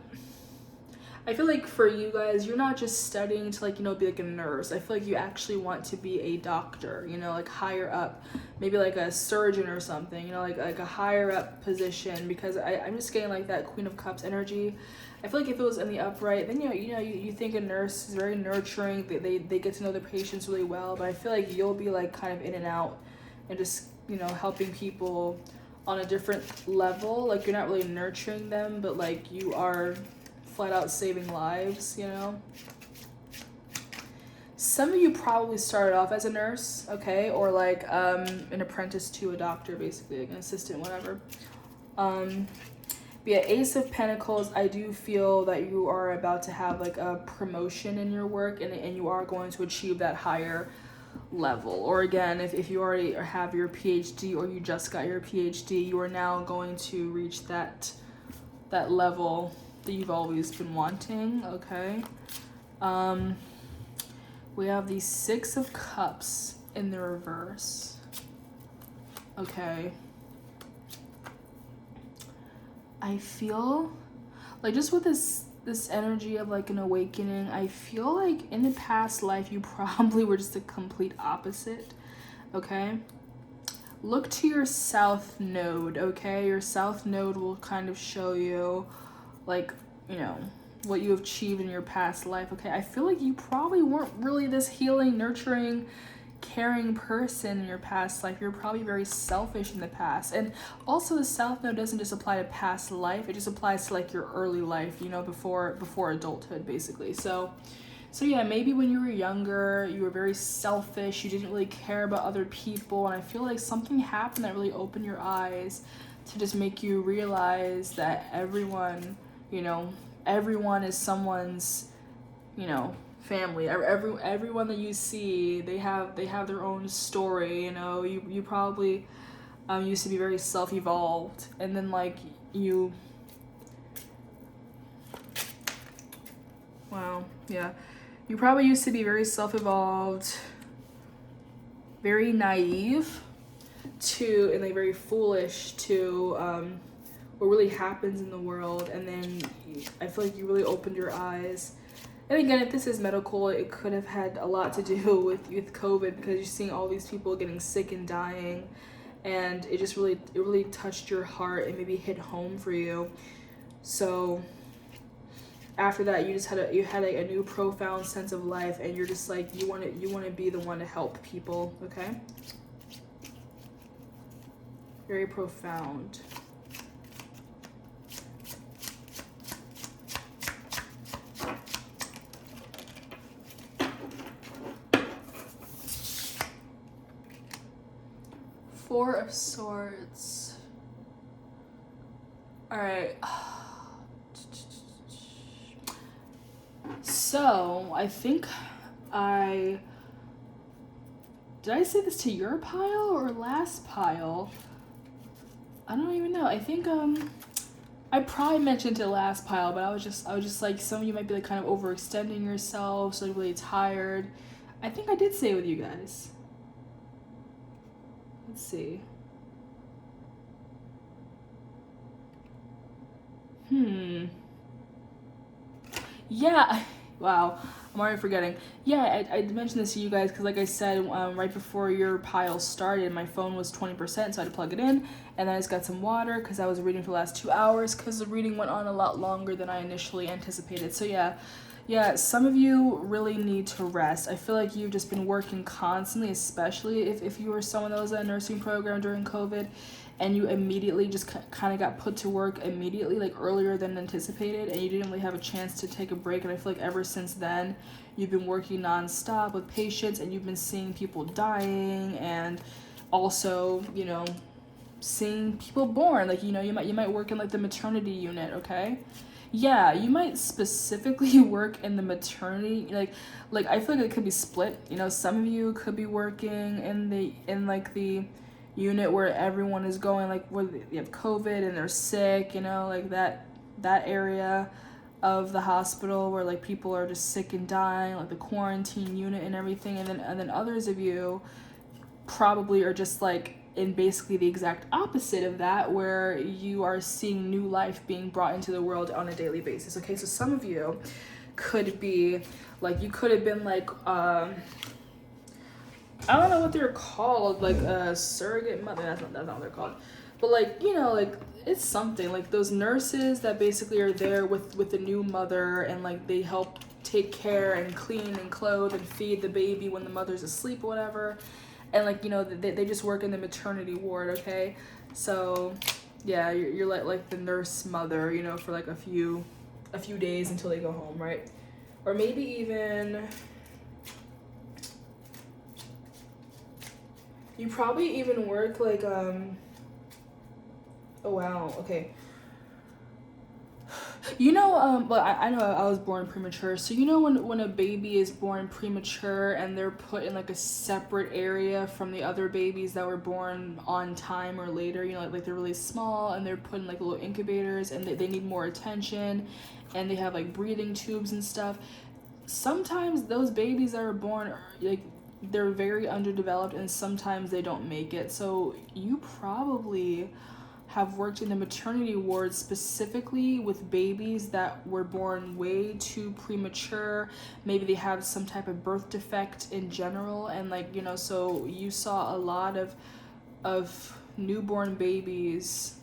for you guys, you're not just studying to like, you know, be like a nurse. I feel like you actually want to be a doctor, you know, like higher up, maybe like a surgeon or something, you know, like a higher up position, because I'm just getting like that Queen of Cups energy. I feel like if it was in the upright, then you think a nurse is very nurturing, they get to know the patients really well, but I feel like you'll be like kind of in and out and just, you know, helping people on a different level. Like you're not really nurturing them, but like you are flat out saving lives, you know? Some of you probably started off as a nurse, okay? Or like an apprentice to a doctor, basically, like an assistant, whatever. But yeah, Ace of Pentacles, I do feel that you are about to have like a promotion in your work, and you are going to achieve that higher level. Or again, if you already have your PhD or you just got your PhD, you are now going to reach that level that you've always been wanting, okay? We have the Six of Cups in the reverse, okay? I feel like just with this this energy of like an awakening. I feel like in the past life you probably were just a complete opposite, okay? Look to your south node, okay? Your south node will kind of show you like, you know, what you have achieved in your past life, okay? I feel like you probably weren't really this healing, nurturing, caring person in your past life. You're probably very selfish in the past. And also the south node doesn't just apply to past life, it just applies to like your early life, you know, before adulthood basically. So yeah, maybe when you were younger you were very selfish, you didn't really care about other people, and I feel like something happened that really opened your eyes to just make you realize that everyone, you know, everyone is someone's, you know, family. Everyone that you see, they have their own story, you know. You probably used to be very self-evolved, and then like you, wow, yeah, you probably used to be very self-evolved, very naive to, and like very foolish to what really happens in the world. And then I feel like you really opened your eyes. And again, if this is medical, it could have had a lot to do with COVID, because you're seeing all these people getting sick and dying, and it just really touched your heart and maybe hit home for you. So after that, you had like a new profound sense of life, and you're just like, you want to be the one to help people, okay? Very profound. Four of Swords. All right. So I think did I say this to your pile or last pile? I don't even know. I think I probably mentioned to the last pile, but I was just like, some of you might be like kind of overextending yourself, so really tired. I think I did say it with you guys. Let's see. Yeah. Wow. I'm already forgetting. Yeah, I mentioned this to you guys because, like I said, right before your pile started, my phone was 20%, so I had to plug it in. And then I just got some water because I was reading for the last 2 hours because the reading went on a lot longer than I initially anticipated. So yeah, some of you really need to rest. I feel like you've just been working constantly, especially if you were someone that was at a nursing program during COVID, and you immediately just kind of got put to work immediately, like earlier than anticipated, and you didn't really have a chance to take a break. And I feel like ever since then, you've been working nonstop with patients, and you've been seeing people dying, and also, you know, seeing people born. Like, you know, you might work in like the maternity unit, okay? Yeah, you might specifically work in the maternity, like I feel like it could be split. You know, some of you could be working in like the unit where everyone is going, like where you have COVID and they're sick, you know, like that area of the hospital where like people are just sick and dying, like the quarantine unit and everything. And then others of you probably are just like in basically the exact opposite of that, where you are seeing new life being brought into the world on a daily basis. Okay, so some of you could be like, you could have been like I don't know what they're called, like a surrogate mother. That's not what they're called, but like, you know, like it's something like those nurses that basically are there with the new mother, and like they help take care and clean and clothe and feed the baby when the mother's asleep or whatever. And like, you know, they just work in the maternity ward, okay? So yeah, you're like the nurse mother, you know, for like a few days until they go home, right? Or maybe even you probably even work like oh wow, okay. You know, but I know I was born premature, so you know when a baby is born premature and they're put in like a separate area from the other babies that were born on time or later, you know, like they're really small and they're put in like little incubators, and they need more attention, and they have like breathing tubes and stuff. Sometimes those babies that are born are, like, they're very underdeveloped, and sometimes they don't make it. So you probably have worked in the maternity ward specifically with babies that were born way too premature. Maybe they have some type of birth defect in general, and like, you know, so you saw a lot of newborn babies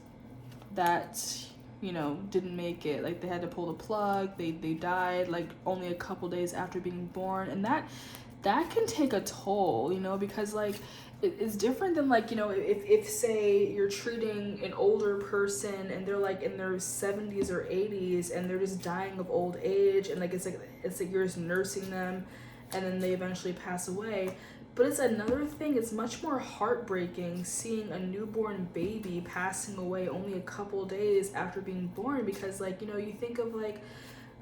that, you know, didn't make it. Like they had to pull the plug, they died like only a couple days after being born, and that can take a toll, you know, because like it's different than like, you know, if say you're treating an older person and they're like in their 70s or 80s and they're just dying of old age, and like it's like you're just nursing them and then they eventually pass away. But it's another thing, it's much more heartbreaking seeing a newborn baby passing away only a couple days after being born, because like, you know, you think of like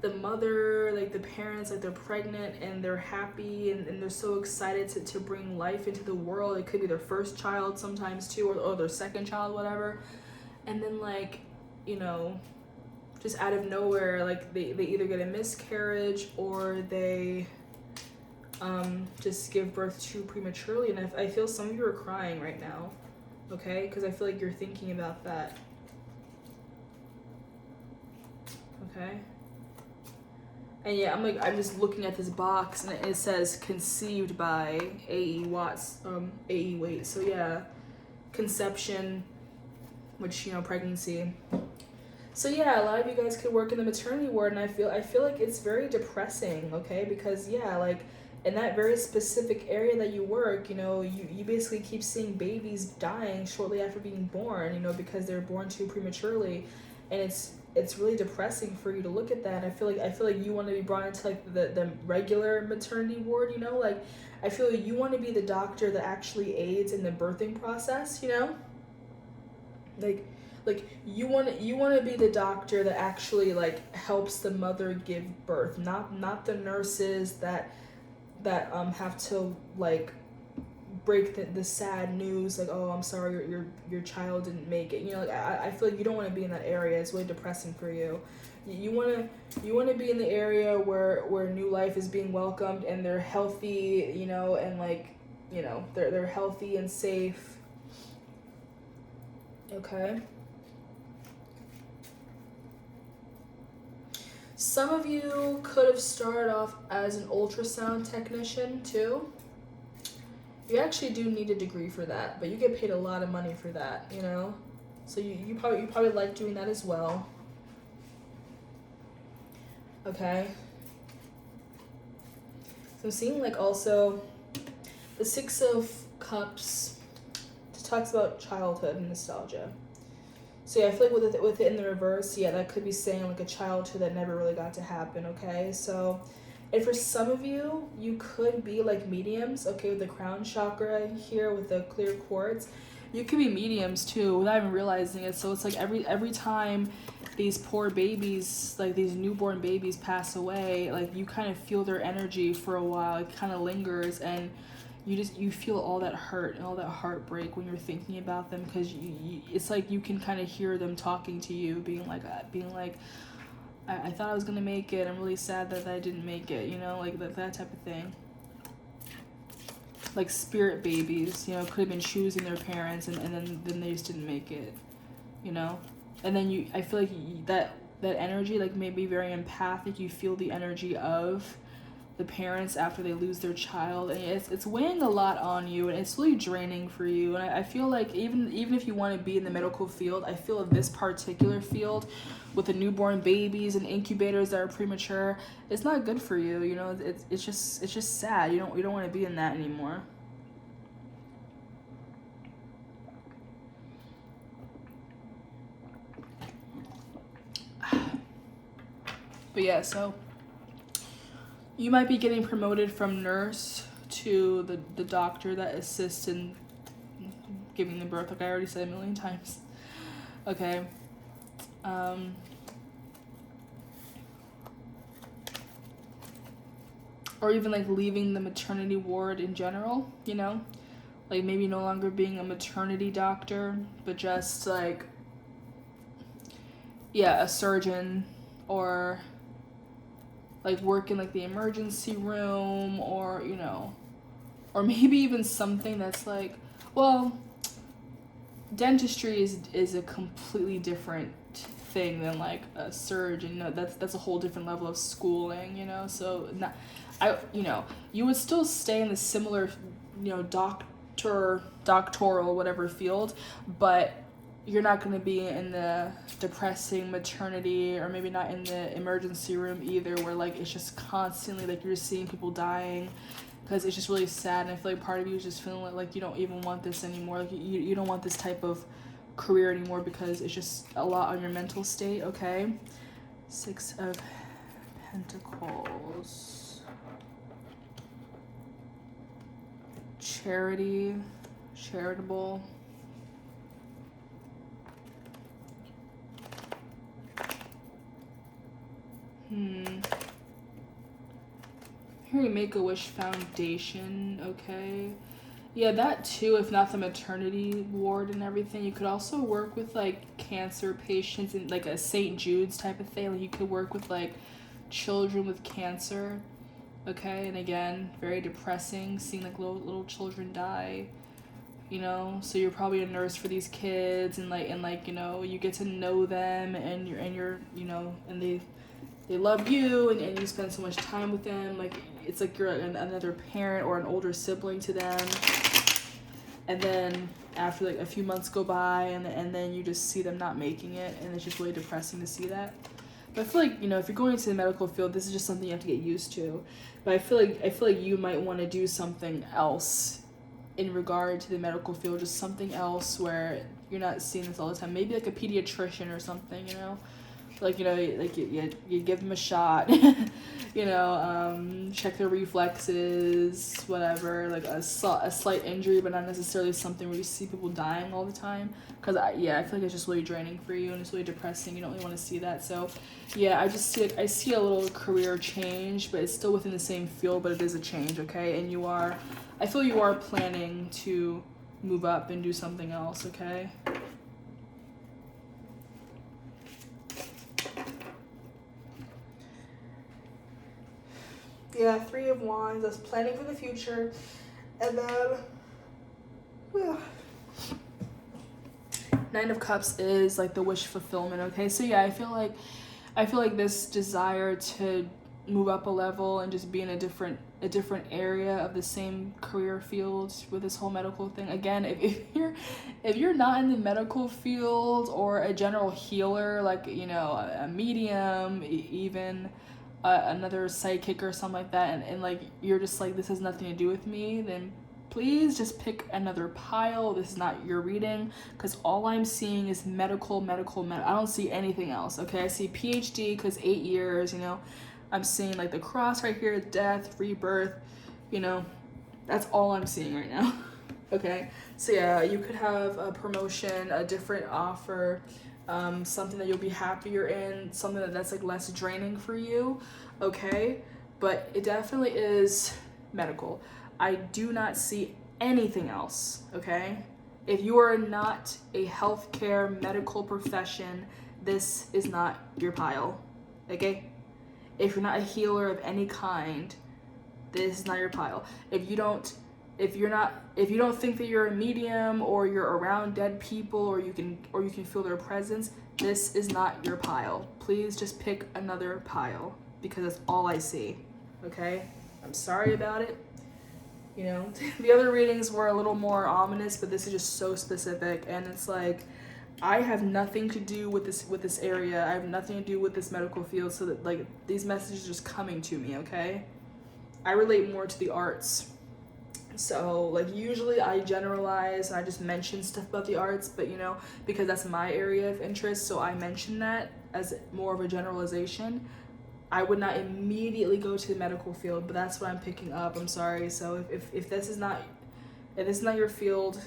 the mother, like the parents, like they're pregnant and they're happy and they're so excited to bring life into the world. It could be their first child sometimes too, or their second child, whatever. And then like, you know, just out of nowhere, like they either get a miscarriage or they just give birth too prematurely. And I feel some of you are crying right now, okay? Because I feel like you're thinking about that, okay? And yeah, I'm just looking at this box and it says conceived by A.E. Watts, A.E. Waite. So yeah, conception, which, you know, pregnancy. So yeah, a lot of you guys could work in the maternity ward, and I feel like it's very depressing, okay? Because yeah, like in that very specific area that you work, you know, you basically keep seeing babies dying shortly after being born, you know, because they're born too prematurely, and it's really depressing for you to look at that. I feel like you want to be brought into like the regular maternity ward, you know, like I feel like you want to be the doctor that actually aids in the birthing process, you know, like you want to be the doctor that actually like helps the mother give birth, not the nurses that have to like break the sad news, like, oh, I'm sorry, your child didn't make it, you know, like I feel like you don't want to be in that area. It's really depressing for you. You want to be in the area where new life is being welcomed and they're healthy, you know, and like, you know, they're healthy and safe, okay? Some of you could have started off as an ultrasound technician too. You actually do need a degree for that, but you get paid a lot of money for that, you know? So you probably like doing that as well. Okay. So I'm seeing like also the Six of Cups talks about childhood and nostalgia. So yeah, I feel like with it in the reverse, yeah, that could be saying like a childhood that never really got to happen, okay? So, and for some of you, you could be like mediums, okay, with the crown chakra here with the clear quartz. You could be mediums too without even realizing it. So it's like every time these poor babies, like these newborn babies pass away, like you kind of feel their energy for a while. It kind of lingers, and you feel all that hurt and all that heartbreak when you're thinking about them, because you it's like you can kind of hear them talking to you, being like I thought I was gonna make it. I'm really sad that I didn't make it, you know, like that type of thing. Like spirit babies, you know, could have been choosing their parents, and then they just didn't make it, you know. And then I feel like that energy like may be very empathic. You feel the energy of the parents after they lose their child, and it's weighing a lot on you, and it's really draining for you. And I feel like even if you want to be in the medical field, I feel in this particular field with the newborn babies and incubators that are premature, it's not good for you, you know. It's just sad. You don't want to be in that anymore. But yeah, so you might be getting promoted from nurse to the doctor that assists in giving the birth, like I already said a million times. Okay. Or even like leaving the maternity ward in general, you know? Like maybe no longer being a maternity doctor, but just like, yeah, a surgeon, or like work in like the emergency room, or, you know, or maybe even something that's like, well, dentistry is a completely different thing than like a surgeon. You know, that's a whole different level of schooling, you know. So not, you would still stay in the similar, doctoral whatever field, but you're not going to be in the depressing maternity, or maybe not in the emergency room either, where like it's just constantly like you're seeing people dying, because it's just really sad. And I feel like part of you is just feeling like you don't even want this anymore. Like you don't want this type of career anymore, because it's just a lot on your mental state. Okay, 6 of Pentacles. Charitable. Here, Make-A-Wish Foundation, okay. Yeah, that too, if not the maternity ward and everything. You could also work with like cancer patients and like a St. Jude's type of thing. Like you could work with like children with cancer, okay. And again, very depressing seeing like little children die, you know. So you're probably a nurse for these kids, and you get to know them, and you're and they love you, and you spend so much time with them. Like it's like you're another parent or an older sibling to them. And then after like a few months go by, and then you just see them not making it, and it's just really depressing to see that. But I feel like, if you're going into the medical field, this is just something you have to get used to. But I feel like you might want to do something else in regard to the medical field, just something else where you're not seeing this all the time. Maybe like a pediatrician or something, like you give them a shot, check their reflexes, whatever, like a slight injury, but not necessarily something where you see people dying all the time, because I feel like it's just really draining for you, and it's really depressing. You don't really want to see that. So yeah, I see a little career change, but it's still within the same field, but it is a change, okay. And I feel you are planning to move up and do something else, okay. Yeah, 3 of Wands, that's planning for the future. And then 9 of Cups is like the wish fulfillment, okay? So yeah, I feel like this desire to move up a level and just be in a different area of the same career field with this whole medical thing. Again, if you're not in the medical field, or a general healer, like a medium, even another psychic or something like that, and like you're just like, this has nothing to do with me, then please just pick another pile. This is not your reading, because all I'm seeing is medical. I don't see anything else, okay? I see PhD because 8 years, I'm seeing like the cross right here, death, rebirth, that's all I'm seeing right now. Okay, so yeah, you could have a promotion, a different offer, something that you'll be happier in, something that's like less draining for you, okay? But it definitely is medical. I do not see anything else, okay? If you are not a healthcare medical profession, this is not your pile, okay? If you're not a healer of any kind, this is not your pile. If you don't think that you're a medium, or you're around dead people, or you can feel their presence, this is not your pile. Please just pick another pile, because that's all I see. Okay? I'm sorry about it. The other readings were a little more ominous, but this is just so specific, and it's like, I have nothing to do with this area. I have nothing to do with this medical field, so that like these messages are just coming to me, okay? I relate more to the arts. So like usually I generalize and I just mention stuff about the arts, but because that's my area of interest, so I mention that as more of a generalization. I would not immediately go to the medical field, but that's what I'm picking up. I'm sorry. So if this is not your field,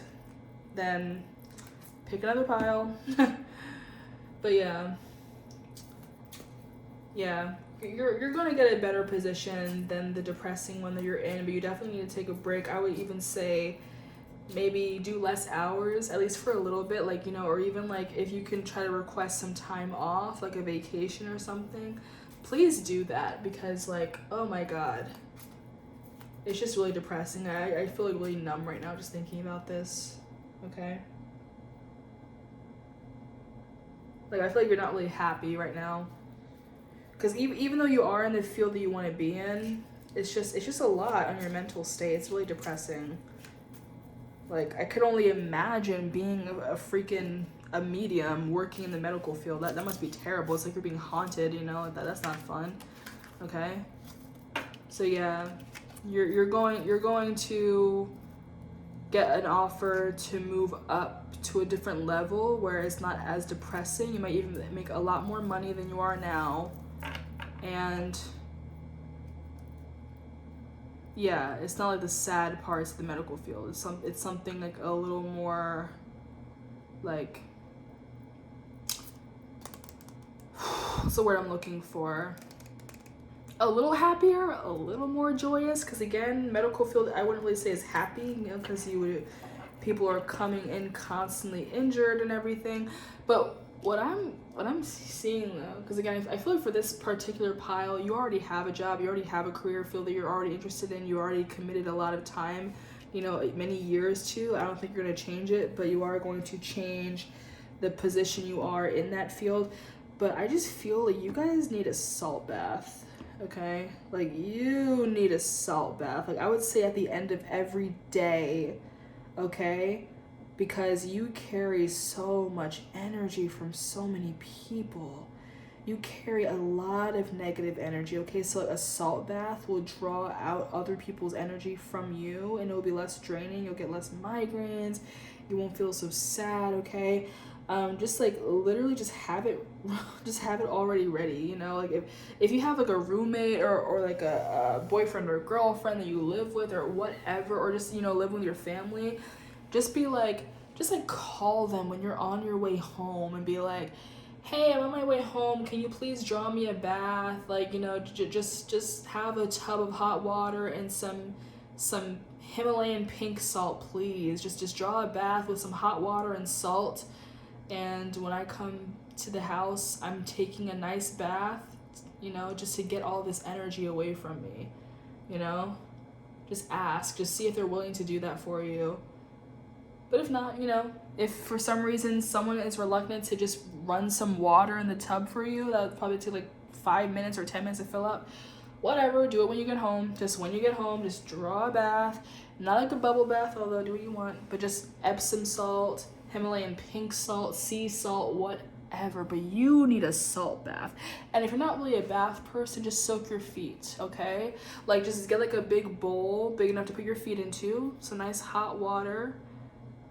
then pick another pile. But yeah, you're gonna get a better position than the depressing one that you're in, but you definitely need to take a break. I would even say maybe do less hours, at least for a little bit, like or even like if you can try to request some time off, like a vacation or something, please do that, because like, oh my god, it's just really depressing. I feel like really numb right now just thinking about this, okay? Like, I feel like you're not really happy right now. Because even though you are in the field that you want to be in, it's just a lot on your mental state. It's really depressing. Like, I could only imagine being a medium working in the medical field. That must be terrible. It's like you're being haunted, you know? That's not fun. Okay? So yeah, you're going to get an offer to move up to a different level where it's not as depressing. You might even make a lot more money than you are now. And yeah, it's not like the sad parts of the medical field. It's something like a little more like, what's the word I'm looking for? A little happier, a little more joyous. Because again, medical field, I wouldn't really say is happy, you know, because people are coming in constantly injured and everything. But what I'm seeing though, because again, I feel like for this particular pile, you already have a job, you already have a career field that you're already interested in, you already committed a lot of time, you know, many years to. I don't think you're going to change it, but you are going to change the position you are in that field. But I just feel like you guys need a salt bath. Okay, like you need a salt bath. Like I would say at the end of every day, okay, because you carry so much energy from so many people. You carry a lot of negative energy, okay? So a salt bath will draw out other people's energy from you, and it'll be less draining. You'll get less migraines. You won't feel so sad, okay? Just like literally just have it already ready, you know? Like if you have like a roommate or like a boyfriend or girlfriend that you live with or whatever, or just, you know, live with your family, just call them when you're on your way home and be like, hey, I'm on my way home, can you please draw me a bath? Like, you know, just have a tub of hot water and some Himalayan pink salt, please. Just draw a bath with some hot water and salt. And when I come to the house, I'm taking a nice bath, you know, just to get all this energy away from me, you know? Just ask, just see if they're willing to do that for you. But if not, you know, if for some reason someone is reluctant to just run some water in the tub for you, that would probably take like 5 minutes or 10 minutes to fill up. Whatever, do it when you get home. Just when you get home, just draw a bath. Not like a bubble bath, although do what you want, but just Epsom salt, Himalayan pink salt, sea salt, whatever. But you need a salt bath. And if you're not really a bath person, just soak your feet, okay? Like just get like a big bowl, big enough to put your feet into, some nice hot water,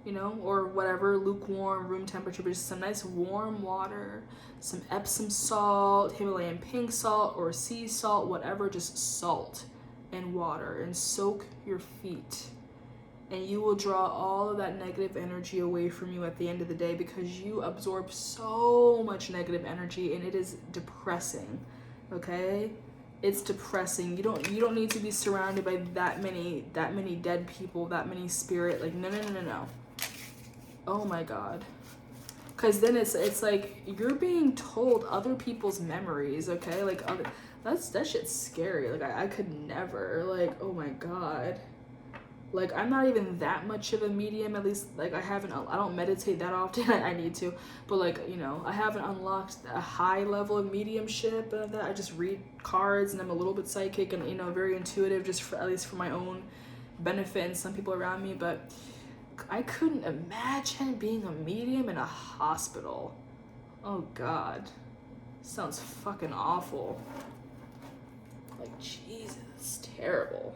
you know, or whatever, lukewarm, room temperature, but just some nice warm water, some Epsom salt, Himalayan pink salt, or sea salt, whatever, just salt and water, and soak your feet. And you will draw all of that negative energy away from you at the end of the day, because you absorb so much negative energy and it is depressing, okay? It's depressing. You don't need to be surrounded by that many dead people, that many spirit. Like, no. Oh my God. Because then it's like you're being told other people's memories, okay? Like that shit's scary. Like I could never. Like, oh my God. Like I'm not even that much of a medium, at least like I don't meditate that often. I need to, but like, you know, I haven't unlocked a high level of mediumship. That I just read cards and I'm a little bit psychic and, you know, very intuitive, just for, at least for my own benefit and some people around me. But I couldn't imagine being a medium in a hospital. Oh God, sounds fucking awful. Like Jesus, terrible.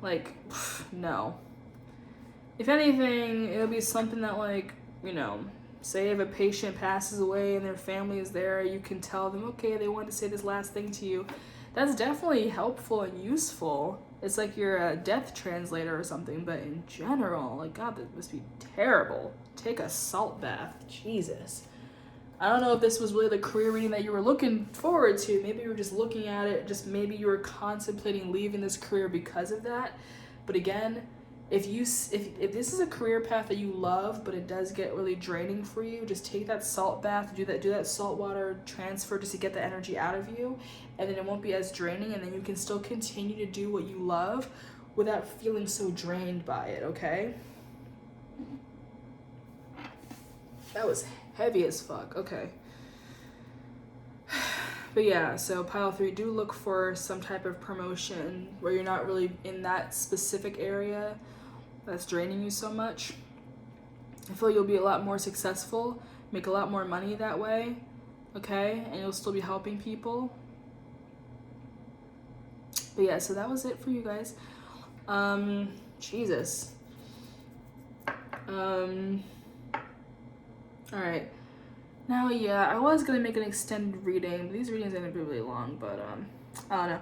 Like, no. If anything, it'll be something that, like, you know, say if a patient passes away and their family is there, you can tell them, okay, they wanted to say this last thing to you. That's definitely helpful and useful. It's like you're a death translator or something, but in general, like, God, that must be terrible. Take a salt bath. Jesus. I don't know if this was really the career reading that you were looking forward to. Maybe you were just looking at it, just maybe you were contemplating leaving this career because of that. But again, if this is a career path that you love, but it does get really draining for you, just take that salt bath, do that salt water transfer just to get the energy out of you, and then it won't be as draining, and then you can still continue to do what you love without feeling so drained by it, okay? That was heavy as fuck. Okay. But yeah, so pile 3, do look for some type of promotion where you're not really in that specific area that's draining you so much. I feel you'll be a lot more successful, make a lot more money that way, okay? And you'll still be helping people. But yeah, so that was it for you guys. Jesus. Alright. Now, yeah, I was gonna make an extended reading, but these readings are gonna be really long, but, I don't know.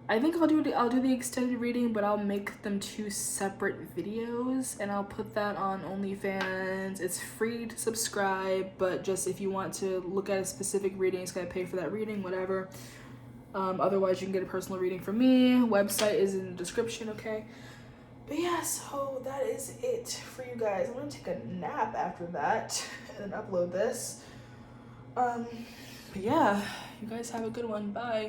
I think I'll do the extended reading, but I'll make them 2 separate videos, and I'll put that on OnlyFans. It's free to subscribe, but just if you want to look at a specific reading, it's gonna pay for that reading, whatever. Otherwise, you can get a personal reading from me. Website is in the description, okay? But yeah, so that is it for you guys. I'm gonna take a nap after that and then upload this. But yeah, you guys have a good one. Bye.